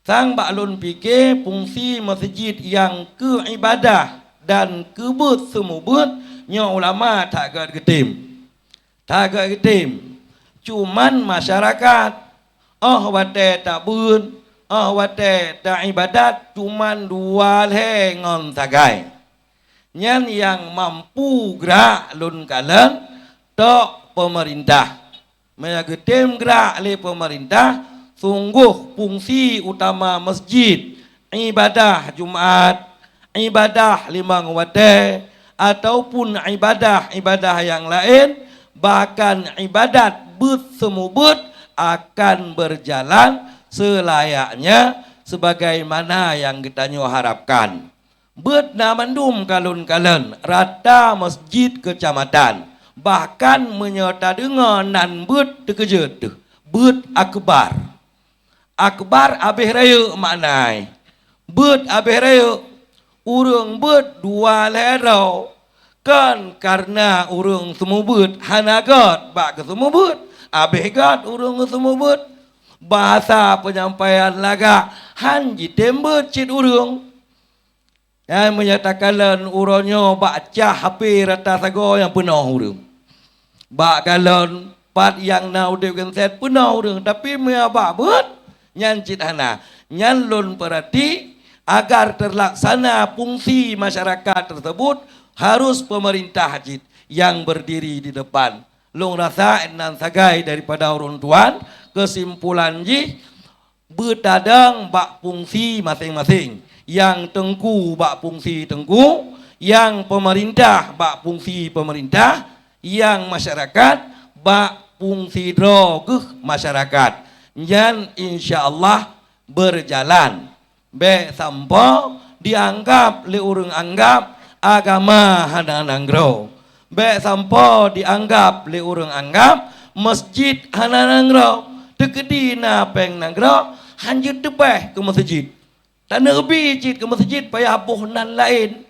Sang baklun fikir fungsi masjid yang keibadah dan kebut semubut nya ulama tak agak getim. Cuman masyarakat wate tak bun, wate tak ibadat, cuman dua lengon tagai. Nyan yang mampu gerak lun kalen tok pemerintah. Meyagetim gerak le pemerintah, sungguh fungsi utama masjid, ibadah Jumat, ibadah limang wate, ataupun ibadah yang lain, bahkan ibadat semubut akan berjalan selayaknya sebagaimana yang kita harapkan. Bet na mandum kalun-kalun rata masjid kecamatan, bahkan menyerta dengan nan bet terkejut tu, bet akbar abih raya maknai, bet abih raya urang bet dua lerau kan karena urang semubut hanagat bak ke semubut abih gat urang semubut bahasa penyampaian laga hanji tembet cit urang yang menyatakan uronyo baca HP rata sago yang penuh urang bak galon pat yang nau dekan set penuh urang tapi mea bak bet nyan cit hana nyan lun perhati agar terlaksana fungsi masyarakat tersebut harus pemerintah jid yang berdiri di depan. Long rasa nan sagai daripada orang tuan kesimpulan ji betadang bak fungsi masing-masing. Yang tengku bak fungsi tengku, yang pemerintah bak fungsi pemerintah, yang masyarakat bak fungsi drogeh masyarakat. Yang insya-Allah berjalan. Be sampo dianggap le urang anggap agama hanananggro. Be sampo dianggap le urang anggap masjid hanananggro. Tekedi na peng nanggro hanjut tebeh ke masjid. Tanah lebih cid ke masjid payah bohnan lain.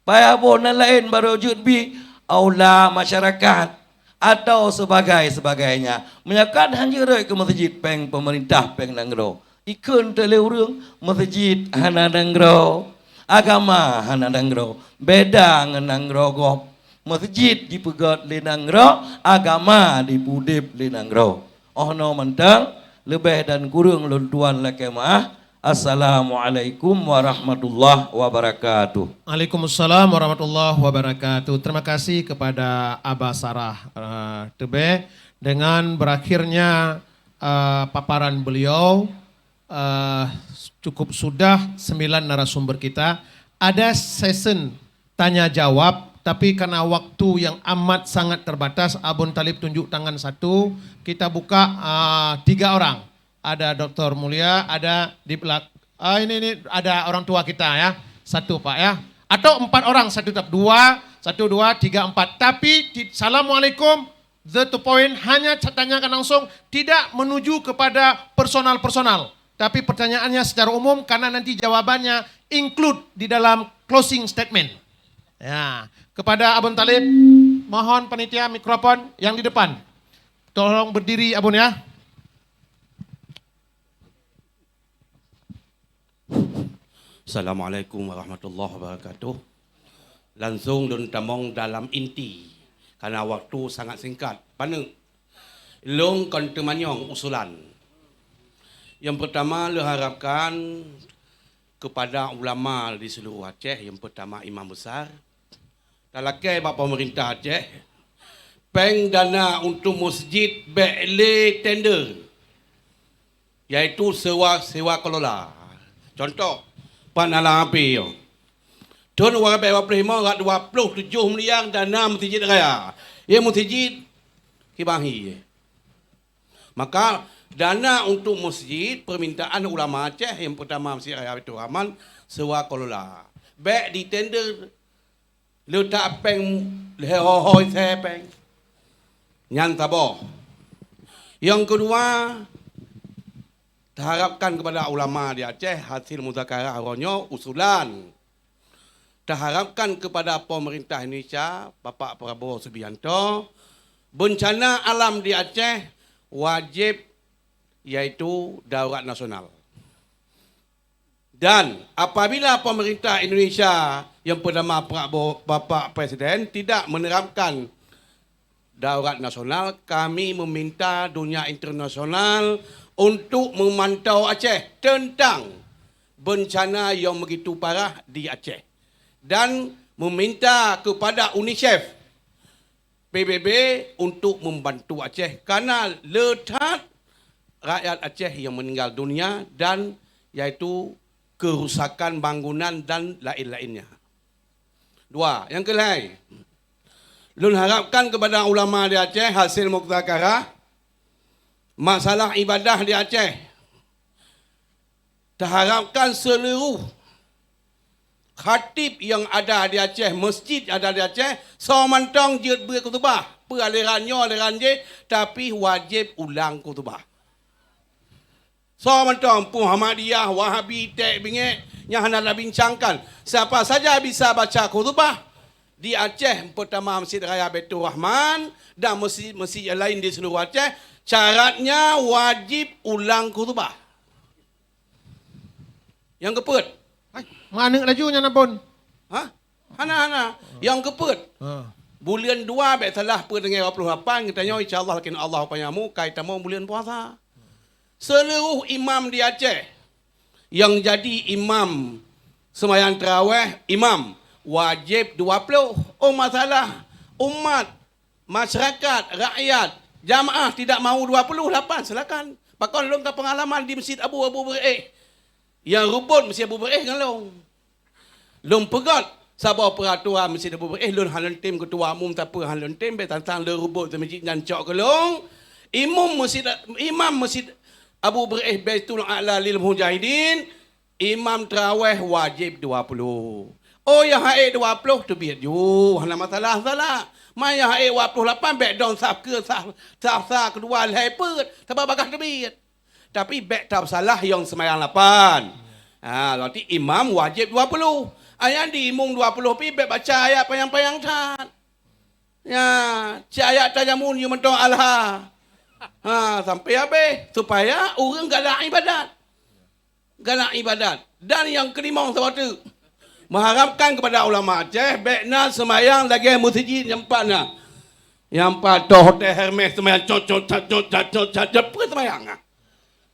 Payah bohnan lain baru jud bi aula masyarakat atau sebagainya. Menyakat hanjut ke masjid peng pemerintah peng nanggro. Ikun tele urang masjid hanananggro. Agama hanananggro beda ngenanggro gop masjid dipegat lenanggro agama dipudip lenanggro no mentang lebih dan kurang luntuan lakemah. Assalamualaikum warahmatullahi wabarakatuh. Waalaikumsalam warahmatullahi wabarakatuh. Terima kasih kepada Abah Sarah Tebe dengan berakhirnya paparan beliau. Cukup sudah 9 narasumber kita. Ada session tanya jawab, tapi karena waktu yang amat sangat terbatas, Abun Talib tunjuk tangan satu, kita buka 3 orang. Ada Dr. Mulia, ada di belakang, ini ada orang tua kita ya, 1 Pak ya. Atau 4 orang, 1 tetap 2, 1, 2, 3, 4. Tapi Assalamualaikum, the to point, hanya tanyakan langsung, tidak menuju kepada personal. Tapi pertanyaannya secara umum karena nanti jawabannya include di dalam closing statement. Ya, kepada Abun Talib, mohon panitia mikrofon yang di depan. Tolong berdiri Abun ya. Assalamualaikum warahmatullahi wabarakatuh. Langsung dun tamong dalam inti karena waktu sangat singkat. Paneng long kontemanyong usulan. Yang pertama, lu harapkan kepada ulama di seluruh Aceh, yang pertama imam besar, Talakai Pak Pemerintah Aceh, peng dana untuk masjid bekle tender, iaitu sewa kelola. Contoh, Panalang Api. Tuan orang bayar 27 miliar dana masjid raya. Ia masjid Kibahi. Maka dana untuk masjid, permintaan ulama Aceh yang pertama Masjid Raya Baitur Rahman, sewa kelola. Baik di tender, letak peng, lehoi saya peng. Nyan tabah. Yang kedua, terharapkan kepada ulama di Aceh, hasil muzakarah ronyo, usulan. Terharapkan kepada pemerintah Indonesia, Bapak Prabowo Subianto, bencana alam di Aceh wajib iaitu darurat nasional. Dan apabila pemerintah Indonesia yang bernama Bapak Presiden tidak menerapkan darurat nasional, kami meminta dunia internasional untuk memantau Aceh tentang bencana yang begitu parah di Aceh. Dan meminta kepada UNICEF, PBB untuk membantu Aceh karena letak rakyat Aceh yang meninggal dunia dan iaitu kerusakan bangunan dan lain-lainnya. Dua, yang kelai. Lun harapkan kepada ulama di Aceh hasil muzakarah masalah ibadah di Aceh. Terharapkan seluruh khatib yang ada di Aceh, masjid ada di Aceh, somantong jeut ber khutbah, alirannya aliran je, tapi wajib ulang khutbah. Somantong Muhammadiyah, Wahabi, Tek bingit yang hendak bincangkan. Siapa saja bisa baca khutbah di Aceh, pertama Masjid Raya Baitur Rahman dan masjid-masjid yang lain di seluruh Aceh, syaratnya wajib ulang khutbah. Yang keput, mana lajunya napun? ha? Hana. Yang keput. Bulan 2 baik salah dengan 28 katanya insya-Allah lakin Allah panyamu kaitan mau bulan puasa. Seluruh imam di Aceh yang jadi imam sembahyang tarawih, imam wajib 20. Oh masalah umat, masyarakat, rakyat, jamaah tidak mau 28, silakan. Pakon long ke pengalaman di Masjid Abu Beraih. Yang rubut Masjid Abu Beraih kan long. Long pegat sabar peraturan Masjid Abu Beraih long halan tim ketua umum tak apa halan tim tentang le rubut masjid nyancok ke long. Imam Masjid Abu Beraih Baitul A'la lil Mujahidin, imam tarawih wajib 20. Oh yang haid 20 tu biar ju, hana masalah salah. Mai yang haid 28 back down saf ke saf kedua hai put, sebab bagah terbit. Tapi back tab salah yang semayang 8. Berarti imam wajib 20. Ayat di imam 20 pi back baca ayat payang-payang tat. Ya, ayat tajamun yang mentong alha. Sampai habis supaya orang galak ibadat. Dan yang kelima sebatu mengharapkan kepada ulama Aceh baiknya semayang lagi masjid yang empatnya. Yang empat hotel Hermes semayang cocok semayang.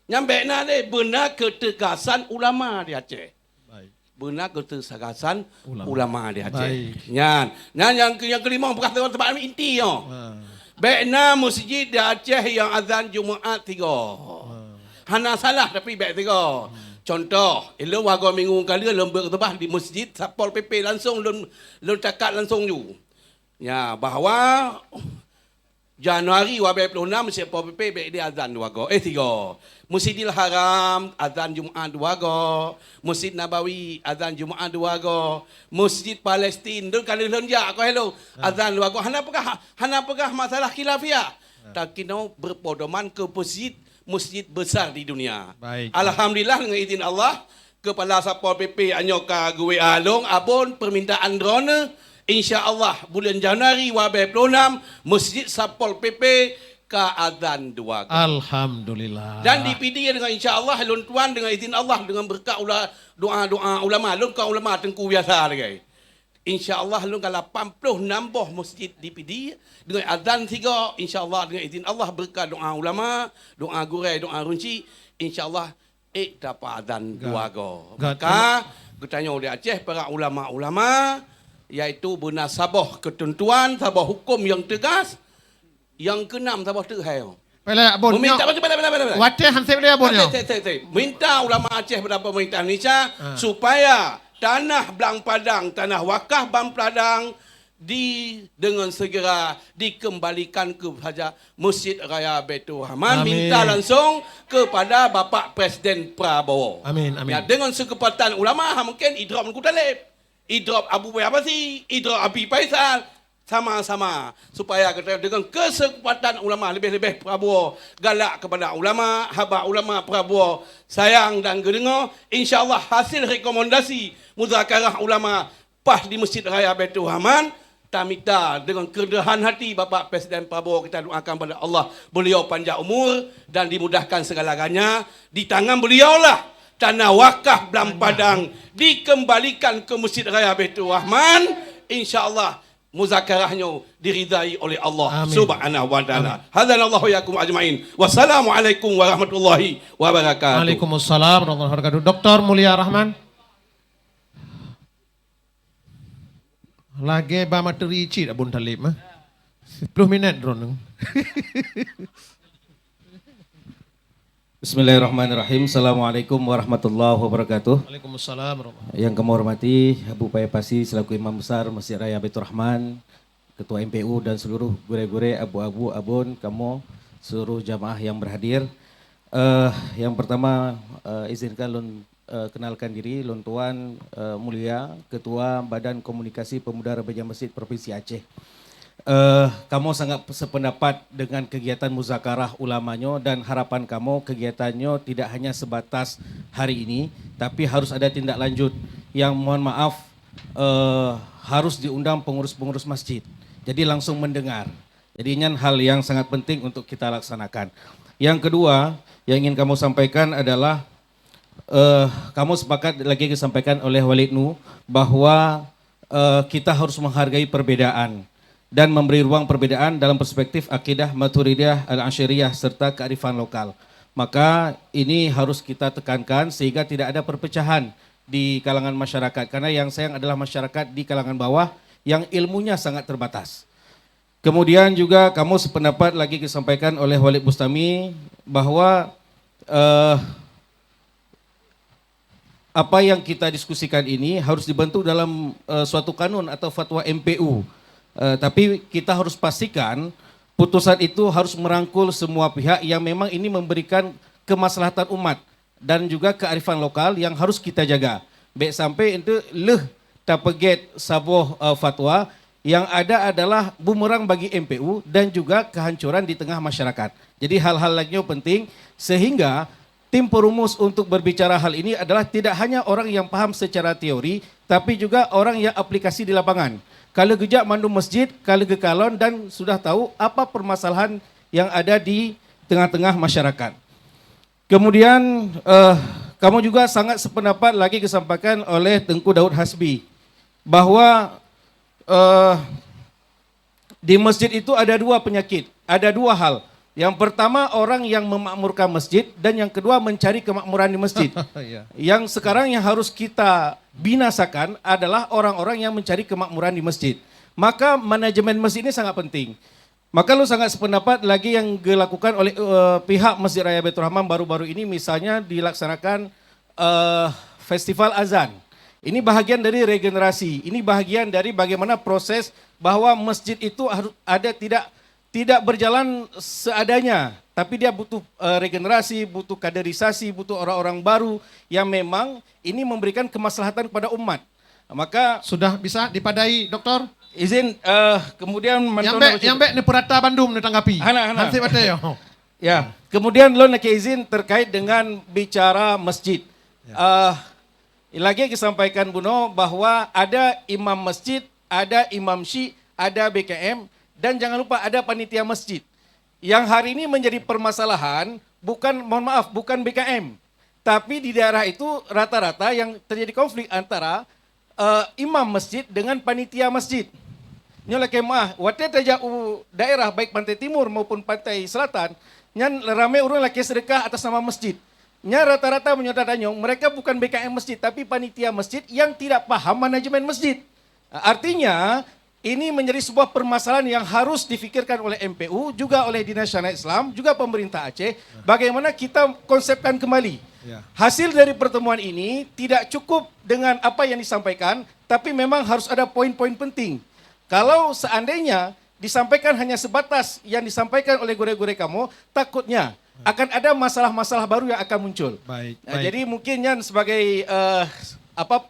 Yang baiknya ni benar ketegasan ulama di Aceh. Benar ketegasan ulama di Aceh. Yang kelima bukan sebab inti yo. Baiknya masjid di Aceh yang azan Jumaat 3. Hana salah tapi baik 3. Contoh, elok warga minggu kali lembur khutbah di masjid Satpol PP langsung lun cakap langsung ju. Ya, bahawa Januari 26 Satpol PP baik dia azan 3. Masjidil Haram azan Jumaat 2. Masjid Nabawi azan Jumaat 2. Masjid Palestin dun kali lonjak ko hello azan 2. Hana pegah masalah khilafiyah. Tak kena berpedoman ke masjid besar di dunia. Baik. Alhamdulillah dengan izin Allah, Kepala Satpol PP Anyoka Gwe Along abon permintaan drone, insya-Allah bulan Januari 26 Masjid Satpol PP ke azan 2. Alhamdulillah. Dan dipilih dengan insya-Allah lun tuan dengan izin Allah dengan berkat doa ulama, lun ka ulama tengku biasa lagi. InsyaAllah lu kalau 80 nambah masjid dipilih dengan azan 3, insyaAllah dengan izin Allah berkat doa ulama, doa gurai, doa runci, insyaAllah dapat azan 2 go. Maka bertanya di Aceh para ulama-ulama iaitu bernasabah ketentuan, sabah hukum yang tegas. Yang keenam, sabah terhai. Pala abon. Meminta Wate hanse boleh abon yo. Minta ulama Aceh kepada pemerintah Indonesia supaya tanah Belang Padang, tanah wakaf Belang Padang dengan segera dikembalikan kepada Masjid Raya Baitul Rahman. Minta langsung kepada Bapak Presiden Prabowo. Amin, amin. Ya, dengan sekepatan ulama mungkin Idrop Nku Talib, Idrop Abu Bakar Abasi, Idrop Abi Faisal, sama-sama supaya dengan kesempatan ulama lebih-lebih Prabowo galak kepada ulama, haba ulama Prabowo sayang dan gedengar, insya-Allah hasil rekomendasi muzakarah ulama PAH di Masjid Raya Baitul Rahman, tamita dengan keredahan hati Bapak Presiden Prabowo, kita doakan pada Allah beliau panjang umur dan dimudahkan segala-galanya. Di tangan beliaulah tanah wakaf Belang Padang dikembalikan ke Masjid Raya Baitul Rahman, insya-Allah muzakarahnya diridai oleh Allah Subhanahu wa taala. Hadanallahu yakum ajmain. Wassalamualaikum warahmatullahi wabarakatuh. Waalaikumsalam warahmatullahi wabarakatuh. Dr. Mulia Rahman. Lagi ba materi cik abun talib mah. 10 minit drone. Bismillahirrahmanirrahim. Assalamualaikum warahmatullahi wabarakatuh. Waalaikumsalam warahmatullahi. Yang kami hormati Abu Paya Pasi selaku Imam Besar Masjid Raya Baitur Rahman, Ketua MPU dan seluruh gure-gure abu-abu abun kamu, seluruh jamaah yang berhadir. Yang pertama izinkan lun kenalkan diri Lun Tuan Mulia Ketua Badan Komunikasi Pemuda Remaja Masjid Provinsi Aceh. Kamu sangat sependapat dengan kegiatan muzakarah ulamanya dan harapan kamu kegiatannya tidak hanya sebatas hari ini, tapi harus ada tindak lanjut yang mohon maaf harus diundang pengurus-pengurus masjid. Jadi langsung mendengar. Jadi ini hal yang sangat penting untuk kita laksanakan. Yang kedua yang ingin kamu sampaikan adalah kamu sepakat lagi disampaikan oleh Walid Nu bahwa kita harus menghargai perbedaan dan memberi ruang perbedaan dalam perspektif akidah Maturidiyah Al-Asy'ariyah serta kearifan lokal. Maka ini harus kita tekankan sehingga tidak ada perpecahan di kalangan masyarakat, karena yang sayang adalah masyarakat di kalangan bawah yang ilmunya sangat terbatas. Kemudian juga kamu sependapat lagi disampaikan oleh Walid Bustami bahwa apa yang kita diskusikan ini harus dibentuk dalam suatu kanun atau fatwa MPU. Tapi kita harus pastikan putusan itu harus merangkul semua pihak yang memang ini memberikan kemaslahatan umat dan juga kearifan lokal yang harus kita jaga. Baik sampai itu tapeget sabuh fatwa yang ada adalah bumerang bagi MPU dan juga kehancuran di tengah masyarakat. Jadi hal-hal lainnya penting sehingga tim perumus untuk berbicara hal ini adalah tidak hanya orang yang paham secara teori, tapi juga orang yang aplikasi di lapangan. Kalau gejak mandu masjid, kalau gekalon dan sudah tahu apa permasalahan yang ada di tengah-tengah masyarakat. Kemudian kamu juga sangat sependapat lagi disampaikan oleh Tengku Daud Hasbi bahwa di masjid itu ada dua penyakit, ada dua hal. Yang pertama orang yang memakmurkan masjid dan yang kedua mencari kemakmuran di masjid. Yang sekarang yang harus kita binasakan adalah orang-orang yang mencari kemakmuran di masjid. Maka manajemen masjid ini sangat penting. Maka lu sangat sependapat lagi yang dilakukan oleh pihak Masjid Raya Baitur Rahman baru-baru ini, misalnya dilaksanakan festival azan. Ini bahagian dari regenerasi. Ini bahagian dari bagaimana proses bahwa masjid itu harus ada tidak berjalan seadanya, tapi dia butuh regenerasi, butuh kaderisasi, butuh orang-orang baru yang memang ini memberikan kemaslahatan kepada umat. Maka sudah bisa dipadai, Doktor? Izin kemudian yang baik ni Purata Bandung ditanggapi. Hansip ada ya. Ya, kemudian lo nak izin terkait dengan bicara masjid. Lagi disampaikan Buno bahwa ada imam masjid, ada imam syi, ada BKM. Dan jangan lupa ada panitia masjid. Yang hari ini menjadi permasalahan bukan BKM. Tapi di daerah itu rata-rata yang terjadi konflik antara imam masjid dengan panitia masjid. Nyola kemah, wate tajau daerah baik pantai timur maupun pantai selatan, nyan ramai orang laki sedekah atas nama masjid. Nya rata-rata menyodadanya mereka bukan BKM masjid tapi panitia masjid yang tidak paham manajemen masjid. Artinya ini menjadi sebuah permasalahan yang harus difikirkan oleh MPU, juga oleh Dinas Syariah Islam, juga pemerintah Aceh. Bagaimana kita konsepkan kembali. Hasil dari pertemuan ini tidak cukup dengan apa yang disampaikan, tapi memang harus ada poin-poin penting. Kalau seandainya disampaikan hanya sebatas yang disampaikan oleh guru-guru kamu, takutnya akan ada masalah-masalah baru yang akan muncul. Baik. Jadi mungkin yang sebagai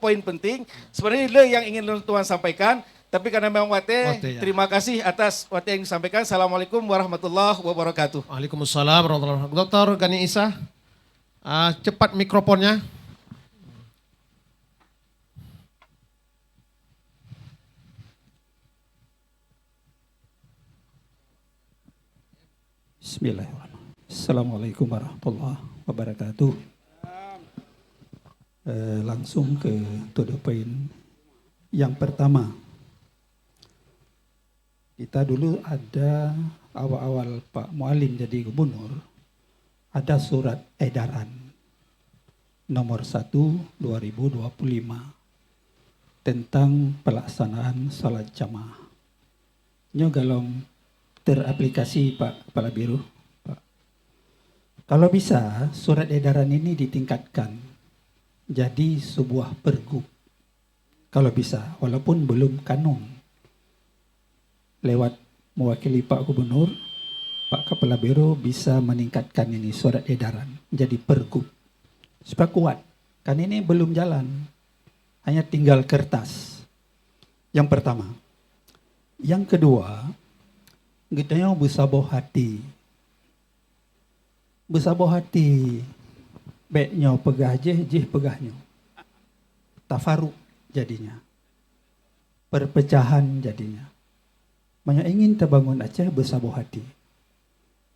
poin penting, sebenarnya yang ingin Tuan sampaikan. Tapi karena memang Wate, terima kasih atas Wate yang disampaikan. Assalamualaikum warahmatullahi wabarakatuh. Waalaikumsalam warahmatullahi wabarakatuh. Dr. Gani Isa, cepat mikrofonnya. Bismillahirrahmanirrahim. Assalamualaikum warahmatullahi wabarakatuh. Langsung ke to the point. Yang pertama, kita dulu ada awal-awal Pak Mualim jadi gubernur, ada surat edaran nomor 1 2025 tentang pelaksanaan salat jamaah. Ini kalau teraplikasi Pak Kepala Biro, Pak. Kalau bisa surat edaran ini ditingkatkan jadi sebuah pergub. Kalau bisa, walaupun belum kanun. Lewat mewakili Pak Gubernur, Pak Kepala Biro bisa meningkatkan ini surat edaran jadi pergub supaya kuat. Kan ini belum jalan, hanya tinggal kertas. Yang pertama. Yang kedua, kita yang bersabar hati. Bersabar hati, baiknya pegah jeh pegahnya. Tafaruk jadinya. Perpecahan jadinya. Banyak ingin terbangun Aceh bersabar hati.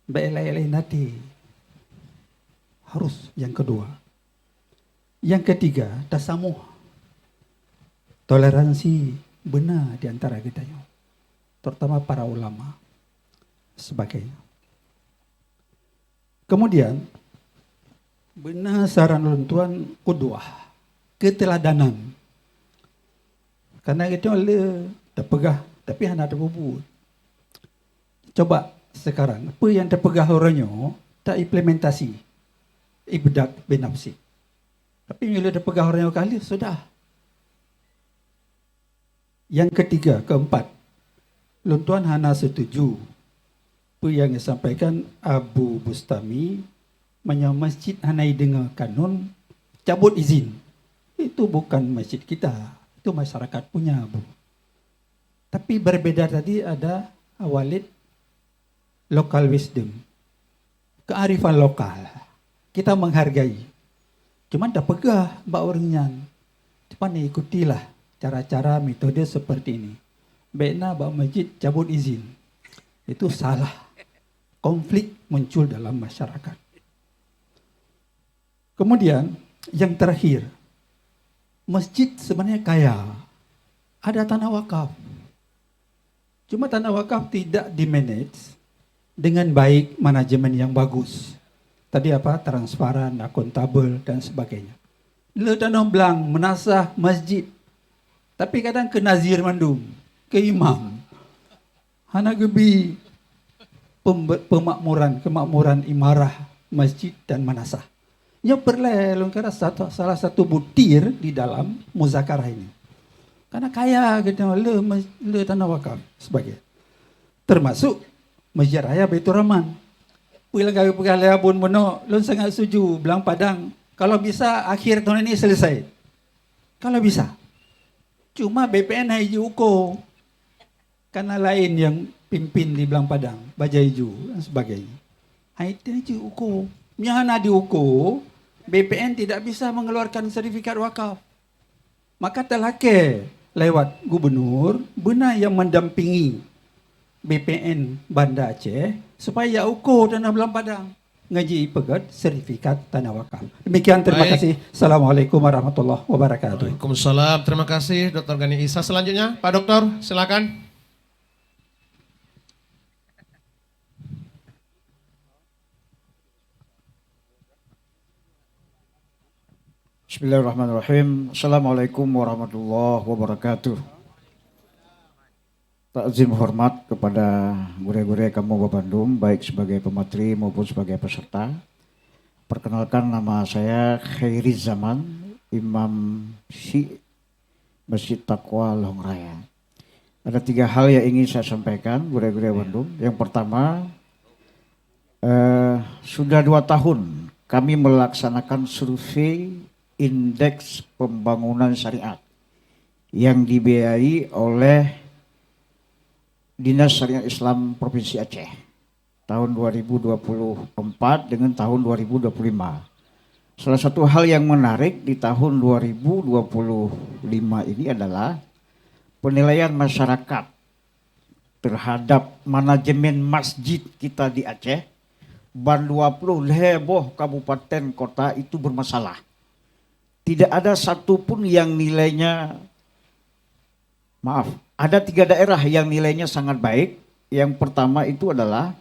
Baik lain-lain hati. Harus yang kedua. Yang ketiga, tasamuh. Toleransi benar di antara kita. Terutama para ulama. Sebagainya. Kemudian, benar saran Tuan qudwah. Keteladanan. Karena kita terpegah. Tapi hanya ada bubut. Coba sekarang, apa yang terpegah orangnya, tak implementasi. Ibdak binafsi. Tapi bila terpegah orangnya kali, sudah. Yang ketiga, keempat. Luntuan hana setuju. Apa yang disampaikan Abu Bustami, masjid hanai dengan kanun, cabut izin. Itu bukan masjid kita. Itu masyarakat punya, Bu. Tapi berbeda tadi ada Walid local wisdom. Kearifan lokal. Kita menghargai. Cuman dah pegah mbak orangnya. Cuman ikutilah cara-cara metode seperti ini. Baiknya mbak masjid cabut izin. Itu salah. Konflik muncul dalam masyarakat. Kemudian yang terakhir. Masjid sebenarnya kaya. Ada tanah wakaf. Cuma tanah wakaf tidak dimanage dengan baik, manajemen yang bagus. Tadi apa? Transparan, akuntabel, dan sebagainya. Le tanah belang, menasah masjid. Tapi kadang ke nazir mandum, ke imam. Hana gebi kemakmuran imarah masjid dan menasah. Nya perlu kira salah satu butir di dalam muzakarah ini. Karena kaya kita le tanah wakaf sebagai. Termasuk Masjid Raya Baitur Rahman. Bila kami pegawai abun mono, lun sangat setuju belang Padang. Kalau bisa akhir tahun ini selesai. Kalau bisa. Cuma BPN hiju uko. Karena lain yang pimpin di Belang Padang, Baja Hiju dan sebagainya. Itu hiju uko. Nyana di uko, BPN tidak bisa mengeluarkan sertifikat wakaf. Maka telake lewat gubernur, benar yang mendampingi BPN Banda Aceh supaya ukur tanah Belang Padang ngaji pegat sertifikat tanah wakaf. Demikian, terima kasih. Assalamualaikum warahmatullahi wabarakatuh. Waalaikumsalam. Terima kasih Dr. Gani Isa. Selanjutnya Pak Dokter, silakan. Bismillahirrahmanirrahim. Assalamualaikum warahmatullahi wabarakatuh. takzim hormat kepada guru-guru kamu Bandung, baik sebagai pemateri maupun sebagai peserta. Perkenalkan, nama saya Khairi Zaman, Imam Syi Masjid Taqwa Long Raya. Ada 3 hal yang ingin saya sampaikan guru-guru Bandung. Yang pertama, sudah 2 tahun kami melaksanakan survei indeks pembangunan syariat yang dibiayai oleh Dinas Syariat Islam Provinsi Aceh tahun 2024 dengan tahun 2025. Salah satu hal yang menarik di tahun 2025 ini adalah penilaian masyarakat terhadap manajemen masjid kita di Aceh. Ban 20 heboh kabupaten kota itu bermasalah. Tidak ada satupun yang nilainya, ada 3 daerah yang nilainya sangat baik. Yang pertama itu adalah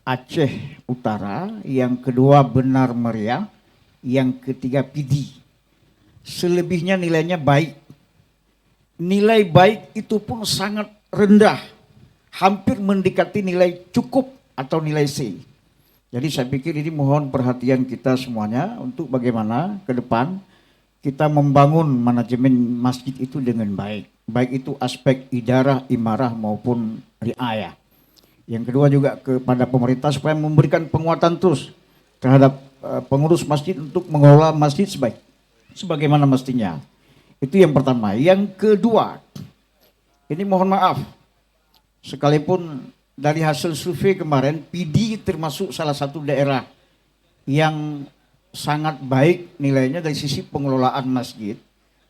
Aceh Utara, yang kedua Benar Meriah, yang ketiga Pidi. Selebihnya nilainya baik. Nilai baik itu pun sangat rendah, hampir mendekati nilai cukup atau nilai C. Jadi saya pikir ini mohon perhatian kita semuanya untuk bagaimana ke depan kita membangun manajemen masjid itu dengan baik. Baik itu aspek idarah, imarah maupun riayah. Yang kedua juga kepada pemerintah supaya memberikan penguatan terus terhadap pengurus masjid untuk mengelola masjid sebagaimana mestinya. Itu yang pertama. Yang kedua, ini mohon maaf, sekalipun dari hasil survei kemarin, Pidi termasuk salah satu daerah yang sangat baik nilainya dari sisi pengelolaan masjid.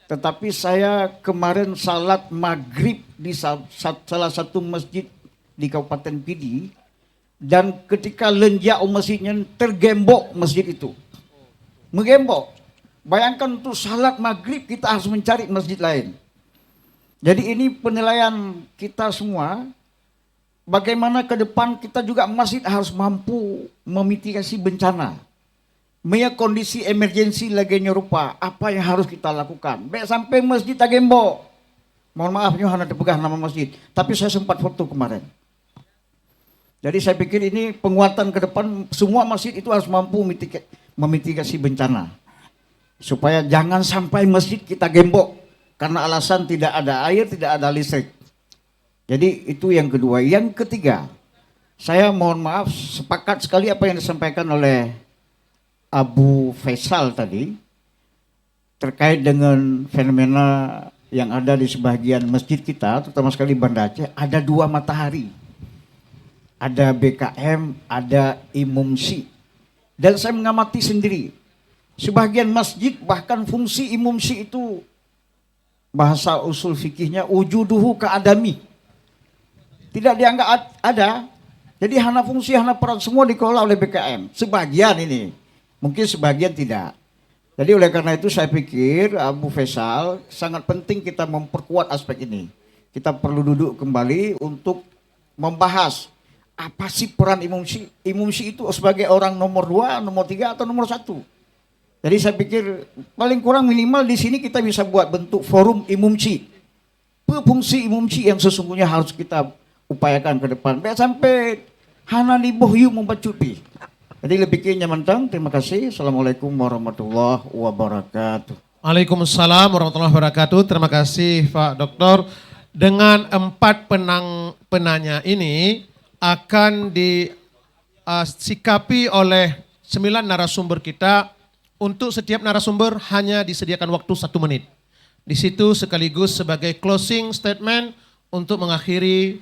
Tetapi saya kemarin salat maghrib di salah satu masjid di Kabupaten Pidi, dan ketika lenjak masjidnya tergembok masjid itu. Menggembok. Bayangkan untuk salat maghrib kita harus mencari masjid lain. Jadi ini penilaian kita semua, bagaimana ke depan kita juga masjid harus mampu memitigasi bencana. Melihat kondisi emergensi lagi nyerupa, apa yang harus kita lakukan? Baik sampai masjid tak gembok. Mohon maaf, hanya terpegang nama masjid. Tapi saya sempat foto kemarin. Jadi saya pikir ini penguatan ke depan, semua masjid itu harus mampu memitigasi bencana. Supaya jangan sampai masjid kita gembok karena alasan tidak ada air, tidak ada listrik. Jadi itu yang kedua. Yang ketiga, saya mohon maaf, sepakat sekali apa yang disampaikan oleh Abu Faisal tadi terkait dengan fenomena yang ada di sebagian masjid kita, terutama sekali Banda Aceh, ada 2 matahari. Ada BKM, ada Imam Syi. Dan saya mengamati sendiri, sebagian masjid bahkan fungsi Imam Syi itu, bahasa usul fikihnya wujuduhu ka'adami. Tidak dianggap ada. Jadi hana fungsi, hana peran, semua dikelola oleh BKM. Sebagian ini. Mungkin sebagian tidak. Jadi oleh karena itu saya pikir Abu Faisal sangat penting kita memperkuat aspek ini. Kita perlu duduk kembali untuk membahas apa sih peran Imam Syi. Imam Syi itu sebagai orang nomor 2, nomor 3 atau nomor 1. Jadi saya pikir paling kurang minimal di sini kita bisa buat bentuk forum Imam Syi. Fungsi Imam Syi yang sesungguhnya harus kita upayakan ke depan. Biar sampai hana di bohyu membacuti. Jadi lebih mentang. Terima kasih. Assalamualaikum warahmatullahi wabarakatuh. Waalaikumsalam warahmatullahi wabarakatuh. Terima kasih Pak Doktor. Dengan 4 penanya ini akan disikapi oleh 9 narasumber kita. Untuk setiap narasumber hanya disediakan waktu 1 menit. Di situ sekaligus sebagai closing statement untuk mengakhiri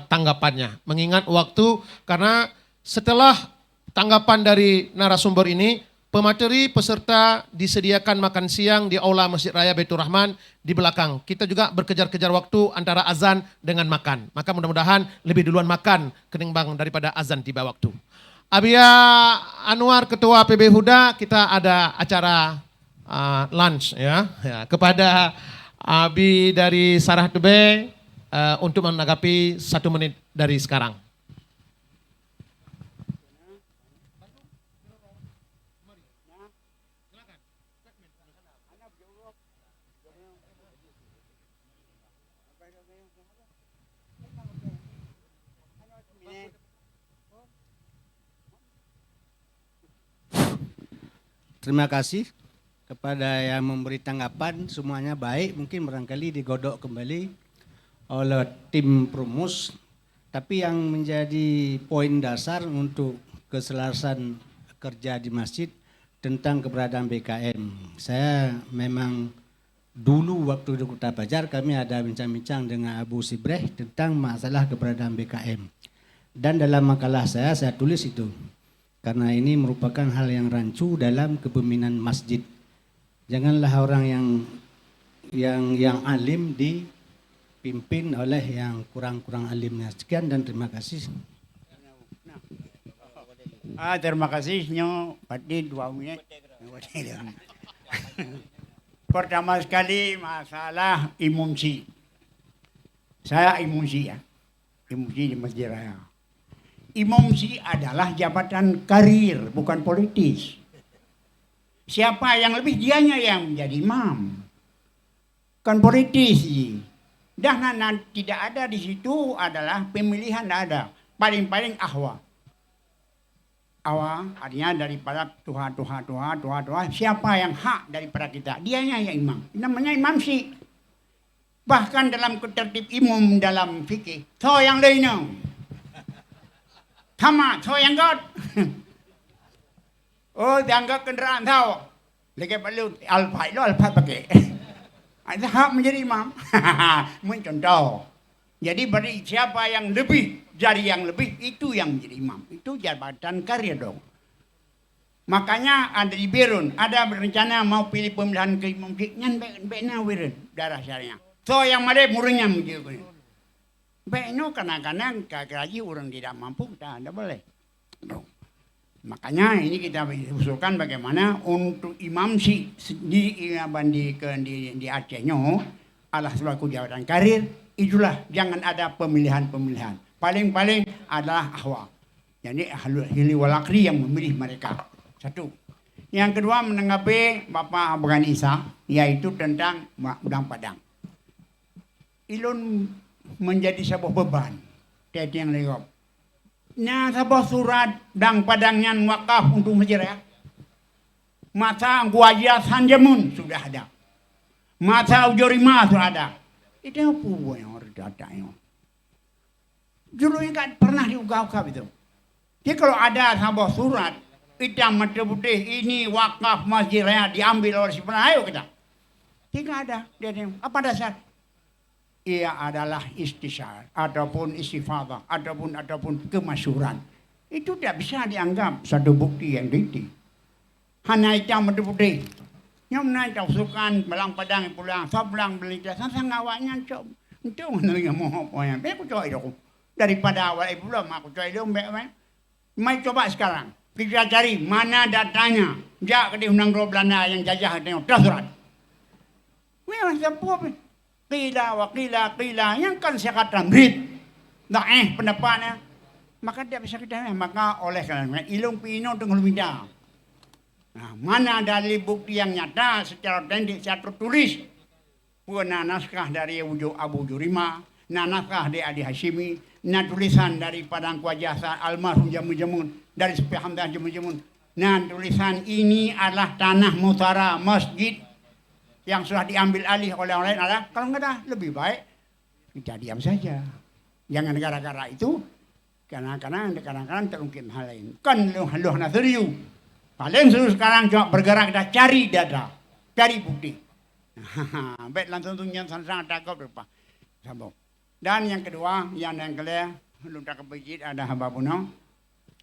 tanggapannya. Mengingat waktu, karena setelah tanggapan dari narasumber ini, pemateri peserta disediakan makan siang di Aula Masjid Raya Baitur Rahman di belakang. Kita juga berkejar-kejar waktu antara azan dengan makan. Maka mudah-mudahan lebih duluan makan ketimbang daripada azan tiba waktu. Abia Anwar, Ketua PB Huda, kita ada acara lunch ya. Kepada Abi dari Sarah Tube untuk menanggapi 1 menit dari sekarang. Terima kasih kepada yang memberi tanggapan, semuanya baik, mungkin barangkali digodok kembali oleh tim Prumus. Tapi yang menjadi poin dasar untuk keselarasan kerja di masjid tentang keberadaan BKM. Saya memang dulu waktu di Kota Banjar kami ada bincang-bincang dengan Abu Sibreh tentang masalah keberadaan BKM. Dan dalam makalah saya tulis itu. Karena ini merupakan hal yang rancu dalam kepemimpinan masjid. Janganlah orang yang alim dipimpin oleh yang kurang-kurang alimnya. Sekian dan terima kasih. Terima kasih nyo Pati 2 menit. Pertama sekali masalah imumsi. Saya imumsi ya. Imumsi di Masjid Raya. Imumsi adalah jabatan karir, bukan politis. Siapa yang lebih, dianya yang menjadi imam. Kan politis. Dan tidak ada di situ adalah pemilihan, tidak ada. Paling-paling ahwa. Ahwa artinya daripada Tuhan. Siapa yang hak daripada kita, dianya yang imam. Namanya imam sih. Bahkan dalam ketertib imam dalam fikih, so yang lainnya. Sama, so yang god. Oh, dianggap kendaraan tahu. Lagi perlu alfa pakai. Ada hak menjadi imam. Mencontoh. Jadi bagi siapa yang lebih dari yang lebih itu yang menjadi imam. Itu jabatan karir dong. Makanya ada di Berun, ada berencana mau pilih pemilihan ke imam nyan bena wirun darah syariah. So yang mana murungnya menjadi. Beno kadang-kadang kaki orang tidak mampu, tidak boleh. Makanya ini kita usulkan bagaimana untuk imam si di Acehnya adalah sebagai jabatan karir, itulah jangan ada pemilihan-pemilihan. Paling-paling adalah ahwa. Jadi ahli walakri yang memilih mereka. Satu. Yang kedua menanggapi Bapak Abang Isa, yaitu tentang Udang Padang. Ilun menjadi sebuah beban. Jadi yang legop. Nah, sebuah surat Dang Padangnya wakaf untuk masjid ya. Masa Guajia Sanjamun sudah ada. Masa Ujurima sudah ada. Itu apa yang harus datanya? Dulu kan pernah diugah-ugah itu. Jadi kalau ada sebuah surat hitam mata putih ini wakaf masjid raya diambil oleh si pernah, ayo kita. Tidak ada. Dia apa dasar? Ia adalah istisyar ataupun istifadah ataupun kemasyuran. Itu tidak bisa dianggap satu bukti yang diti. Hanya hitam mata putih. Yang menaik tausukan belang padang pulang, sablang beli jasa ngawaknya cok. Itu menerima mohon poin. Aku coba itu. Daripada awal belum aku coba itu mai coba sekarang. Kita cari mana datanya. Jak ke Undang Belanda yang jajah tengok surat. Memang siapa Qila yang kan saya kata merit. Pendapatnya. Maka dia bisa kita maka oleh karena ilung pino tengah lumida. Nah, mana dalil bukti yang nyata secara autentik, secara tertulis. Puana naskah dari Abu Jurima, naskah dari Adi Hashimi, tulisan dari Padang Kuajasa almarhum Jamun dari Sepi Hamdah Jamun. Tulisan ini adalah tanah mutara masjid yang sudah diambil alih oleh orang lain adalah kalau enggak ada lebih baik kita diam saja. Jangan gara-gara itu kadang-kadang terungkit hal lain. Kan lu nasriu. Paling seru sekarang coba bergerak kita cari data, cari bukti. Baik langsung tunjuk sangat takut berapa. Sabok. Dan yang kedua, yang luta ke masjid ada hamba puno,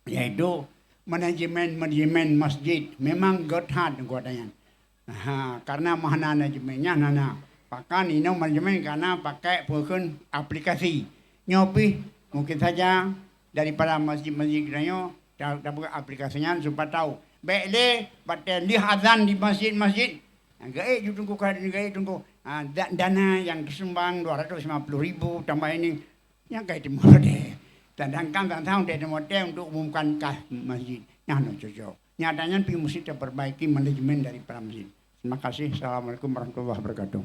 yaitu manajemen masjid memang godhad godanya. Karena mana manajemennya nana. Bahkan ini manajemen karena pakai bukan aplikasi. Nyopi mungkin saja daripada masjid-masjid kita dapat aplikasinya supaya tahu. Baiklah, batal lihat azan di masjid-masjid. Gaib tunggu tunggu. Dana yang disumbang 250.000 tambah ini yang kayak timur deh. Sedangkan tak tahu dia model untuk umumkan kah masjid. Yang cocok. Nyatanya pi mesti diperbaiki manajemen dari para masjid. Terima kasih. Assalamualaikum warahmatullahi wabarakatuh.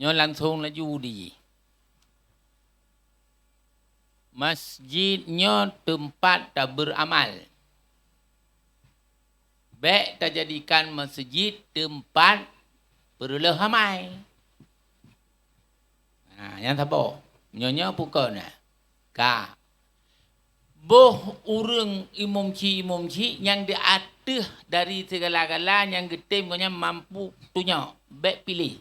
nyo langsung laju di. Masjid nyo tempat tak beramal. Baik tak jadikan masjid tempat berlehamai. Yang apa? Nyonya pukul na. Ka. Boh urang imam ci yang diatur dari segala-gala yang getim konya mampu tunya. Baik pilih.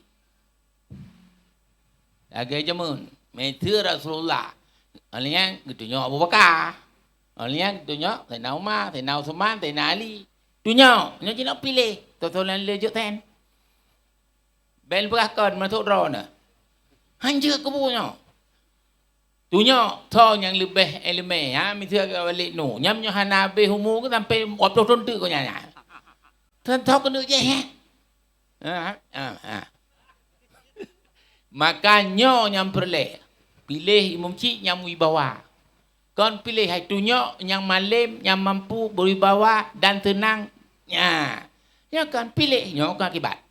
Agak jamun. Meta Rasulullah. Alnya getunya Abu Bakar. Alnya getunya Sayyidina Umar, Sayyidina Uthman, Sayyidina Ali. Tunya, nyo nak pilih. Totolan lejut ten. Bel berakon masuk draw na. Hanja kebunya. Tunya tho yang lebih elemen ha misal balik nu. Nyam nyo hanabe humu ke sampai 80 ton tu ko nya. Tho kena je Makanya yang perle. Pilih imam cik yang wibawa. Kon pilih hai tunya yang malim, yang mampu berwibawa dan tenang. Ya, kan pilih nyo kan akibat.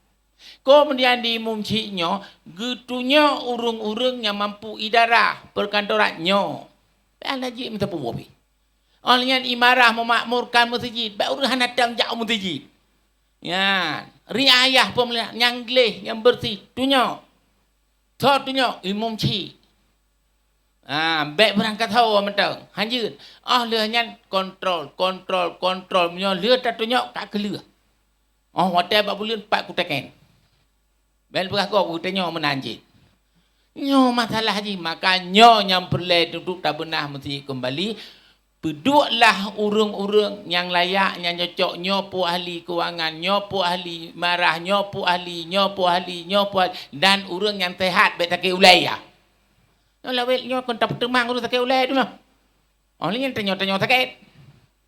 Kemudian di imam cik nyo, getunya urung-urung yang mampu idarah perkantoran nyo. Ada je minta puwobi. Olehnya imarah memakmurkan masjid, baik urang datang jauh masjid. Ya, riayah pemeliharaan yang gelih, yang bersih, tunya. Tunya imam cik. Baik berangkat hawa mentang. Hanjir. Lehnya kontrol. Menyo leh tak tunjuk tak kelih. Hotel 4 bulan 4 kutakan. Bel berako kutanya menanjit. Nyo masalah haji. Maka nyo yang perlu duduk tak benar mesti kembali. Peduklah urung-urung yang layak, yang cocok. Nyo pu ahli kewangan, nyo pu ahli marah, nyo pu ahli. Dan urung yang sehat baik tak ulaya. Lawel nyo kon tak temang urus sakit ulai tu mah. Oleh yang tanya-tanya sakit.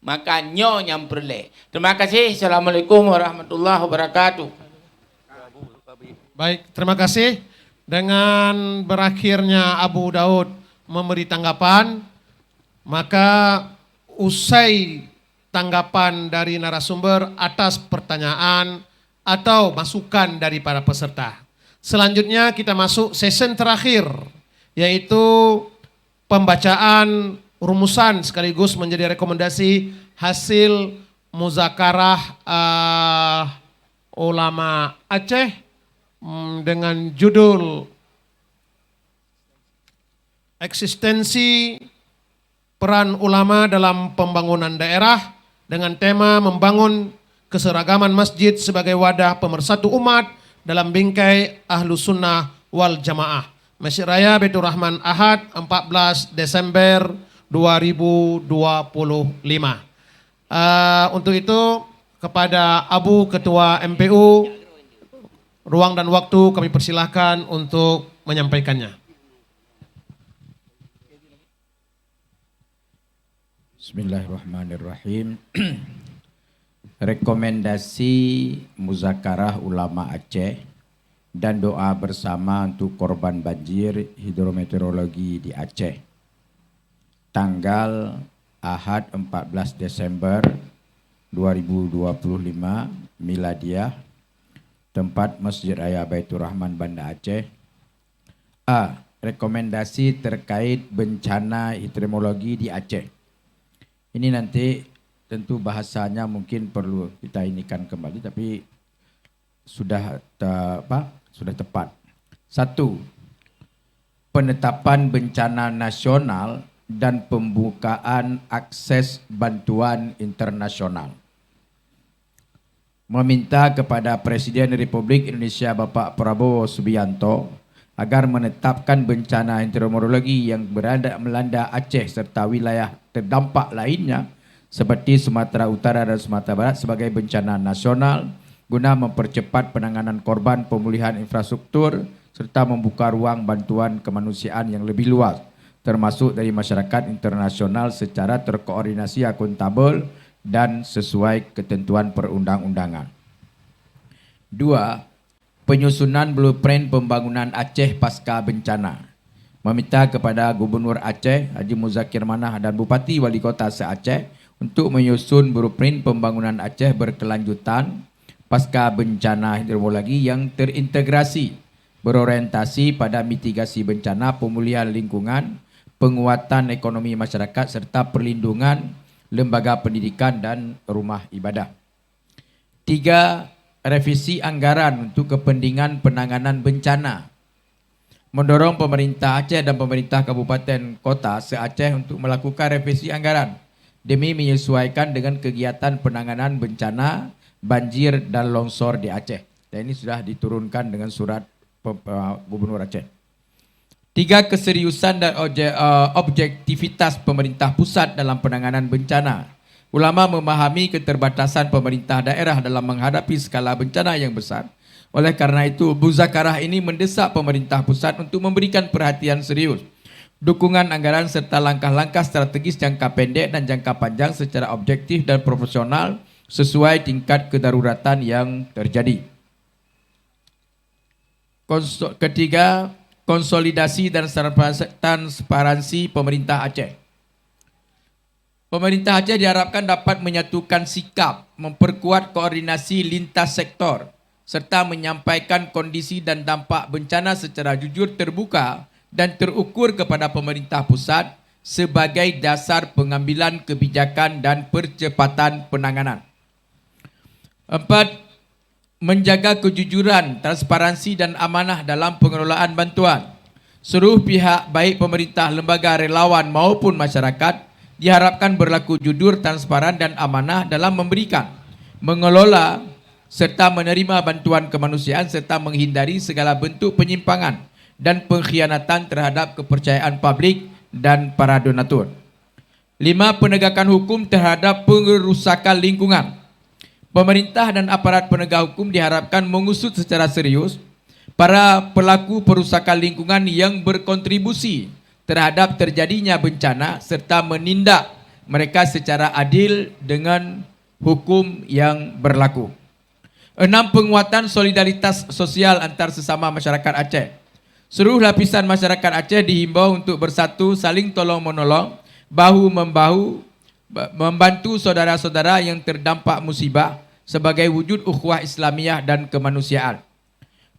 Maka nyo yang perle. Terima kasih. Assalamualaikum warahmatullahi wabarakatuh. Baik, terima kasih. Dengan berakhirnya Abu Daud memberi tanggapan, maka usai tanggapan dari narasumber atas pertanyaan atau masukan dari para peserta. Selanjutnya kita masuk sesi terakhir, yaitu pembacaan rumusan sekaligus menjadi rekomendasi hasil muzakarah ulama Aceh dengan judul Eksistensi Peran Ulama dalam Pembangunan Daerah dengan tema membangun keseragaman masjid sebagai wadah pemersatu umat dalam bingkai Ahlus Sunnah wal Jamaah. Masjid Raya Baitur Rahman Ahad 14 Desember 2025. Untuk itu kepada Abu Ketua MPU, ruang dan waktu kami persilahkan untuk menyampaikannya. Bismillahirrahmanirrahim. Rekomendasi Muzakarah Ulama Aceh dan doa bersama untuk korban banjir hidrometeorologi di Aceh. Tanggal Ahad 14 Desember 2025 Miladiah. Tempat Masjid Raya Baitur Rahman Banda Aceh. A. Rekomendasi terkait bencana hidrologi di Aceh. Ini nanti tentu bahasanya mungkin perlu kita inikan kembali, tapi sudah tepat. 1. Penetapan bencana nasional dan pembukaan akses bantuan internasional. Meminta kepada Presiden Republik Indonesia Bapak Prabowo Subianto agar menetapkan bencana hidrometeorologi yang melanda Aceh serta wilayah terdampak lainnya seperti Sumatera Utara dan Sumatera Barat sebagai bencana nasional guna mempercepat penanganan korban, pemulihan infrastruktur serta membuka ruang bantuan kemanusiaan yang lebih luas termasuk dari masyarakat internasional secara terkoordinasi, akuntabel dan sesuai ketentuan perundang-undangan. 2. Penyusunan blueprint pembangunan Aceh pasca bencana. Meminta kepada Gubernur Aceh Haji Muzakir Manah dan Bupati Wali Kota se-Aceh untuk menyusun blueprint pembangunan Aceh berkelanjutan pasca bencana hidrometeorologi yang terintegrasi berorientasi pada mitigasi bencana, pemulihan lingkungan, penguatan ekonomi masyarakat serta perlindungan lembaga pendidikan dan rumah ibadah. 3. Revisi anggaran untuk kepentingan penanganan bencana. Mendorong pemerintah Aceh dan pemerintah kabupaten kota se-Aceh untuk melakukan revisi anggaran demi menyesuaikan dengan kegiatan penanganan bencana, banjir dan longsor di Aceh. Dan ini sudah diturunkan dengan surat Gubernur Aceh. 3. Keseriusan dan objektivitas pemerintah pusat dalam penanganan bencana. Ulama memahami keterbatasan pemerintah daerah dalam menghadapi skala bencana yang besar. Oleh karena itu, muzakarah ini mendesak pemerintah pusat untuk memberikan perhatian serius, dukungan anggaran serta langkah-langkah strategis jangka pendek dan jangka panjang secara objektif dan profesional sesuai tingkat kedaruratan yang terjadi. Ketiga, konsolidasi dan transparansi pemerintah Aceh. Pemerintah Aceh diharapkan dapat menyatukan sikap, memperkuat koordinasi lintas sektor, serta menyampaikan kondisi dan dampak bencana secara jujur, terbuka dan terukur kepada pemerintah pusat sebagai dasar pengambilan kebijakan dan percepatan penanganan. 4. Menjaga kejujuran, transparansi dan amanah dalam pengelolaan bantuan. Seluruh pihak baik pemerintah, lembaga, relawan maupun masyarakat diharapkan berlaku jujur, transparan dan amanah dalam memberikan, mengelola serta menerima bantuan kemanusiaan serta menghindari segala bentuk penyimpangan dan pengkhianatan terhadap kepercayaan publik dan para donatur. 5. Penegakan hukum terhadap pengerusakan lingkungan. Pemerintah dan aparat penegak hukum diharapkan mengusut secara serius para pelaku perusakan lingkungan yang berkontribusi terhadap terjadinya bencana serta menindak mereka secara adil dengan hukum yang berlaku. 6. Penguatan solidaritas sosial antar sesama masyarakat Aceh. Seluruh lapisan masyarakat Aceh dihimbau untuk bersatu, saling tolong-menolong, bahu-membahu, membantu saudara-saudara yang terdampak musibah sebagai wujud ukhuwah Islamiyah dan kemanusiaan.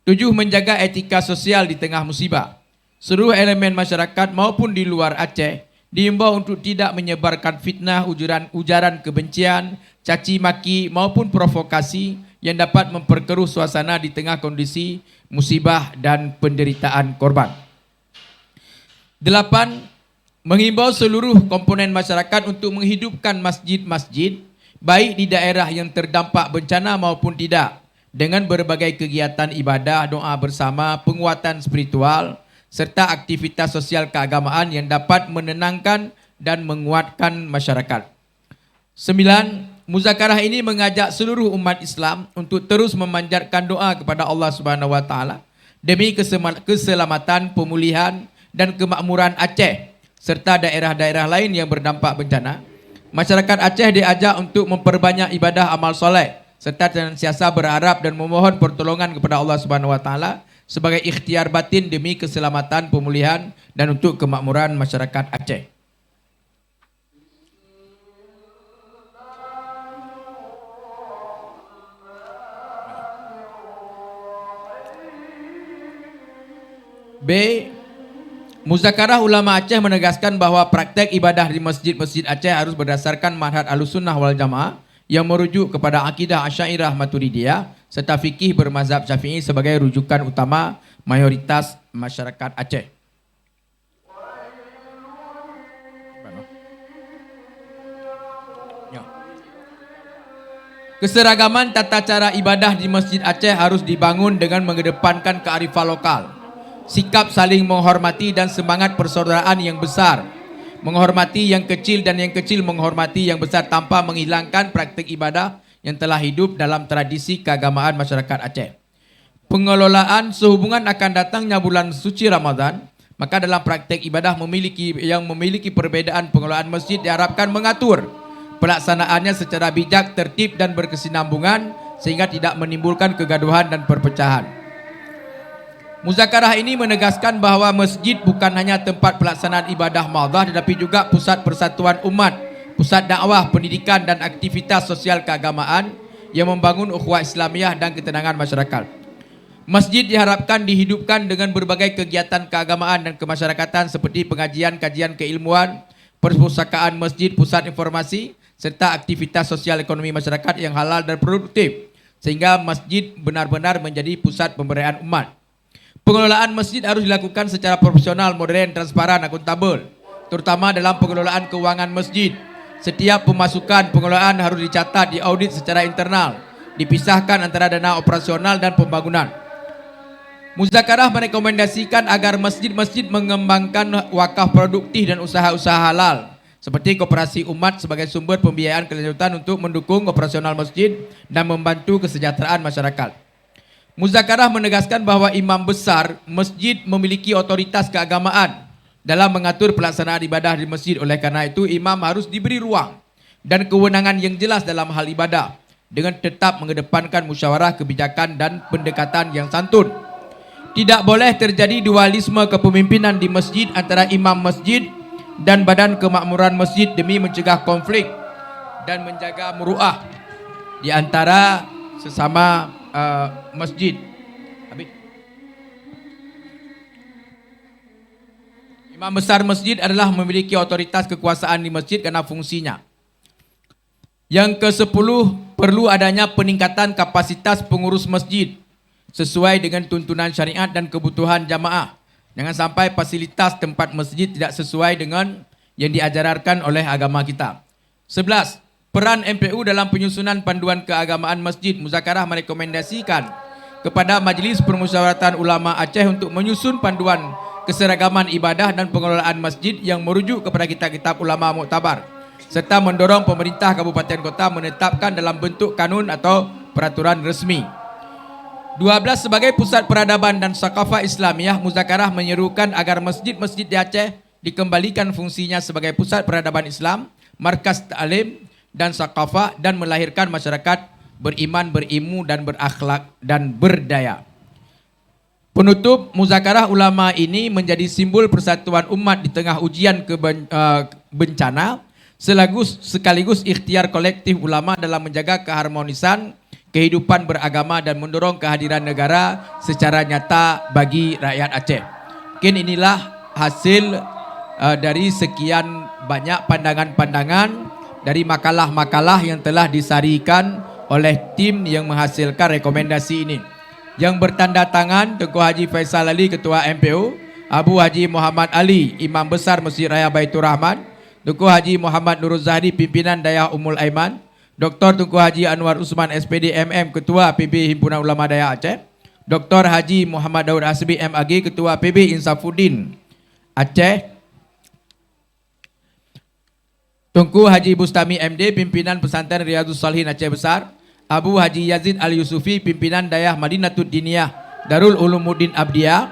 7. Menjaga etika sosial di tengah musibah. Seluruh elemen masyarakat maupun di luar Aceh diimbau untuk tidak menyebarkan fitnah, ujaran kebencian, caci maki maupun provokasi yang dapat memperkeruh suasana di tengah kondisi musibah dan penderitaan korban. 8. Mengimbau seluruh komponen masyarakat untuk menghidupkan masjid-masjid baik di daerah yang terdampak bencana maupun tidak dengan berbagai kegiatan ibadah, doa bersama, penguatan spiritual serta aktivitas sosial keagamaan yang dapat menenangkan dan menguatkan masyarakat. 9. Muzakarah ini mengajak seluruh umat Islam untuk terus memanjatkan doa kepada Allah Subhanahu wa taala demi keselamatan, pemulihan dan kemakmuran Aceh serta daerah-daerah lain yang berdampak bencana. Masyarakat Aceh diajak untuk memperbanyak ibadah amal soleh serta senantiasa berharap dan memohon pertolongan kepada Allah Subhanahu wa taala sebagai ikhtiar batin demi keselamatan, pemulihan dan untuk kemakmuran masyarakat Aceh. B. Muzakarah Ulama Aceh menegaskan bahwa praktek ibadah di masjid-masjid Aceh harus berdasarkan manhaj Ahlussunnah wal Jamaah yang merujuk kepada akidah Asy'ariyah Maturidiyah serta fikih bermazhab Syafi'i sebagai rujukan utama mayoritas masyarakat Aceh. Keseragaman tata cara ibadah di Masjid Aceh harus dibangun dengan mengedepankan kearifan lokal, sikap saling menghormati dan semangat persaudaraan yang besar. Menghormati yang kecil dan yang kecil menghormati yang besar tanpa menghilangkan praktik ibadah yang telah hidup dalam tradisi keagamaan masyarakat Aceh. Pengelolaan sehubungan akan datangnya bulan suci Ramadan, maka dalam praktik ibadah memiliki perbedaan pengelolaan masjid diharapkan mengatur pelaksanaannya secara bijak, tertib dan berkesinambungan sehingga tidak menimbulkan kegaduhan dan perpecahan. Muzakarah ini menegaskan bahawa masjid bukan hanya tempat pelaksanaan ibadah maudhah tetapi juga pusat persatuan umat, pusat dakwah, pendidikan dan aktivitas sosial keagamaan yang membangun ukhuwah Islamiyah dan ketenangan masyarakat. Masjid diharapkan dihidupkan dengan berbagai kegiatan keagamaan dan kemasyarakatan seperti pengajian, kajian keilmuan, perpustakaan masjid, pusat informasi, serta aktivitas sosial ekonomi masyarakat yang halal dan produktif, sehingga masjid benar-benar menjadi pusat pemberdayaan umat. Pengelolaan masjid harus dilakukan secara profesional, modern, transparan, akuntabel, terutama dalam pengelolaan keuangan masjid. Setiap pemasukan pengelolaan harus dicatat, diaudit secara internal, dipisahkan antara dana operasional dan pembangunan. Muzakarah merekomendasikan agar masjid-masjid mengembangkan wakaf produktif dan usaha-usaha halal seperti koperasi umat sebagai sumber pembiayaan kelanjutan untuk mendukung operasional masjid dan membantu kesejahteraan masyarakat. Muzakarah menegaskan bahwa imam besar masjid memiliki otoritas keagamaan dalam mengatur pelaksanaan ibadah di masjid. Oleh karena itu, imam harus diberi ruang dan kewenangan yang jelas dalam hal ibadah dengan tetap mengedepankan musyawarah kebijakan dan pendekatan yang santun. Tidak boleh terjadi dualisme kepemimpinan di masjid antara imam masjid dan badan kemakmuran masjid demi mencegah konflik dan menjaga muruah di antara sesama masjid. Imam besar masjid adalah memiliki otoritas kekuasaan di masjid karena fungsinya. Yang ke-10, perlu adanya peningkatan kapasitas pengurus masjid sesuai dengan tuntunan syariat dan kebutuhan jamaah. Jangan sampai fasilitas tempat masjid tidak sesuai dengan yang diajarkan oleh agama kita. 11. Peran MPU dalam penyusunan panduan keagamaan masjid. Muzakarah merekomendasikan kepada Majlis Permusyawaratan Ulama Aceh untuk menyusun panduan keseragaman ibadah dan pengelolaan masjid yang merujuk kepada kitab-kitab ulama muktabar, serta mendorong pemerintah kabupaten kota menetapkan dalam bentuk kanun atau peraturan resmi. 12. Sebagai pusat peradaban dan sakafah Islamiyah, Muzakarah menyerukan agar masjid-masjid di Aceh dikembalikan fungsinya sebagai pusat peradaban Islam, markas ta'lim dan sakafah, dan melahirkan masyarakat beriman, berilmu dan berakhlak dan berdaya. Penutup, Muzakarah ulama ini menjadi simbol persatuan umat di tengah ujian bencana, sekaligus ikhtiar kolektif ulama dalam menjaga keharmonisan kehidupan beragama dan mendorong kehadiran negara secara nyata bagi rakyat Aceh. Mungkin inilah hasil dari sekian banyak pandangan-pandangan dari makalah-makalah yang telah disarikan oleh tim yang menghasilkan rekomendasi ini. Yang bertanda tangan Tengku Haji Faisal Ali, Ketua MPU, Abu Haji Muhammad Ali, Imam Besar Masjid Raya Baitur Rahman, Tengku Haji Muhammad Nurul Zahri, Pimpinan Dayah Ummul Aiman, Dr. Tengku Haji Anwar Usman SPD MM, Ketua PB Himpunan Ulama Daya Aceh, Dr. Haji Muhammad Daud Hasbi MAG, Ketua PB Insafuddin Aceh, Tengku Haji Bustami MD, Pimpinan Pesantren Riyadhus Salihin Aceh Besar, Abu Haji Yazid Al-Yusufi, Pimpinan Dayah Madinatud Diniyah Darul Ulumuddin Abdiyah,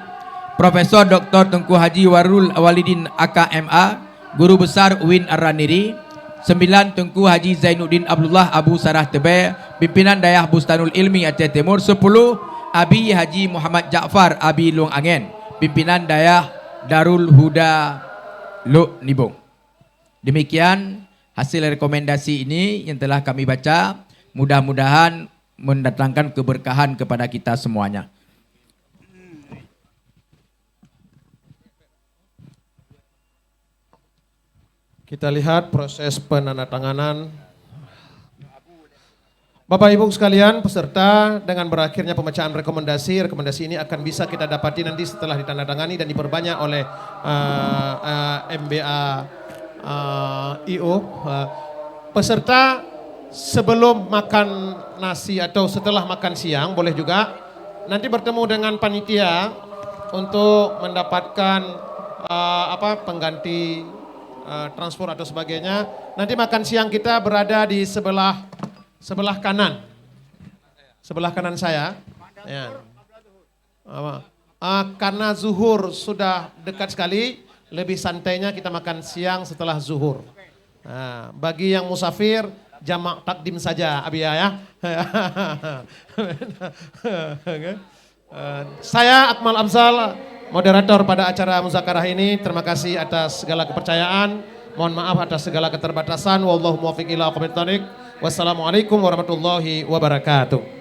Profesor Dr. Tengku Haji Warul Walidin AKMA, Guru Besar UIN Ar-Raniri. 9. Tengku Haji Zainuddin Abdullah Abu Sarah Tebe, Pimpinan Dayah Bustanul Ilmi Aceh Timur. 10. Abi Haji Muhammad Ja'far Abi Luang Angen, Pimpinan Dayah Darul Huda Luk Nibong. Demikian hasil rekomendasi ini yang telah kami baca. Mudah-mudahan mendatangkan keberkahan kepada kita semuanya. Kita lihat proses penandatanganan. Bapak Ibu sekalian, peserta, dengan berakhirnya pembacaan rekomendasi ini akan bisa kita dapati nanti setelah ditandatangani dan diperbanyak oleh MBA IO. Peserta sebelum makan nasi atau setelah makan siang boleh juga nanti bertemu dengan panitia untuk mendapatkan pengganti transport atau sebagainya. Nanti makan siang kita berada di sebelah kanan. Sebelah kanan saya. Ya. Karena zuhur sudah dekat sekali, lebih santainya kita makan siang setelah zuhur. Nah, bagi yang musafir, jamak takdim saja, Abia ya. Saya Akmal Amsal, moderator pada acara muzakarah ini. Terima kasih atas segala kepercayaan. Mohon maaf atas segala keterbatasan. Wallahu muwaffiq ila aqwamit thoriq. Wassalamualaikum warahmatullahi wabarakatuh.